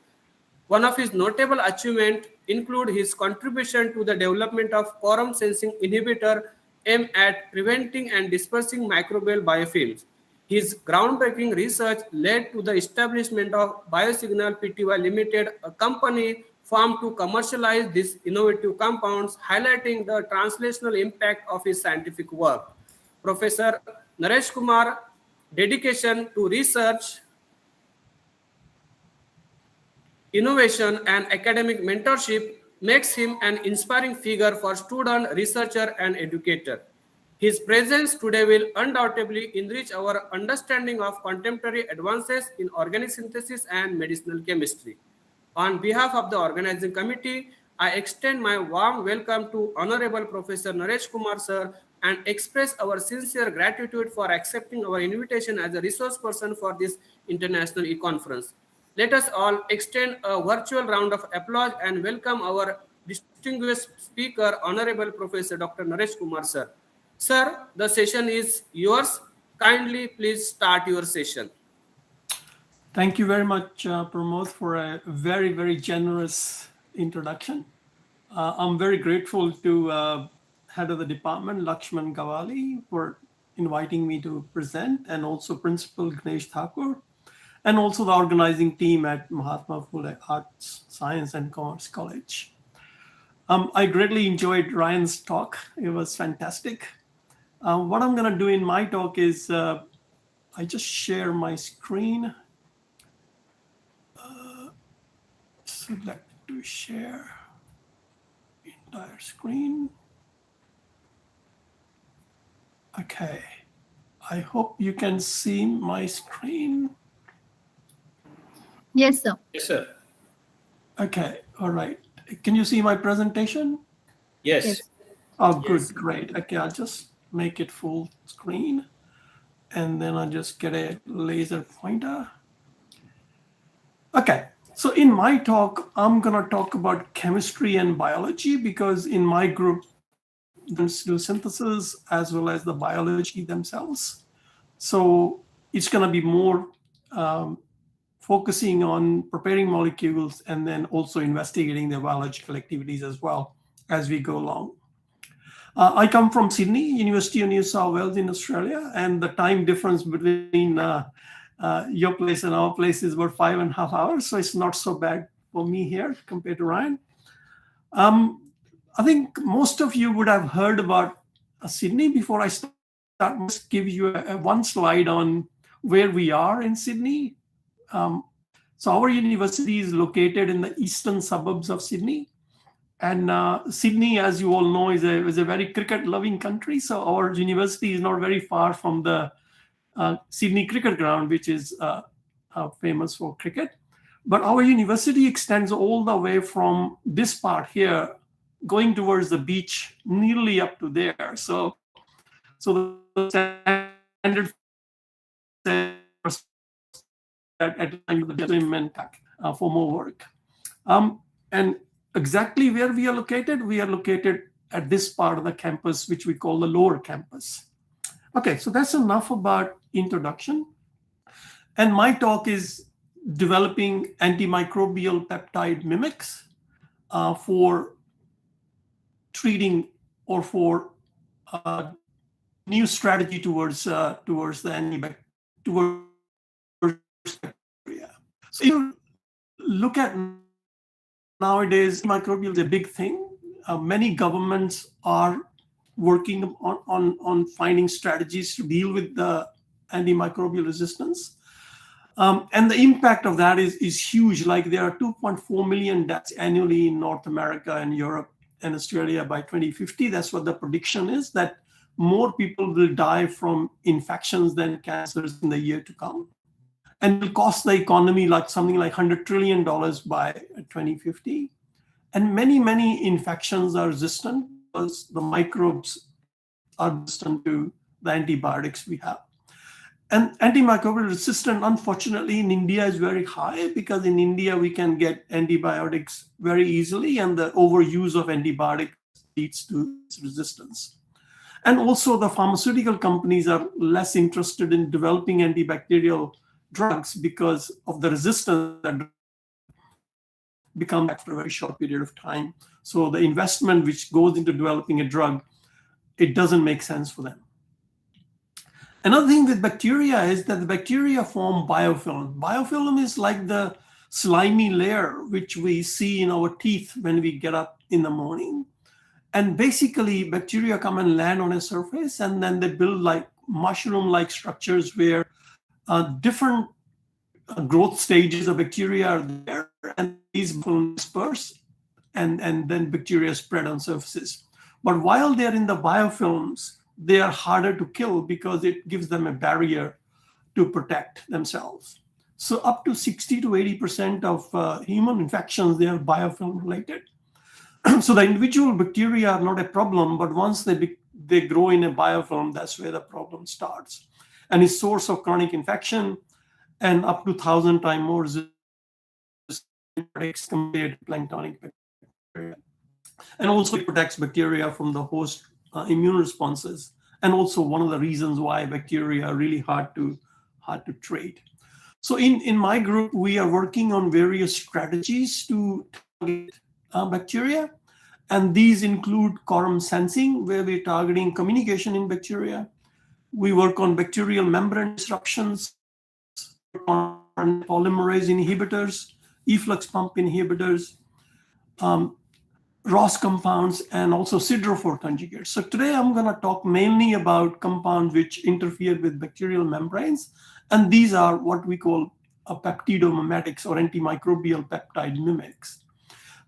One of his notable achievements include his contribution to the development of quorum sensing inhibitor aimed at preventing and dispersing microbial biofilms. His groundbreaking research led to the establishment of Biosignal Pty Limited, a company formed to commercialize these innovative compounds, highlighting the translational impact of his scientific work. Professor Naresh Kumar's dedication to research, innovation, and academic mentorship makes him an inspiring figure for student, researcher, and educator. His presence today will undoubtedly enrich our understanding of contemporary advances in organic synthesis and medicinal chemistry. On behalf of the organizing committee, I extend my warm welcome to Honorable Professor Naresh Kumar sir and express our sincere gratitude for accepting our invitation as a resource person for this international e-conference. Let us all extend a virtual round of applause and welcome our distinguished speaker, Honorable Professor Dr. Naresh Kumar sir. Sir, the session is yours. Kindly please start your session. Thank you very much, Pramod, for a very, very generous introduction. I'm very grateful to head of the department, Lakshman Gawali, for inviting me to present, and also Principal Ganesh Thakur, and also the organizing team at Mahatma Phule Arts, Science and Commerce College. I greatly enjoyed Ryan's talk. It was fantastic. What I'm going to do in my talk is I just share my screen. Select to share entire screen. Okay, I hope you can see my screen. Yes, sir. Yes, sir. Okay, all right. Can you see my presentation? Yes. Yes. Oh, good, great. Okay, I'll just make it full screen, and then I'll just get a laser pointer. Okay, so in my talk, I'm gonna talk about chemistry and biology, because in my group, do synthesis as well as the biology themselves. So it's going to be more focusing on preparing molecules and then also investigating their biological activities as well as we go along. I come from Sydney, University of New South Wales in Australia, and the time difference between Your place and our place is about 5.5 hours, so it's not so bad for me here compared to Ryan. I think most of you would have heard about Sydney. Before I start, I'll just give you one slide on where we are in Sydney. So our university is located in the eastern suburbs of Sydney. And Sydney, as you all know, is a very cricket-loving country. So our university is not very far from the Sydney Cricket Ground, which is famous for cricket. But our university extends all the way from this part here, going towards the beach, nearly up to there. So the standard at the time of the swim for more work. And exactly where we are located at this part of the campus, which we call the lower campus. Okay, so that's enough about introduction. And my talk is developing antimicrobial peptide mimics for treating or for new strategy towards the bacteria. So you look at nowadays, microbial is a big thing. Many governments are working on finding strategies to deal with the antimicrobial resistance. And the impact of that is huge. Like there are 2.4 million deaths annually in North America and Europe and Australia by 2050. That's what the prediction is, that more people will die from infections than cancers in the year to come. And it will cost the economy like something like $100 trillion by 2050. And many infections are resistant because the microbes are resistant to the antibiotics we have. And antimicrobial resistance, unfortunately, in India is very high because in India we can get antibiotics very easily, and the overuse of antibiotics leads to resistance. And also the pharmaceutical companies are less interested in developing antibacterial drugs because of the resistance that becomes after a very short period of time. So the investment which goes into developing a drug, it doesn't make sense for them. Another thing with bacteria is that the bacteria form biofilm. Biofilm is like the slimy layer which we see in our teeth when we get up in the morning. And basically bacteria come and land on a surface, and then they build like mushroom-like structures where different growth stages of bacteria are there, and these will disperse, and then bacteria spread on surfaces. But while they're in the biofilms, they are harder to kill because it gives them a barrier to protect themselves. So up to 60 to 80% of human infections, they are biofilm related. So the individual bacteria are not a problem, but once they grow in a biofilm, that's where the problem starts. And it's source of chronic infection and up to 1,000 times more resistant compared to planktonic bacteria. And also it protects bacteria from the host immune responses. And also one of the reasons why bacteria are really hard to treat. So in my group, we are working on various strategies to target bacteria. And these include quorum sensing, where we're targeting communication in bacteria. We work on bacterial membrane disruptions, on polymerase inhibitors, efflux pump inhibitors, ROS compounds, and also siderophore conjugates. So today I'm going to talk mainly about compounds which interfere with bacterial membranes. And these are what we call peptidomimetics or antimicrobial peptide mimics.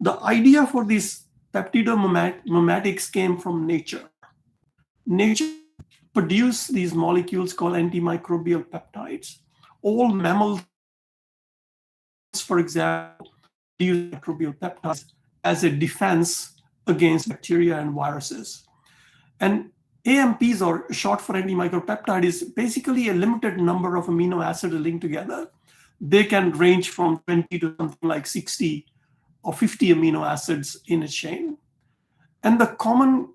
The idea for these peptidomimetics came from nature. Nature produced these molecules called antimicrobial peptides. All mammals, for example, use microbial peptides as a defense against bacteria and viruses. And AMPs, or short for antimicropeptide, is basically a limited number of amino acids linked together. They can range from 20 to something like 60 or 50 amino acids in a chain. And the common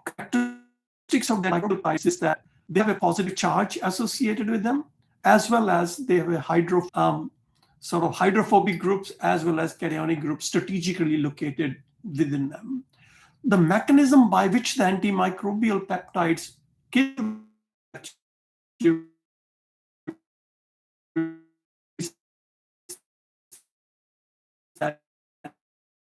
characteristics of the micropeptides is that they have a positive charge associated with them, as well as they have a sort of hydrophobic groups as well as cationic groups strategically located within them. The mechanism by which the antimicrobial peptides kill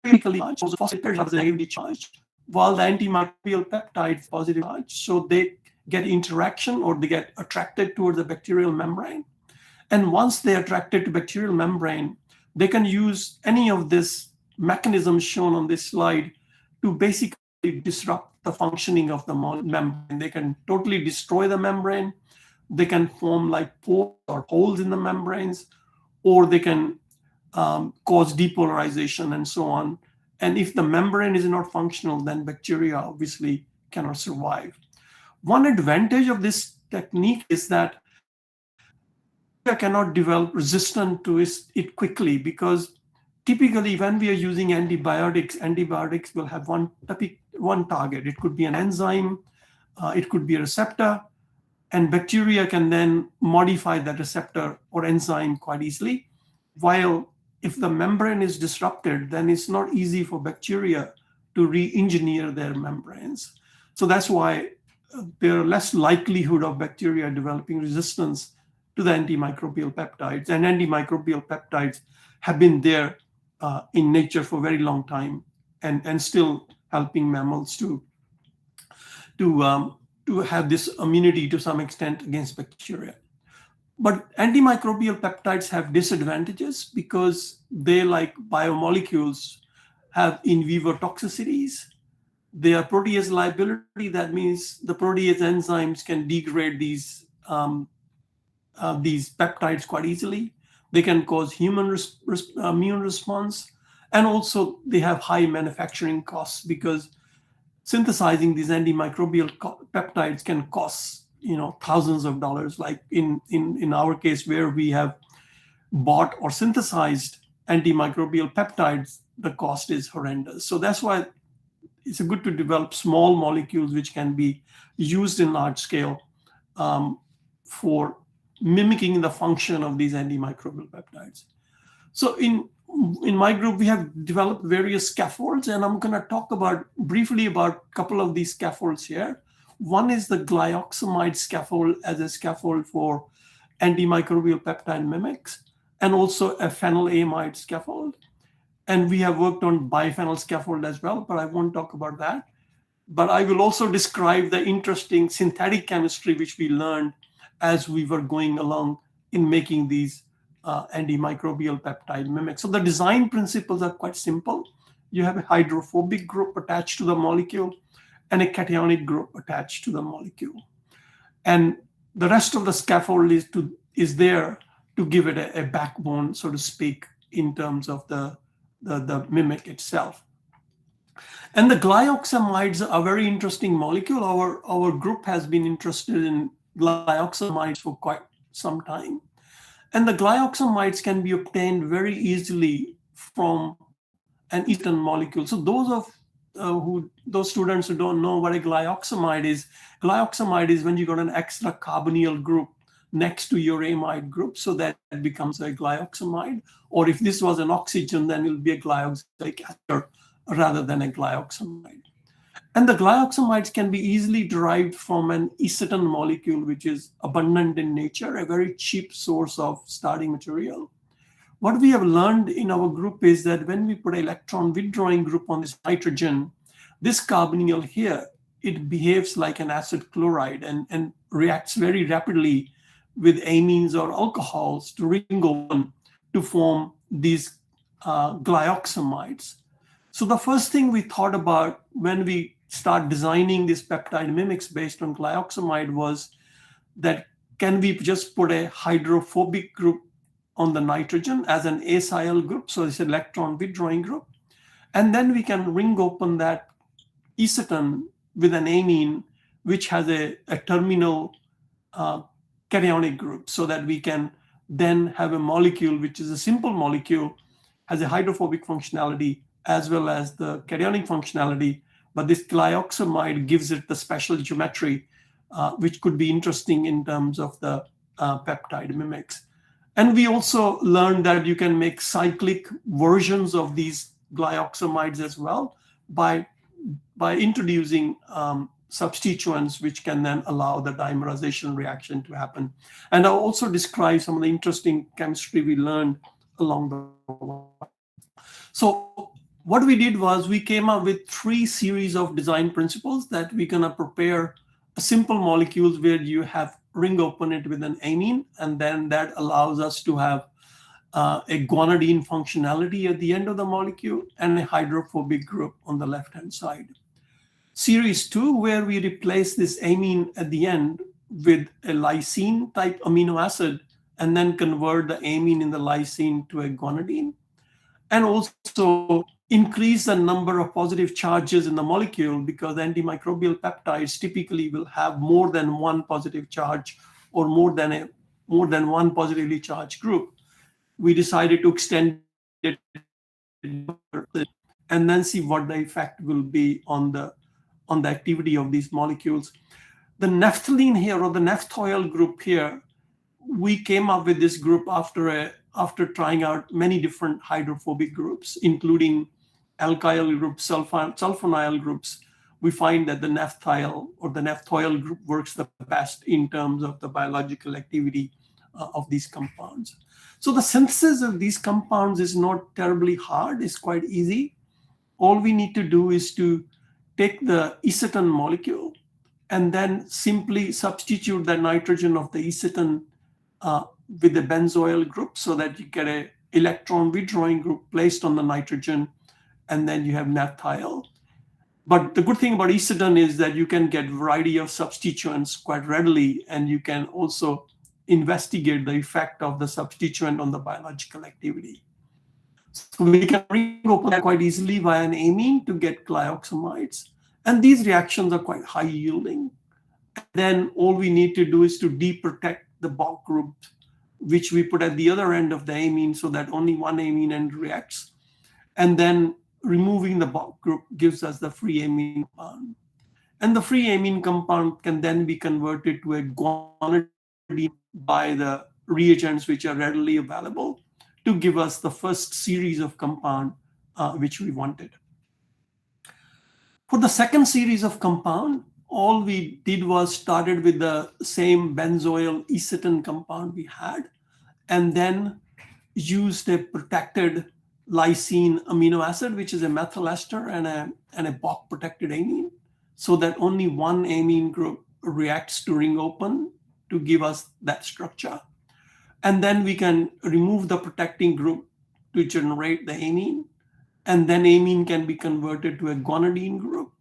chemically charged, also phosphatase is negatively charged, while the antimicrobial peptides positive charged, so they get interaction or they get attracted towards the bacterial membrane. And once they're attracted to bacterial membrane, they can use any of this mechanism shown on this slide to basically disrupt the functioning of the membrane. They can totally destroy the membrane. They can form like pores or holes in the membranes, or they can cause depolarization and so on. And if the membrane is not functional, then bacteria obviously cannot survive. One advantage of this technique is that bacteria cannot develop resistance to it quickly, because typically when we are using antibiotics will have one target. It could be an enzyme, it could be a receptor, and bacteria can then modify that receptor or enzyme quite easily. While if the membrane is disrupted, then it's not easy for bacteria to re-engineer their membranes. So that's why there are less likelihood of bacteria developing resistance to the antimicrobial peptides. And antimicrobial peptides have been there in nature for a very long time, and still helping mammals to have this immunity to some extent against bacteria. But antimicrobial peptides have disadvantages because they, like biomolecules, have in vivo toxicities. They are protease liability. That means the protease enzymes can degrade these peptides quite easily. They can cause human immune response, and also they have high manufacturing costs because synthesizing these antimicrobial peptides can cost thousands of dollars. Like in our case, where we have bought or synthesized antimicrobial peptides, the cost is horrendous. So that's why it's good to develop small molecules which can be used in large scale for mimicking the function of these antimicrobial peptides. So in my group, we have developed various scaffolds, and I'm going to talk briefly about a couple of these scaffolds here. One is the glyoxamide scaffold as a scaffold for antimicrobial peptide mimics, and also a phenylamide scaffold. And we have worked on biphenyl scaffold as well, but I won't talk about that. But I will also describe the interesting synthetic chemistry which we learned as we were going along in making these antimicrobial peptide mimics. So the design principles are quite simple. You have a hydrophobic group attached to the molecule and a cationic group attached to the molecule. And the rest of the scaffold is there to give it a backbone, so to speak, in terms of the mimic itself. And the glyoxamides are a very interesting molecule. Our group has been interested in glyoxamides for quite some time. And the glyoxamides can be obtained very easily from an eastern molecule. So those students who don't know what a glyoxamide is when you got an extra carbonyl group next to your amide group, so that it becomes a glyoxamide. Or if this was an oxygen, then it will be a glyoxylic acid rather than a glyoxamide. And the glyoxamides can be easily derived from an acetone molecule, which is abundant in nature, a very cheap source of starting material. What we have learned in our group is that when we put an electron withdrawing group on this nitrogen, this carbonyl here, it behaves like an acid chloride and reacts very rapidly with amines or alcohols to ring open to form these glyoxamides. So the first thing we thought about when we start designing these peptide mimics based on glyoxamide was that can we just put a hydrophobic group on the nitrogen as an acyl group, so it's an electron withdrawing group, and then we can ring open that acetone with an amine which has a terminal cationic group, so that we can then have a molecule which is a simple molecule, has a hydrophobic functionality as well as the cationic functionality, but this glyoxamide gives it the special geometry which could be interesting in terms of the peptide mimics. And we also learned that you can make cyclic versions of these glyoxamides as well by introducing substituents, which can then allow the dimerization reaction to happen. And I'll also describe some of the interesting chemistry we learned along the way. So what we did was we came up with 3 series of design principles that we're going to prepare simple molecules where you have ring open it with an amine, and then that allows us to have a guanidine functionality at the end of the molecule and a hydrophobic group on the left-hand side. Series 2, where we replace this amine at the end with a lysine type amino acid and then convert the amine in the lysine to a guanidine, and also increase the number of positive charges in the molecule, because antimicrobial peptides typically will have more than one positive charge or more than one positively charged group. We decided to extend it and then see what the effect will be on the activity of these molecules. The naphthalene here, or the naphthoyl group here, we came up with this group after trying out many different hydrophobic groups, including alkyl groups, sulfonyl groups. We find that the naphthoyl group works the best in terms of the biological activity of these compounds. So the synthesis of these compounds is not terribly hard, it's quite easy. All we need to do is to take the acetone molecule and then simply substitute the nitrogen of the acetone with the benzoyl group, so that you get an electron withdrawing group placed on the nitrogen, and then you have naphthyl. But the good thing about acetone is that you can get a variety of substituents quite readily, and you can also investigate the effect of the substituent on the biological activity. So we can ring open that quite easily via an amine to get glyoxamides. And these reactions are quite high yielding. And then all we need to do is to deprotect the bulk group, which we put at the other end of the amine so that only one amine end reacts. And then removing the bulk group gives us the free amine compound. And the free amine compound can then be converted to a guanidine by the reagents which are readily available to give us the first series of compound which we wanted. For the second series of compound, all we did was started with the same benzoyl acetone compound we had, and then used a protected lysine amino acid, which is a methyl ester and a Bock protected amine, so that only one amine group reacts to ring open to give us that structure. And then we can remove the protecting group to generate the amine, and then amine can be converted to a guanidine group.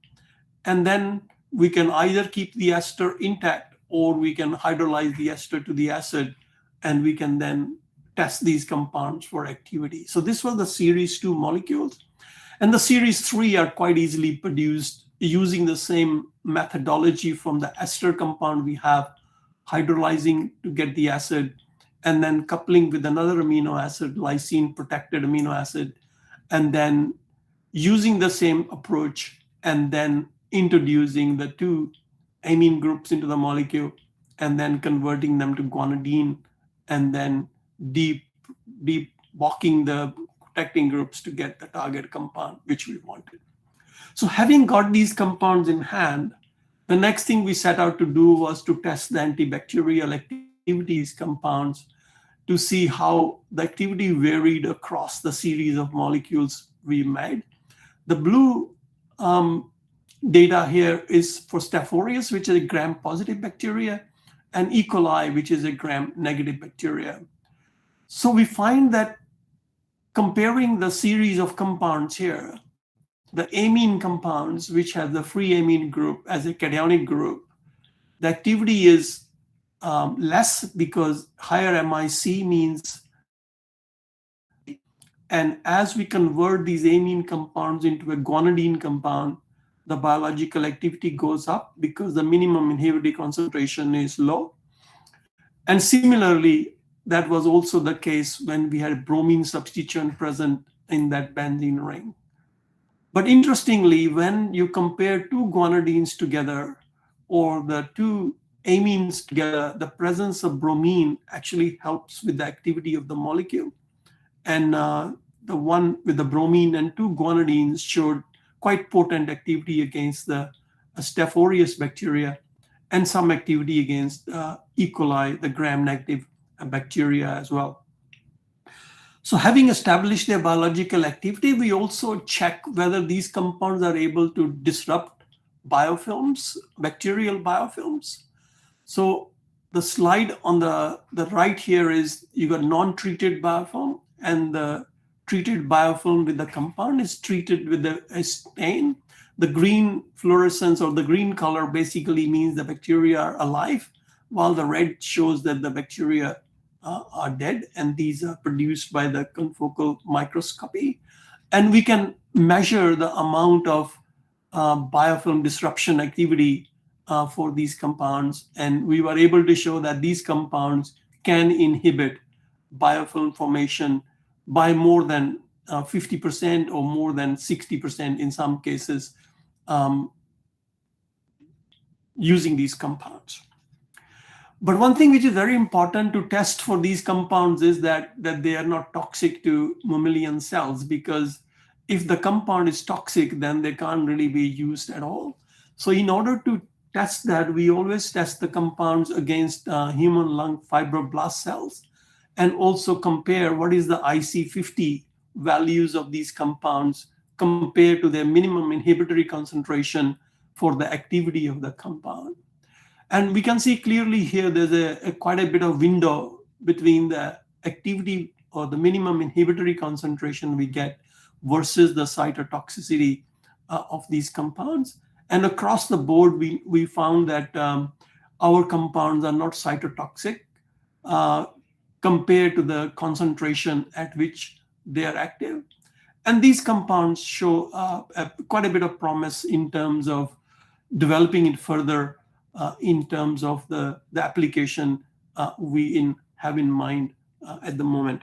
And then we can either keep the ester intact, or we can hydrolyze the ester to the acid, and we can then test these compounds for activity. So this was the series 2 molecules. And the series 3 are quite easily produced using the same methodology from the ester compound we have, hydrolyzing to get the acid, and then coupling with another amino acid, lysine protected amino acid, and then using the same approach, and then introducing the 2 amine groups into the molecule, and then converting them to guanidine, and then de-blocking the protecting groups to get the target compound which we wanted. So having got these compounds in hand, the next thing we set out to do was to test the antibacterial activities compounds to see how the activity varied across the series of molecules we made. The blue data here is for Staph aureus, which is a gram-positive bacteria, and E. coli, which is a gram-negative bacteria. So we find that comparing the series of compounds here, the amine compounds, which have the free amine group as a cationic group, the activity is less, because higher MIC means, and as we convert these amine compounds into a guanidine compound, the biological activity goes up because the minimum inhibitory concentration is low. And similarly, that was also the case when we had bromine substituent present in that benzene ring. But interestingly, when you compare 2 guanidines together, or the 2 amines together, the presence of bromine actually helps with the activity of the molecule. And the one with the bromine and 2 guanidines showed quite potent activity against the Staph aureus bacteria, and some activity against E. coli, the gram-negative bacteria as well. So having established their biological activity, we also check whether these compounds are able to disrupt biofilms, bacterial biofilms. So the slide on the right here is you got non-treated biofilm, and the treated biofilm with the compound is treated with a stain. The green fluorescence or the green color basically means the bacteria are alive, while the red shows that the bacteria are dead, and these are produced by the confocal microscopy. And we can measure the amount of biofilm disruption activity for these compounds, and we were able to show that these compounds can inhibit biofilm formation by more than 50% or more than 60% in some cases using these compounds. But one thing which is very important to test for these compounds is that they are not toxic to mammalian cells, because if the compound is toxic, then they can't really be used at all. So in order to test that, we always test the compounds against human lung fibroblast cells, and also compare what is the IC50 values of these compounds compared to their minimum inhibitory concentration for the activity of the compound. And we can see clearly here there's quite a bit of window between the activity or the minimum inhibitory concentration we get versus the cytotoxicity of these compounds. And across the board, we found that our compounds are not cytotoxic compared to the concentration at which they are active. And these compounds show quite a bit of promise in terms of developing it further in terms of the application we have in mind at the moment.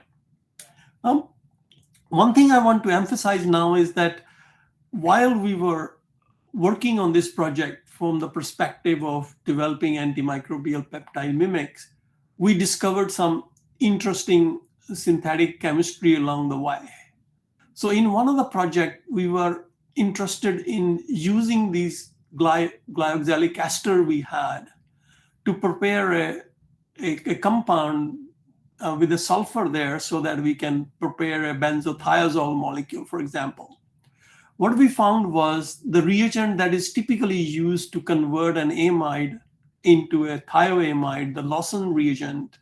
One thing I want to emphasize now is that while we were working on this project from the perspective of developing antimicrobial peptide mimics, we discovered some interesting synthetic chemistry along the way. So in one of the projects, we were interested in using these glyoxylic ester we had to prepare a compound with a sulfur there so that we can prepare a benzothiazole molecule, for example. What we found was the reagent that is typically used to convert an amide into a thioamide, the Lawson reagent.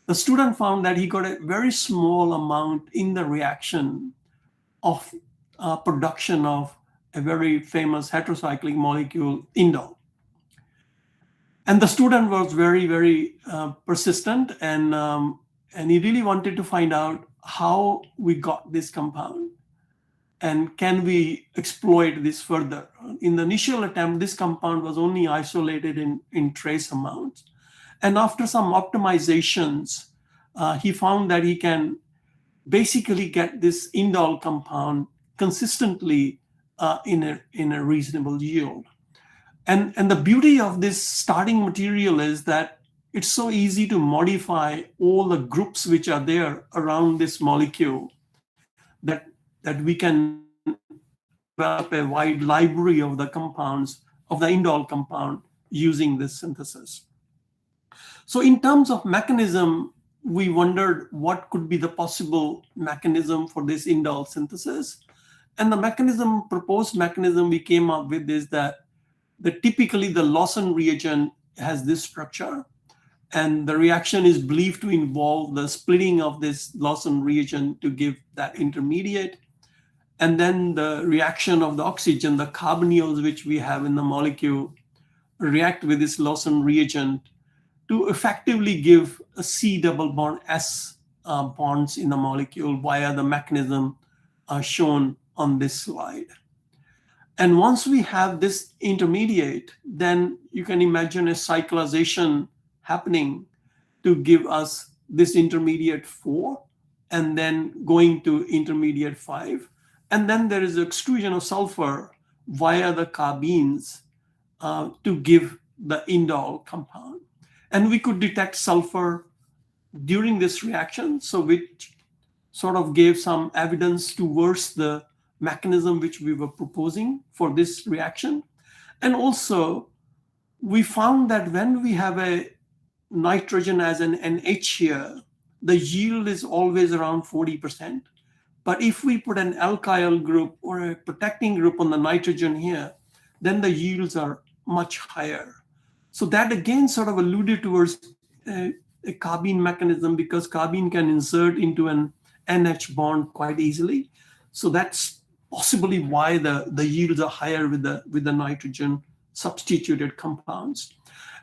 The student found that he got a very small amount in the reaction of production of a very famous heterocyclic molecule, indole. And the student was very, very persistent, and he really wanted to find out how we got this compound and can we exploit this further. In the initial attempt, this compound was only isolated in trace amounts. And after some optimizations, he found that he can basically get this indole compound consistently in a reasonable yield. And the beauty of this starting material is that it's so easy to modify all the groups which are there around this molecule that we can develop a wide library of the compounds, of the indole compound, using this synthesis. So in terms of mechanism, we wondered what could be the possible mechanism for this indole synthesis. And the proposed mechanism we came up with is that typically the Lawson reagent has this structure, and the reaction is believed to involve the splitting of this Lawson reagent to give that intermediate. And then the reaction of the oxygen, the carbonyls which we have in the molecule, react with this Lawson reagent to effectively give a C double bond S bonds in the molecule via the mechanism shown on this slide. And once we have this intermediate, then you can imagine a cyclization happening to give us this intermediate 4, and then going to intermediate 5. And then there is extrusion of sulfur via the carbenes to give the indole compound. And we could detect sulfur during this reaction, so which sort of gave some evidence towards the mechanism which we were proposing for this reaction. And also, we found that when we have a nitrogen as an NH here, the yield is always around 40%. But if we put an alkyl group or a protecting group on the nitrogen here, then the yields are much higher. So that again sort of alluded towards a carbene mechanism, because carbene can insert into an NH bond quite easily. So that's possibly why the yields are higher with the nitrogen substituted compounds.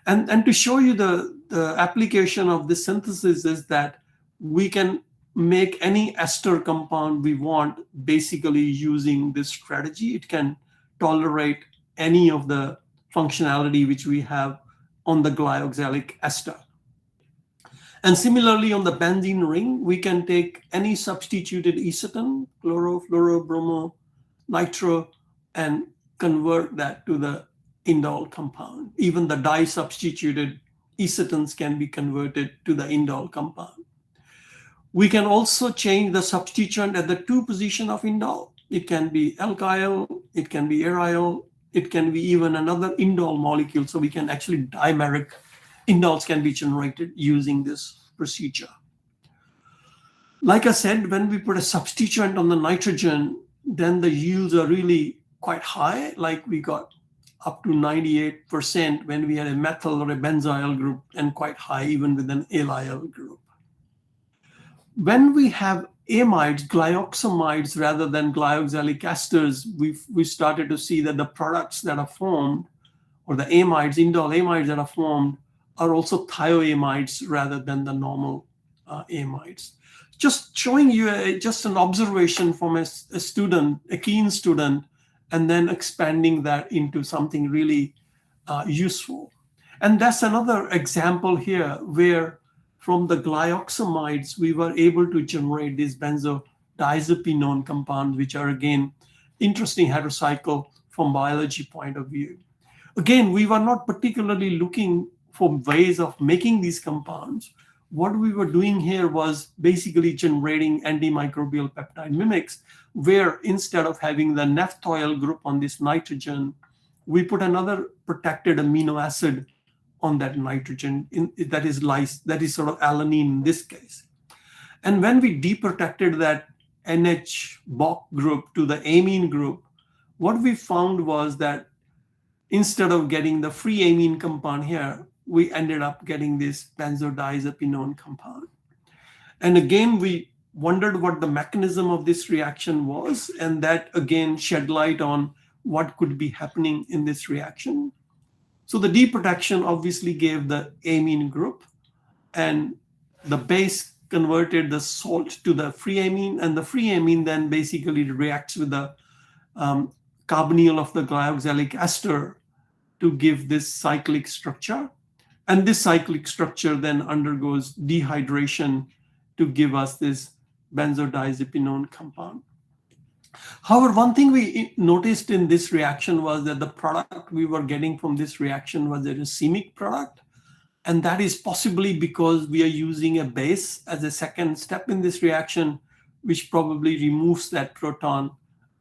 And to show you the application of this synthesis is that we can make any ester compound we want basically using this strategy. It can tolerate any of the functionality which we have on the glyoxylic ester. And similarly, on the benzene ring, we can take any substituted acetone, chloro, fluoro, bromo, nitro, and convert that to the indole compound. Even the di-substituted acetones can be converted to the indole compound. We can also change the substituent at the 2 position of indole. It can be alkyl, it can be aryl, it can be even another indole molecule. So we can actually dimeric indoles can be generated using this procedure. Like I said, when we put a substituent on the nitrogen, then the yields are really quite high, like we got up to 98% when we had a methyl or a benzyl group, and quite high even with an allyl group. When we have amides, glyoxamides rather than glyoxylic esters, we started to see that the products that are formed, or the amides, indole amides that are formed, are also thioamides rather than the normal amides. Just showing you just an observation from a student, a keen student, and then expanding that into something really useful. And that's another example here where from the glyoxamides, we were able to generate these benzodiazepinone compounds, which are again, interesting heterocycle from biology point of view. Again, we were not particularly looking for ways of making these compounds. What we were doing here was basically generating antimicrobial peptide mimics, where instead of having the naphthoyl group on this nitrogen, we put another protected amino acid on that nitrogen, that is sort of alanine in this case. And when we deprotected that NH BOC group to the amine group, what we found was that instead of getting the free amine compound here, we ended up getting this benzodiazepinone compound. And again, we wondered what the mechanism of this reaction was, and that again shed light on what could be happening in this reaction. So the deprotection obviously gave the amine group, and the base converted the salt to the free amine, and the free amine then basically reacts with the carbonyl of the glyoxylic ester to give this cyclic structure. And this cyclic structure then undergoes dehydration to give us this benzodiazepinone compound. However, one thing we noticed in this reaction was that the product we were getting from this reaction was a racemic product. And that is possibly because we are using a base as a second step in this reaction, which probably removes that proton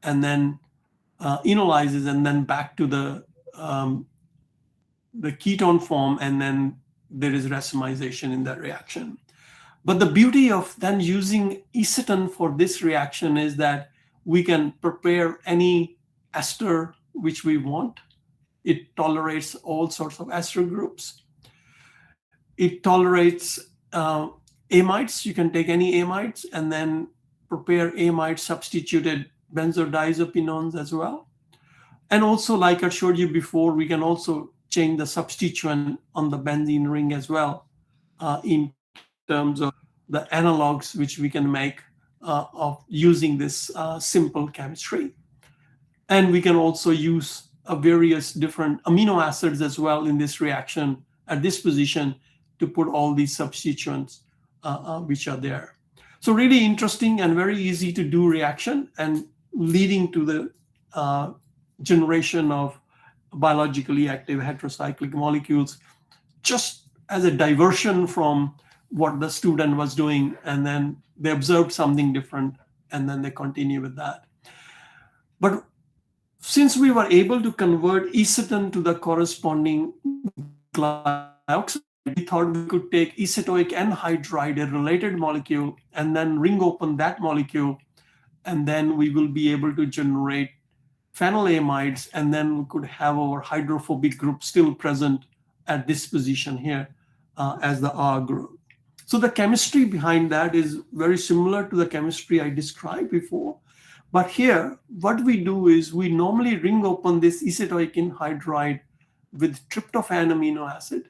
and then enolizes and then back to the ketone form, and then there is racemization in that reaction. But the beauty of then using acetone for this reaction is that we can prepare any ester which we want. It tolerates all sorts of ester groups. It tolerates amides. You can take any amides and then prepare amide substituted benzodiazepinones as well. And also, like I showed you before, we can also change the substituent on the benzene ring as well in terms of the analogs which we can make of using this simple chemistry. And we can also use various different amino acids as well in this reaction at this position to put all these substituents which are there. So really interesting and very easy to do reaction, and leading to the generation of biologically active heterocyclic molecules, just as a diversion from what the student was doing, and then they observed something different, and then they continue with that. But since we were able to convert acetone to the corresponding glyoxide, we thought we could take acetoic anhydride, a related molecule, and then ring open that molecule, and then we will be able to generate phenylamides, and then we could have our hydrophobic group still present at this position here as the R group. So the chemistry behind that is very similar to the chemistry I described before. But here, what we do is we normally ring open this acetoic anhydride with tryptophan amino acid.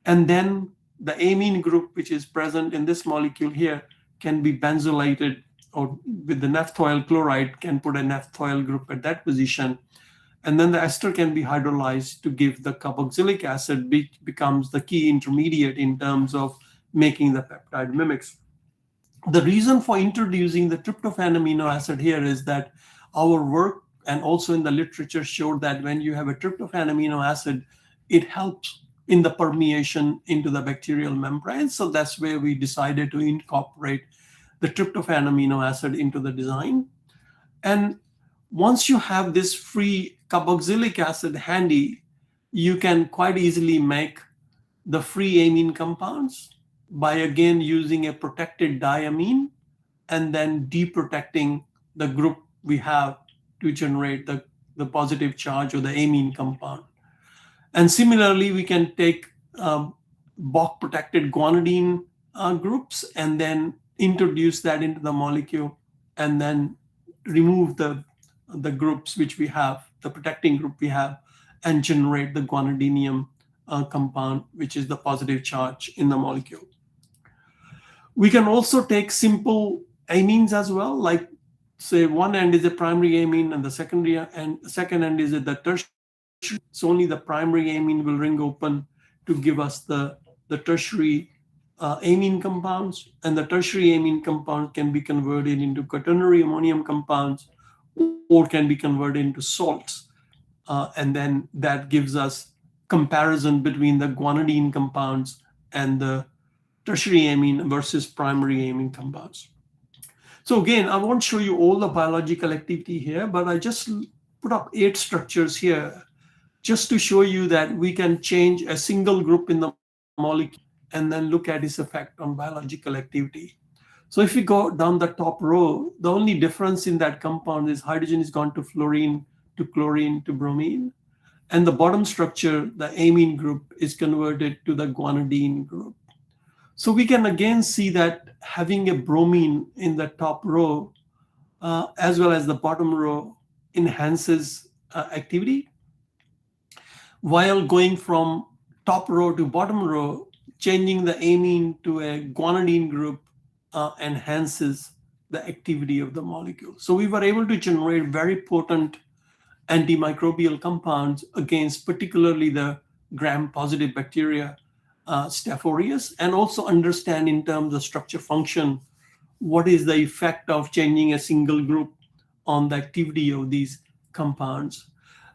And then the amine group, which is present in this molecule here, can be benzylated, or with the naphthoyl chloride can put a naphthoyl group at that position. And then the ester can be hydrolyzed to give the carboxylic acid, which becomes the key intermediate in terms of making the peptide mimics. The reason for introducing the tryptophan amino acid here is that our work and also in the literature showed that when you have a tryptophan amino acid, it helps in the permeation into the bacterial membrane. So that's where we decided to incorporate the tryptophan amino acid into the design. And once you have this free carboxylic acid handy, you can quite easily make the free amine compounds by again using a protected diamine and then deprotecting the group we have to generate the positive charge or the amine compound. And similarly, we can take Bock protected guanidine groups and then introduce that into the molecule and then remove the groups which we have, the protecting group we have, and generate the guanidinium compound, which is the positive charge in the molecule. We can also take simple amines as well, like say one end is a primary amine and the second end is the tertiary. So only the primary amine will ring open to give us the tertiary amine compounds, and the tertiary amine compound can be converted into quaternary ammonium compounds or can be converted into salts. And then that gives us comparison between the guanidine compounds and the tertiary amine versus primary amine compounds. So again, I won't show you all the biological activity here, but I just put up 8 structures here just to show you that we can change a single group in the molecule and then look at its effect on biological activity. So if we go down the top row, the only difference in that compound is hydrogen is gone to fluorine, to chlorine, to bromine. And the bottom structure, the amine group, is converted to the guanidine group. So we can again see that having a bromine in the top row as well as the bottom row enhances activity, while going from top row to bottom row, changing the amine to a guanidine group enhances the activity of the molecule. So we were able to generate very potent antimicrobial compounds against particularly the gram-positive bacteria, Staph aureus, and also understand in terms of structure function, what is the effect of changing a single group on the activity of these compounds.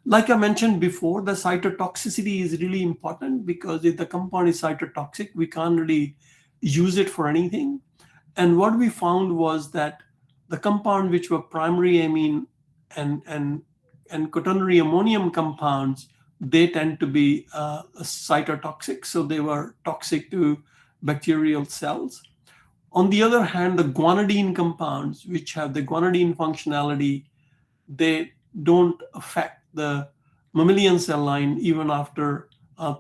Like I mentioned before, the cytotoxicity is really important because if the compound is cytotoxic, we can't really use it for anything. And what we found was that the compound which were primary amine and quaternary ammonium compounds, they tend to be cytotoxic, so they were toxic to bacterial cells. On the other hand, the guanidine compounds, which have the guanidine functionality, they don't affect the mammalian cell line even after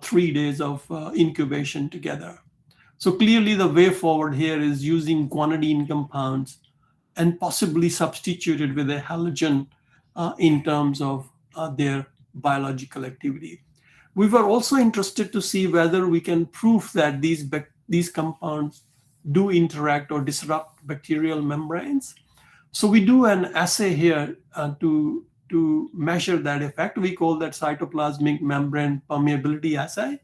3 days of incubation together. So clearly the way forward here is using guanidine compounds and possibly substituted with a halogen in terms of their biological activity. We were also interested to see whether we can prove that these compounds do interact or disrupt bacterial membranes. So we do an assay here to measure that effect. We call that cytoplasmic membrane permeability assay,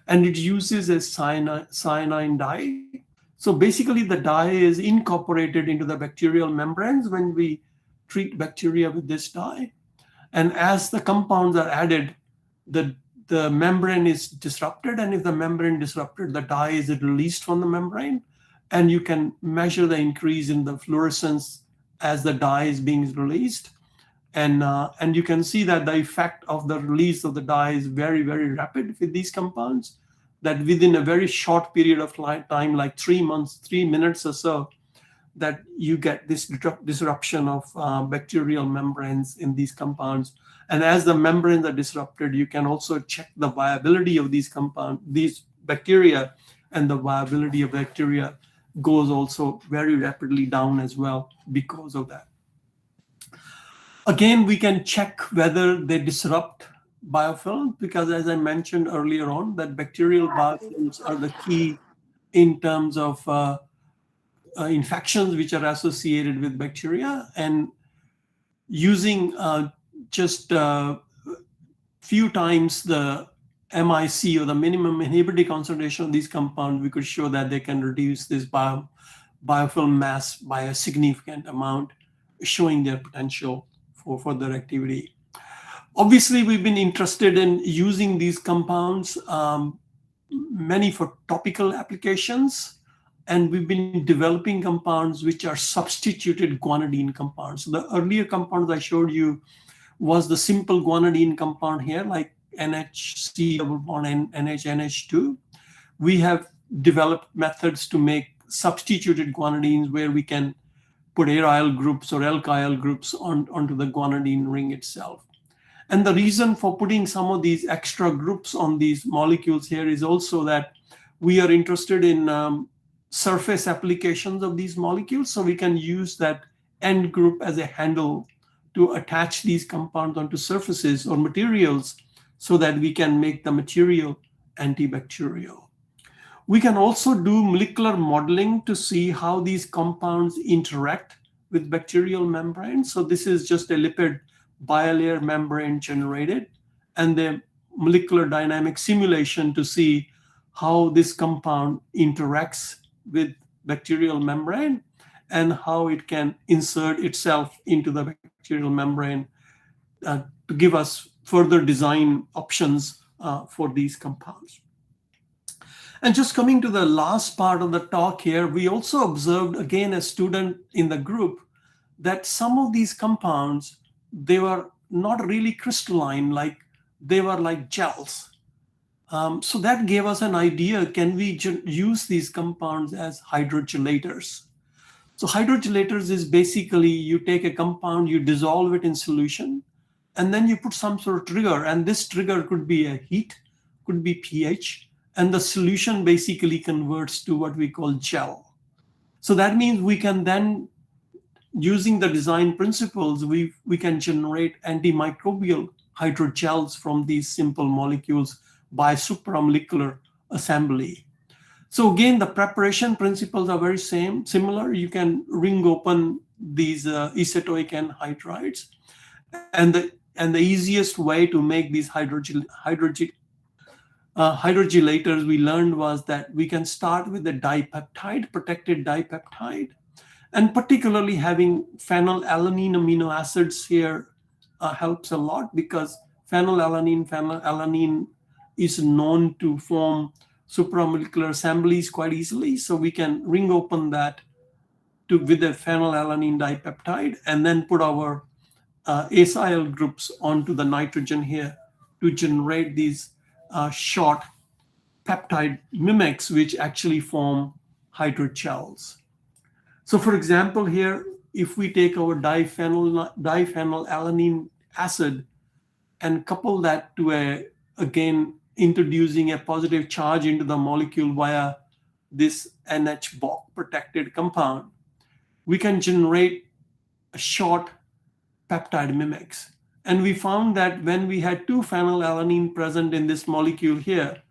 and it uses a cyanine dye. So basically the dye is incorporated into the bacterial membranes when we treat bacteria with this dye. And as the compounds are added, the membrane is disrupted. And if the membrane disrupted, the dye is released from the membrane. And you can measure the increase in the fluorescence as the dye is being released. And you can see that the effect of the release of the dye is very, very rapid with these compounds, that within a very short period of time, like 3 months, 3 minutes or so, that you get this disruption of bacterial membranes in these compounds. And as the membranes are disrupted, you can also check the viability of these bacteria, and the viability of bacteria goes also very rapidly down as well because of that. Again, we can check whether they disrupt biofilms, because as I mentioned earlier on, that bacterial biofilms are the key in terms of infections which are associated with bacteria. And using just few times the MIC, or the minimum inhibitory concentration of these compounds, we could show that they can reduce this biofilm mass by a significant amount, showing their potential for further activity. Obviously, we've been interested in using these compounds, many for topical applications, and we've been developing compounds which are substituted guanidine compounds. So the earlier compounds I showed you was the simple guanidine compound here, like NHC double bond and NH-NH2. We have developed methods to make substituted guanidines where we can put aryl groups or alkyl groups onto the guanidine ring itself. And the reason for putting some of these extra groups on these molecules here is also that we are interested in surface applications of these molecules, so we can use that end group as a handle to attach these compounds onto surfaces or materials so that we can make the material antibacterial. We can also do molecular modeling to see how these compounds interact with bacterial membranes. So this is just a lipid bilayer membrane generated, and the molecular dynamic simulation to see how this compound interacts with bacterial membrane and how it can insert itself into the bacterial membrane to give us further design options for these compounds. And just coming to the last part of the talk here, we also observed, again, a student in the group, that some of these compounds, they were not really crystalline, like they were like gels. So that gave us an idea, can we use these compounds as hydrogelators? So hydrogelators is basically you take a compound, you dissolve it in solution, and then you put some sort of trigger, and this trigger could be a heat, could be pH, and the solution basically converts to what we call gel. So that means we can then, using the design principles, we can generate antimicrobial hydrogels from these simple molecules by supramolecular assembly. So again, the preparation principles are very similar. You can ring open these acetoic anhydrides, and the easiest way to make these hydrogelators we learned was that we can start with a dipeptide, protected dipeptide, and particularly having phenylalanine amino acids here helps a lot, because phenylalanine is known to form supramolecular assemblies quite easily. So we can ring open that with a phenylalanine dipeptide and then put our acyl groups onto the nitrogen here to generate these short peptide mimics, which actually form hydrogels. So for example, here, if we take our diphenylalanine acid and couple that to again, introducing a positive charge into the molecule via this NH-Bock protected compound, we can generate a short peptide mimics. And we found that when we had 2 phenylalanine present in this molecule here,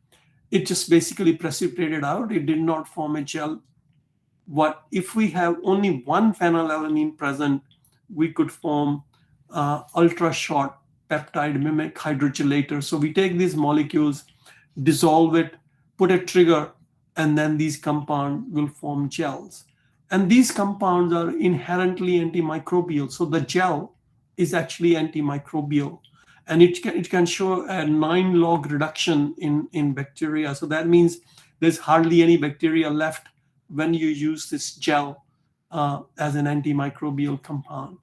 it just basically precipitated out. It did not form a gel. What if we have only 1 phenylalanine present, we could form ultra short peptide mimic hydrogelator. So we take these molecules, dissolve it, put a trigger, and then these compounds will form gels. And these compounds are inherently antimicrobial. So the gel is actually antimicrobial, and it can show a 9 log reduction in bacteria. So that means there's hardly any bacteria left when you use this gel as an antimicrobial compound.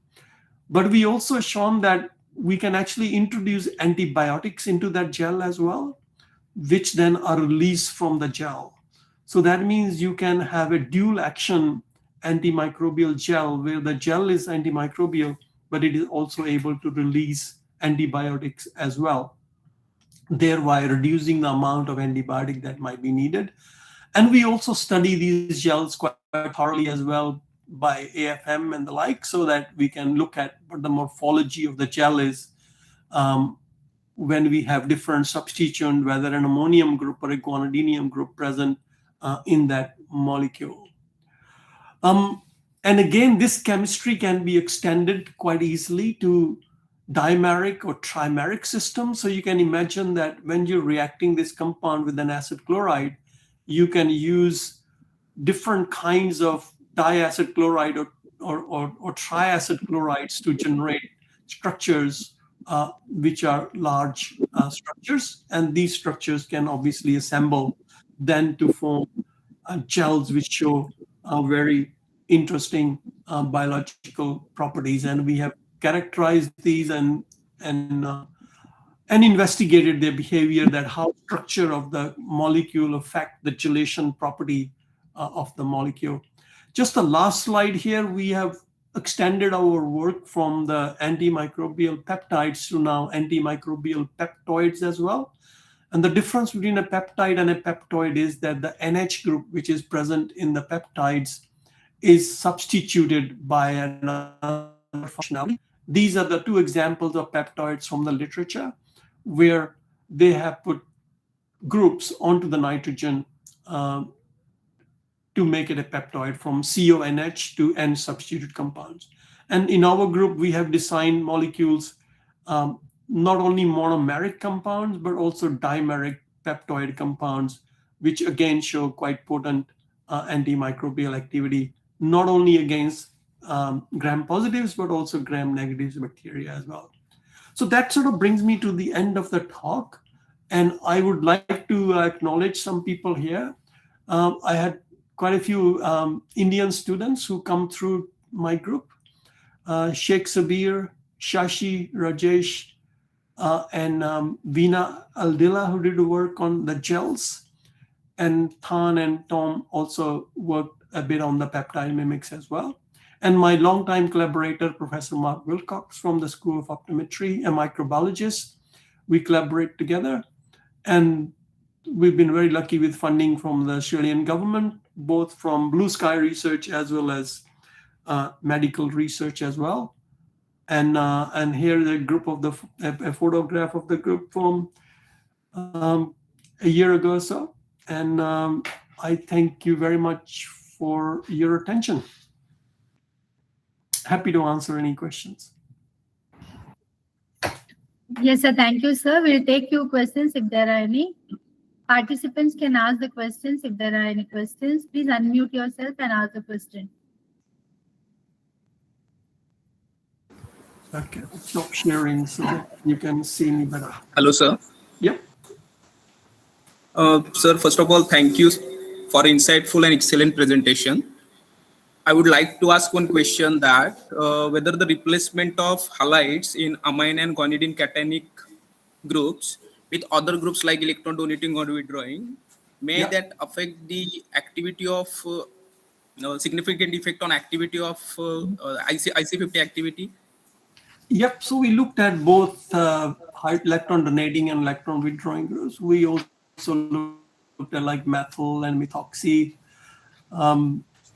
But we also shown that we can actually introduce antibiotics into that gel as well, which then are released from the gel. So that means you can have a dual action antimicrobial gel where the gel is antimicrobial, but it is also able to release antibiotics as well, thereby reducing the amount of antibiotic that might be needed. And we also study these gels quite thoroughly as well by AFM and the like, so that we can look at what the morphology of the gel is when we have different substituents, whether an ammonium group or a guanidinium group present in that molecule. And again, this chemistry can be extended quite easily to dimeric or trimeric systems. So you can imagine that when you're reacting this compound with an acid chloride, you can use different kinds of diacid chloride or triacid chlorides to generate structures which are large structures. And these structures can obviously assemble then to form gels which show very interesting biological properties. And we have characterized these and investigated their behavior, that how structure of the molecule affect the gelation property of the molecule. Just the last slide here, we have extended our work from the antimicrobial peptides to now antimicrobial peptoids as well. And the difference between a peptide and a peptoid is that the NH group, which is present in the peptides, is substituted by another functionality. These are the two examples of peptoids from the literature where they have put groups onto the nitrogen to make it a peptide, from CONH to N substituted compounds. And in our group, we have designed molecules, not only monomeric compounds, but also dimeric peptoid compounds, which again show quite potent antimicrobial activity, not only against gram positives, but also gram negatives bacteria as well. So that sort of brings me to the end of the talk. And I would like to acknowledge some people here. I had quite a few Indian students who come through my group. Sheikh Sabir, Shashi, Rajesh, and Veena Aldila, who did work on the gels. And Than and Tom also worked a bit on the peptide mimics as well. And my longtime collaborator, Professor Mark Wilcox from the School of Optometry, a microbiologist. We collaborate together. And we've been very lucky with funding from the Australian government, both from Blue Sky Research as well as medical research as well. And here the group of a photograph of the group from a year ago or so. And I thank you very much for your attention. Happy to answer any questions. Yes, sir. Thank you, sir. We'll take few questions if there are any. Participants can ask the questions if there are any questions. Please unmute yourself and ask the question. Okay, stop sharing so that you can see me better. Hello, sir. Yep. Sir, first of all, thank you for insightful and excellent presentation. I would like to ask one question, that whether the replacement of halides in amine and guanidine cationic groups with other groups like electron donating or withdrawing, may that affect the activity of significant effect on activity of IC50 activity? Yep. So we looked at both electron donating and electron withdrawing groups. We also looked at like methyl and methoxy.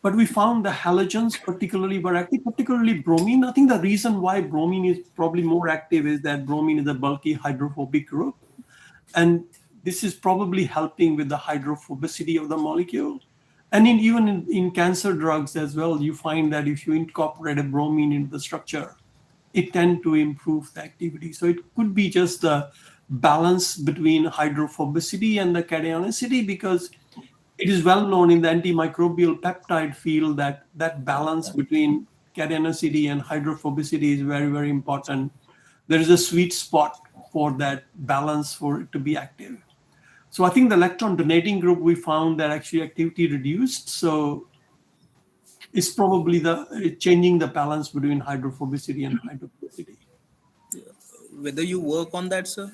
But we found the halogens particularly were active, particularly bromine. I think the reason why bromine is probably more active is that bromine is a bulky hydrophobic group. And this is probably helping with the hydrophobicity of the molecule. And even in cancer drugs as well, you find that if you incorporate a bromine into the structure, it tends to improve the activity. So it could be just the balance between hydrophobicity and the cationicity, because it is well known in the antimicrobial peptide field that that balance between cationicity and hydrophobicity is very, very important. There is a sweet spot for that balance for it to be active. So I think the electron donating group, we found that actually activity reduced. So is probably the changing the balance between hydrophobicity and hydrophobicity. Whether you work on that, sir?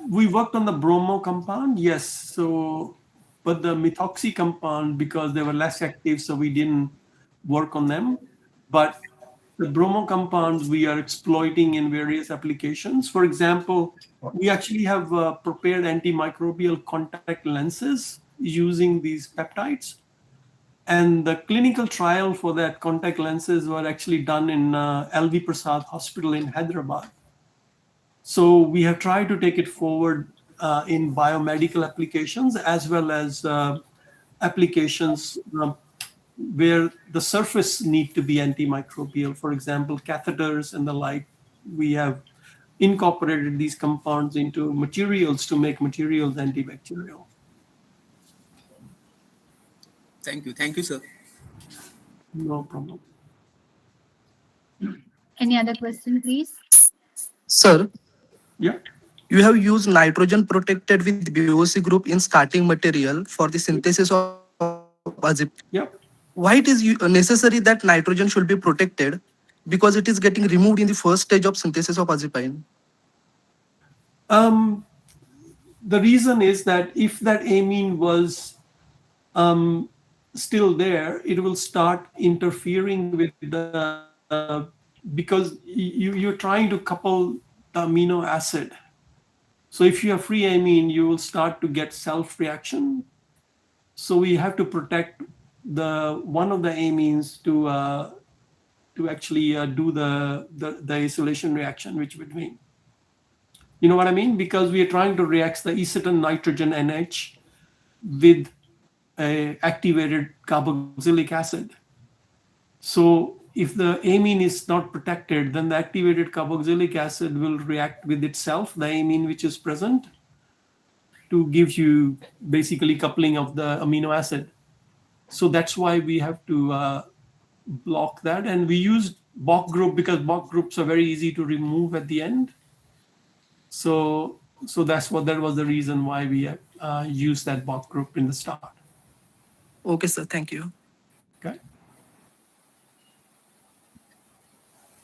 We worked on the bromo compound, yes. So, but the methoxy compound, because they were less active, so we didn't work on them. But the bromo compounds we are exploiting in various applications. For example, we actually have prepared antimicrobial contact lenses using these peptides. And the clinical trial for that contact lenses were actually done in LV Prasad Hospital in Hyderabad. So we have tried to take it forward in biomedical applications as well as applications where the surface need to be antimicrobial. For example, catheters and the like. We have incorporated these compounds into materials to make materials antibacterial. Thank you, sir. No problem. Any other question, please? Sir, Yeah. you have used nitrogen protected with BOC group in starting material for the synthesis of azip. Yeah. Why it is necessary that nitrogen should be protected? Because it is getting removed in the first stage of synthesis of azipine. The reason is that if that amine was still there, it will start interfering with the because you're trying to couple the amino acid. So if you have free amine, you will start to get self-reaction. So we have to protect the one of the amines to actually do the isolation reaction, which between. You know what I mean? Because we are trying to react the aceton nitrogen NH with activated carboxylic acid. So if the amine is not protected, then the activated carboxylic acid will react with itself, the amine which is present, to give you basically coupling of the amino acid. So that's why we have to block that. And we used Bock group because Bock groups are very easy to remove at the end. So that was the reason why we used that Bock group in the start. Okay, sir. Thank you. Okay.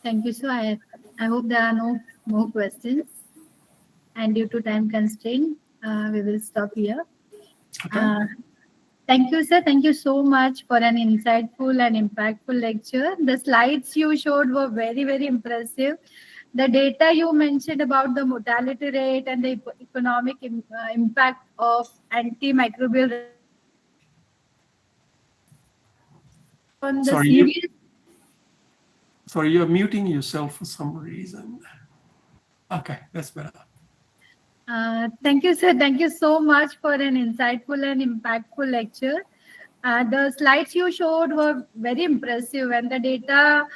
Thank you, sir. I hope there are no more questions. And due to time constraint, we will stop here. Okay. Thank you, sir. Thank you so much for an insightful and impactful lecture. The slides you showed were very, very impressive. The data you mentioned about the mortality rate and the economic impact of antimicrobial on the serious. Sorry, you're muting yourself for some reason. Okay, that's better. Thank you, sir. Thank you so much for an insightful and impactful lecture. The slides you showed were very impressive, and the data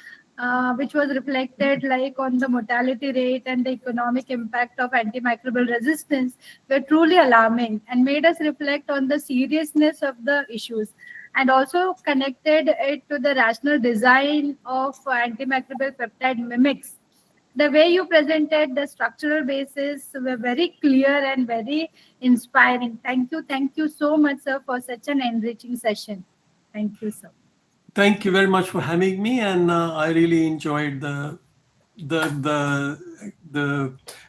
which was reflected like on the mortality rate and the economic impact of antimicrobial resistance were truly alarming and made us reflect on the seriousness of the issues, and also connected it to the rational design of antimicrobial peptide mimics. The way you presented the structural basis were very clear and very inspiring. Thank you so much, sir, for such an enriching session. Thank you, sir. Thank you very much for having me, and I really enjoyed the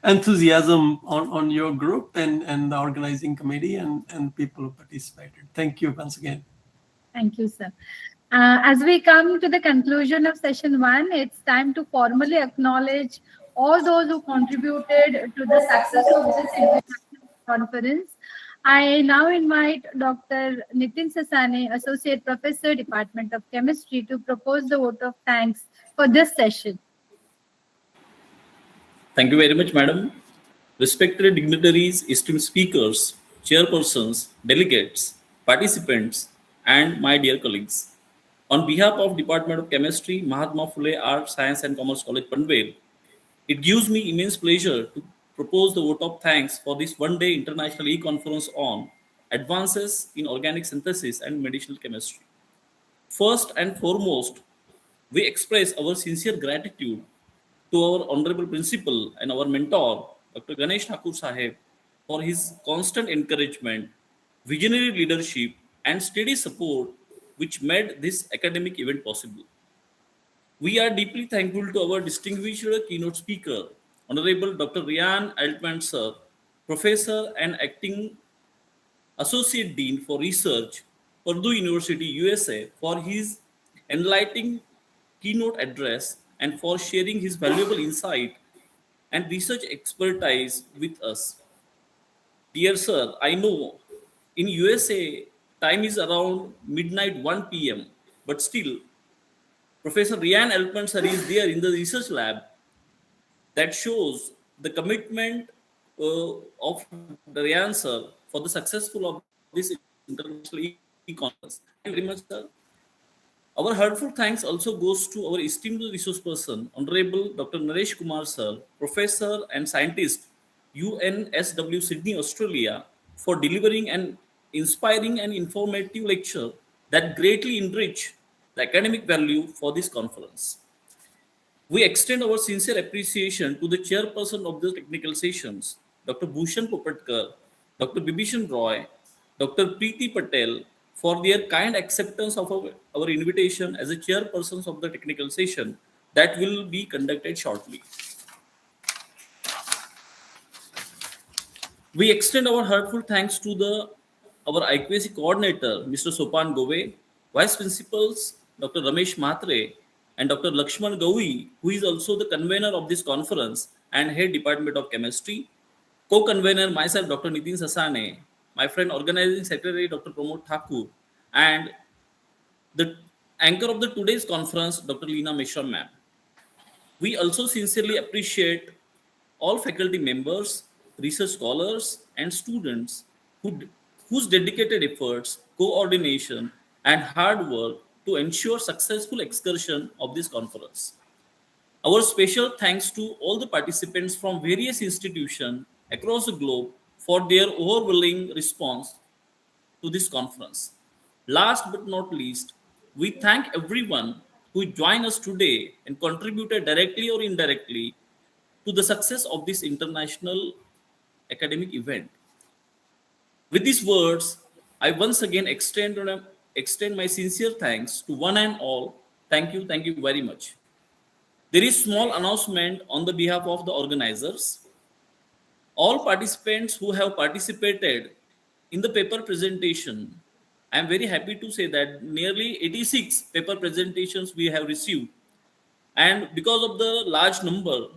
enthusiasm on your group and the organizing committee and people who participated. Thank you once again. Thank you, sir. As we come to the conclusion of session 1, it's time to formally acknowledge all those who contributed to the success of this international conference. I now invite Dr. Nitin Sasane, Associate Professor, Department of Chemistry, to propose the vote of thanks for this session. Thank you very much, Madam. Respected dignitaries, esteemed speakers, chairpersons, delegates, participants, and my dear colleagues. On behalf of Department of Chemistry, Mahatma Phule Arts, Science and Commerce College, Panvel, it gives me immense pleasure to propose the vote of thanks for this one-day international e-conference on advances in organic synthesis and medicinal chemistry. First and foremost, we express our sincere gratitude to our honorable principal and our mentor, Dr. Ganesh Thakur Saheb, for his constant encouragement, visionary leadership, and steady support which made this academic event possible. We are deeply thankful to our distinguished keynote speaker, Honorable Dr. Ryan Altman Sir, Professor and Acting Associate Dean for Research, Purdue University, USA, for his enlightening keynote address and for sharing his valuable insight and research expertise with us. Dear sir, I know in USA time is around midnight 1 p.m. but still Professor Ryan Altman sir is there in the research lab. That shows the commitment of Ryan sir for the successful of this international e-conference. Thank you very much, sir. Our heartfelt thanks also goes to our esteemed resource person, Honorable Dr. Naresh Kumar sir, Professor and Scientist, UNSW Sydney, Australia, for delivering an inspiring and informative lecture that greatly enriched the academic value for this conference. We extend our sincere appreciation to the chairperson of the technical sessions, Dr. Bhushan Popatkar, Dr. Bibhishan Roy, Dr. Preeti Patel, for their kind acceptance of our invitation as a chairpersons of the technical session that will be conducted shortly. We extend our heartfelt thanks to our IQAC coordinator, Mr. Sopan Gove, Vice Principals, Dr. Ramesh Mhatre, and Dr. Lakshman Gaui, who is also the convener of this conference and head Department of Chemistry, co-convener myself, Dr. Nitin Sasane, my friend organizing secretary, Dr. Pramod Thakur, and the anchor of the today's conference, Dr. Leena Mishra ma'am. We also sincerely appreciate all faculty members, research scholars, and students whose dedicated efforts, coordination, and hard work to ensure successful excursion of this conference. Our special thanks to all the participants from various institutions across the globe for their overwhelming response to this conference. Last but not least, we thank everyone who joined us today and contributed directly or indirectly to the success of this international academic event. With these words, I once again extend my sincere thanks to one and all. Thank you very much. There is small announcement on the behalf of the organizers. All participants who have participated in the paper presentation, I am very happy to say that nearly 86 paper presentations we have received. And because of the large number,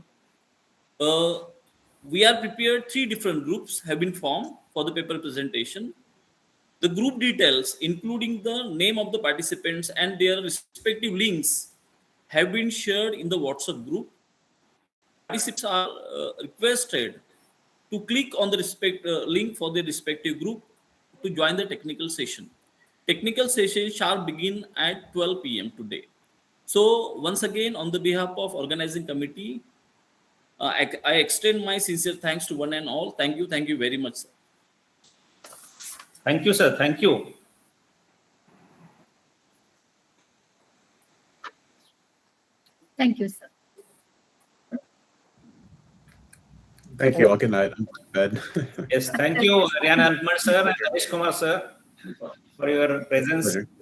we are prepared 3 different groups have been formed for the paper presentation. The group details, including the name of the participants and their respective links, have been shared in the WhatsApp group. Participants are requested to click on the link for their respective group to join the technical session. Technical session shall begin at 12 p.m. today. So once again, on the behalf of organizing committee, I extend my sincere thanks to one and all. Thank you very much, sir. Thank you, sir. Thank you. Thank you, sir. Thank you all. Good night. I'm going to bed. Yes, thank you, Ryan Altman sir and Ramesh Kumar sir, for your presence. Pleasure.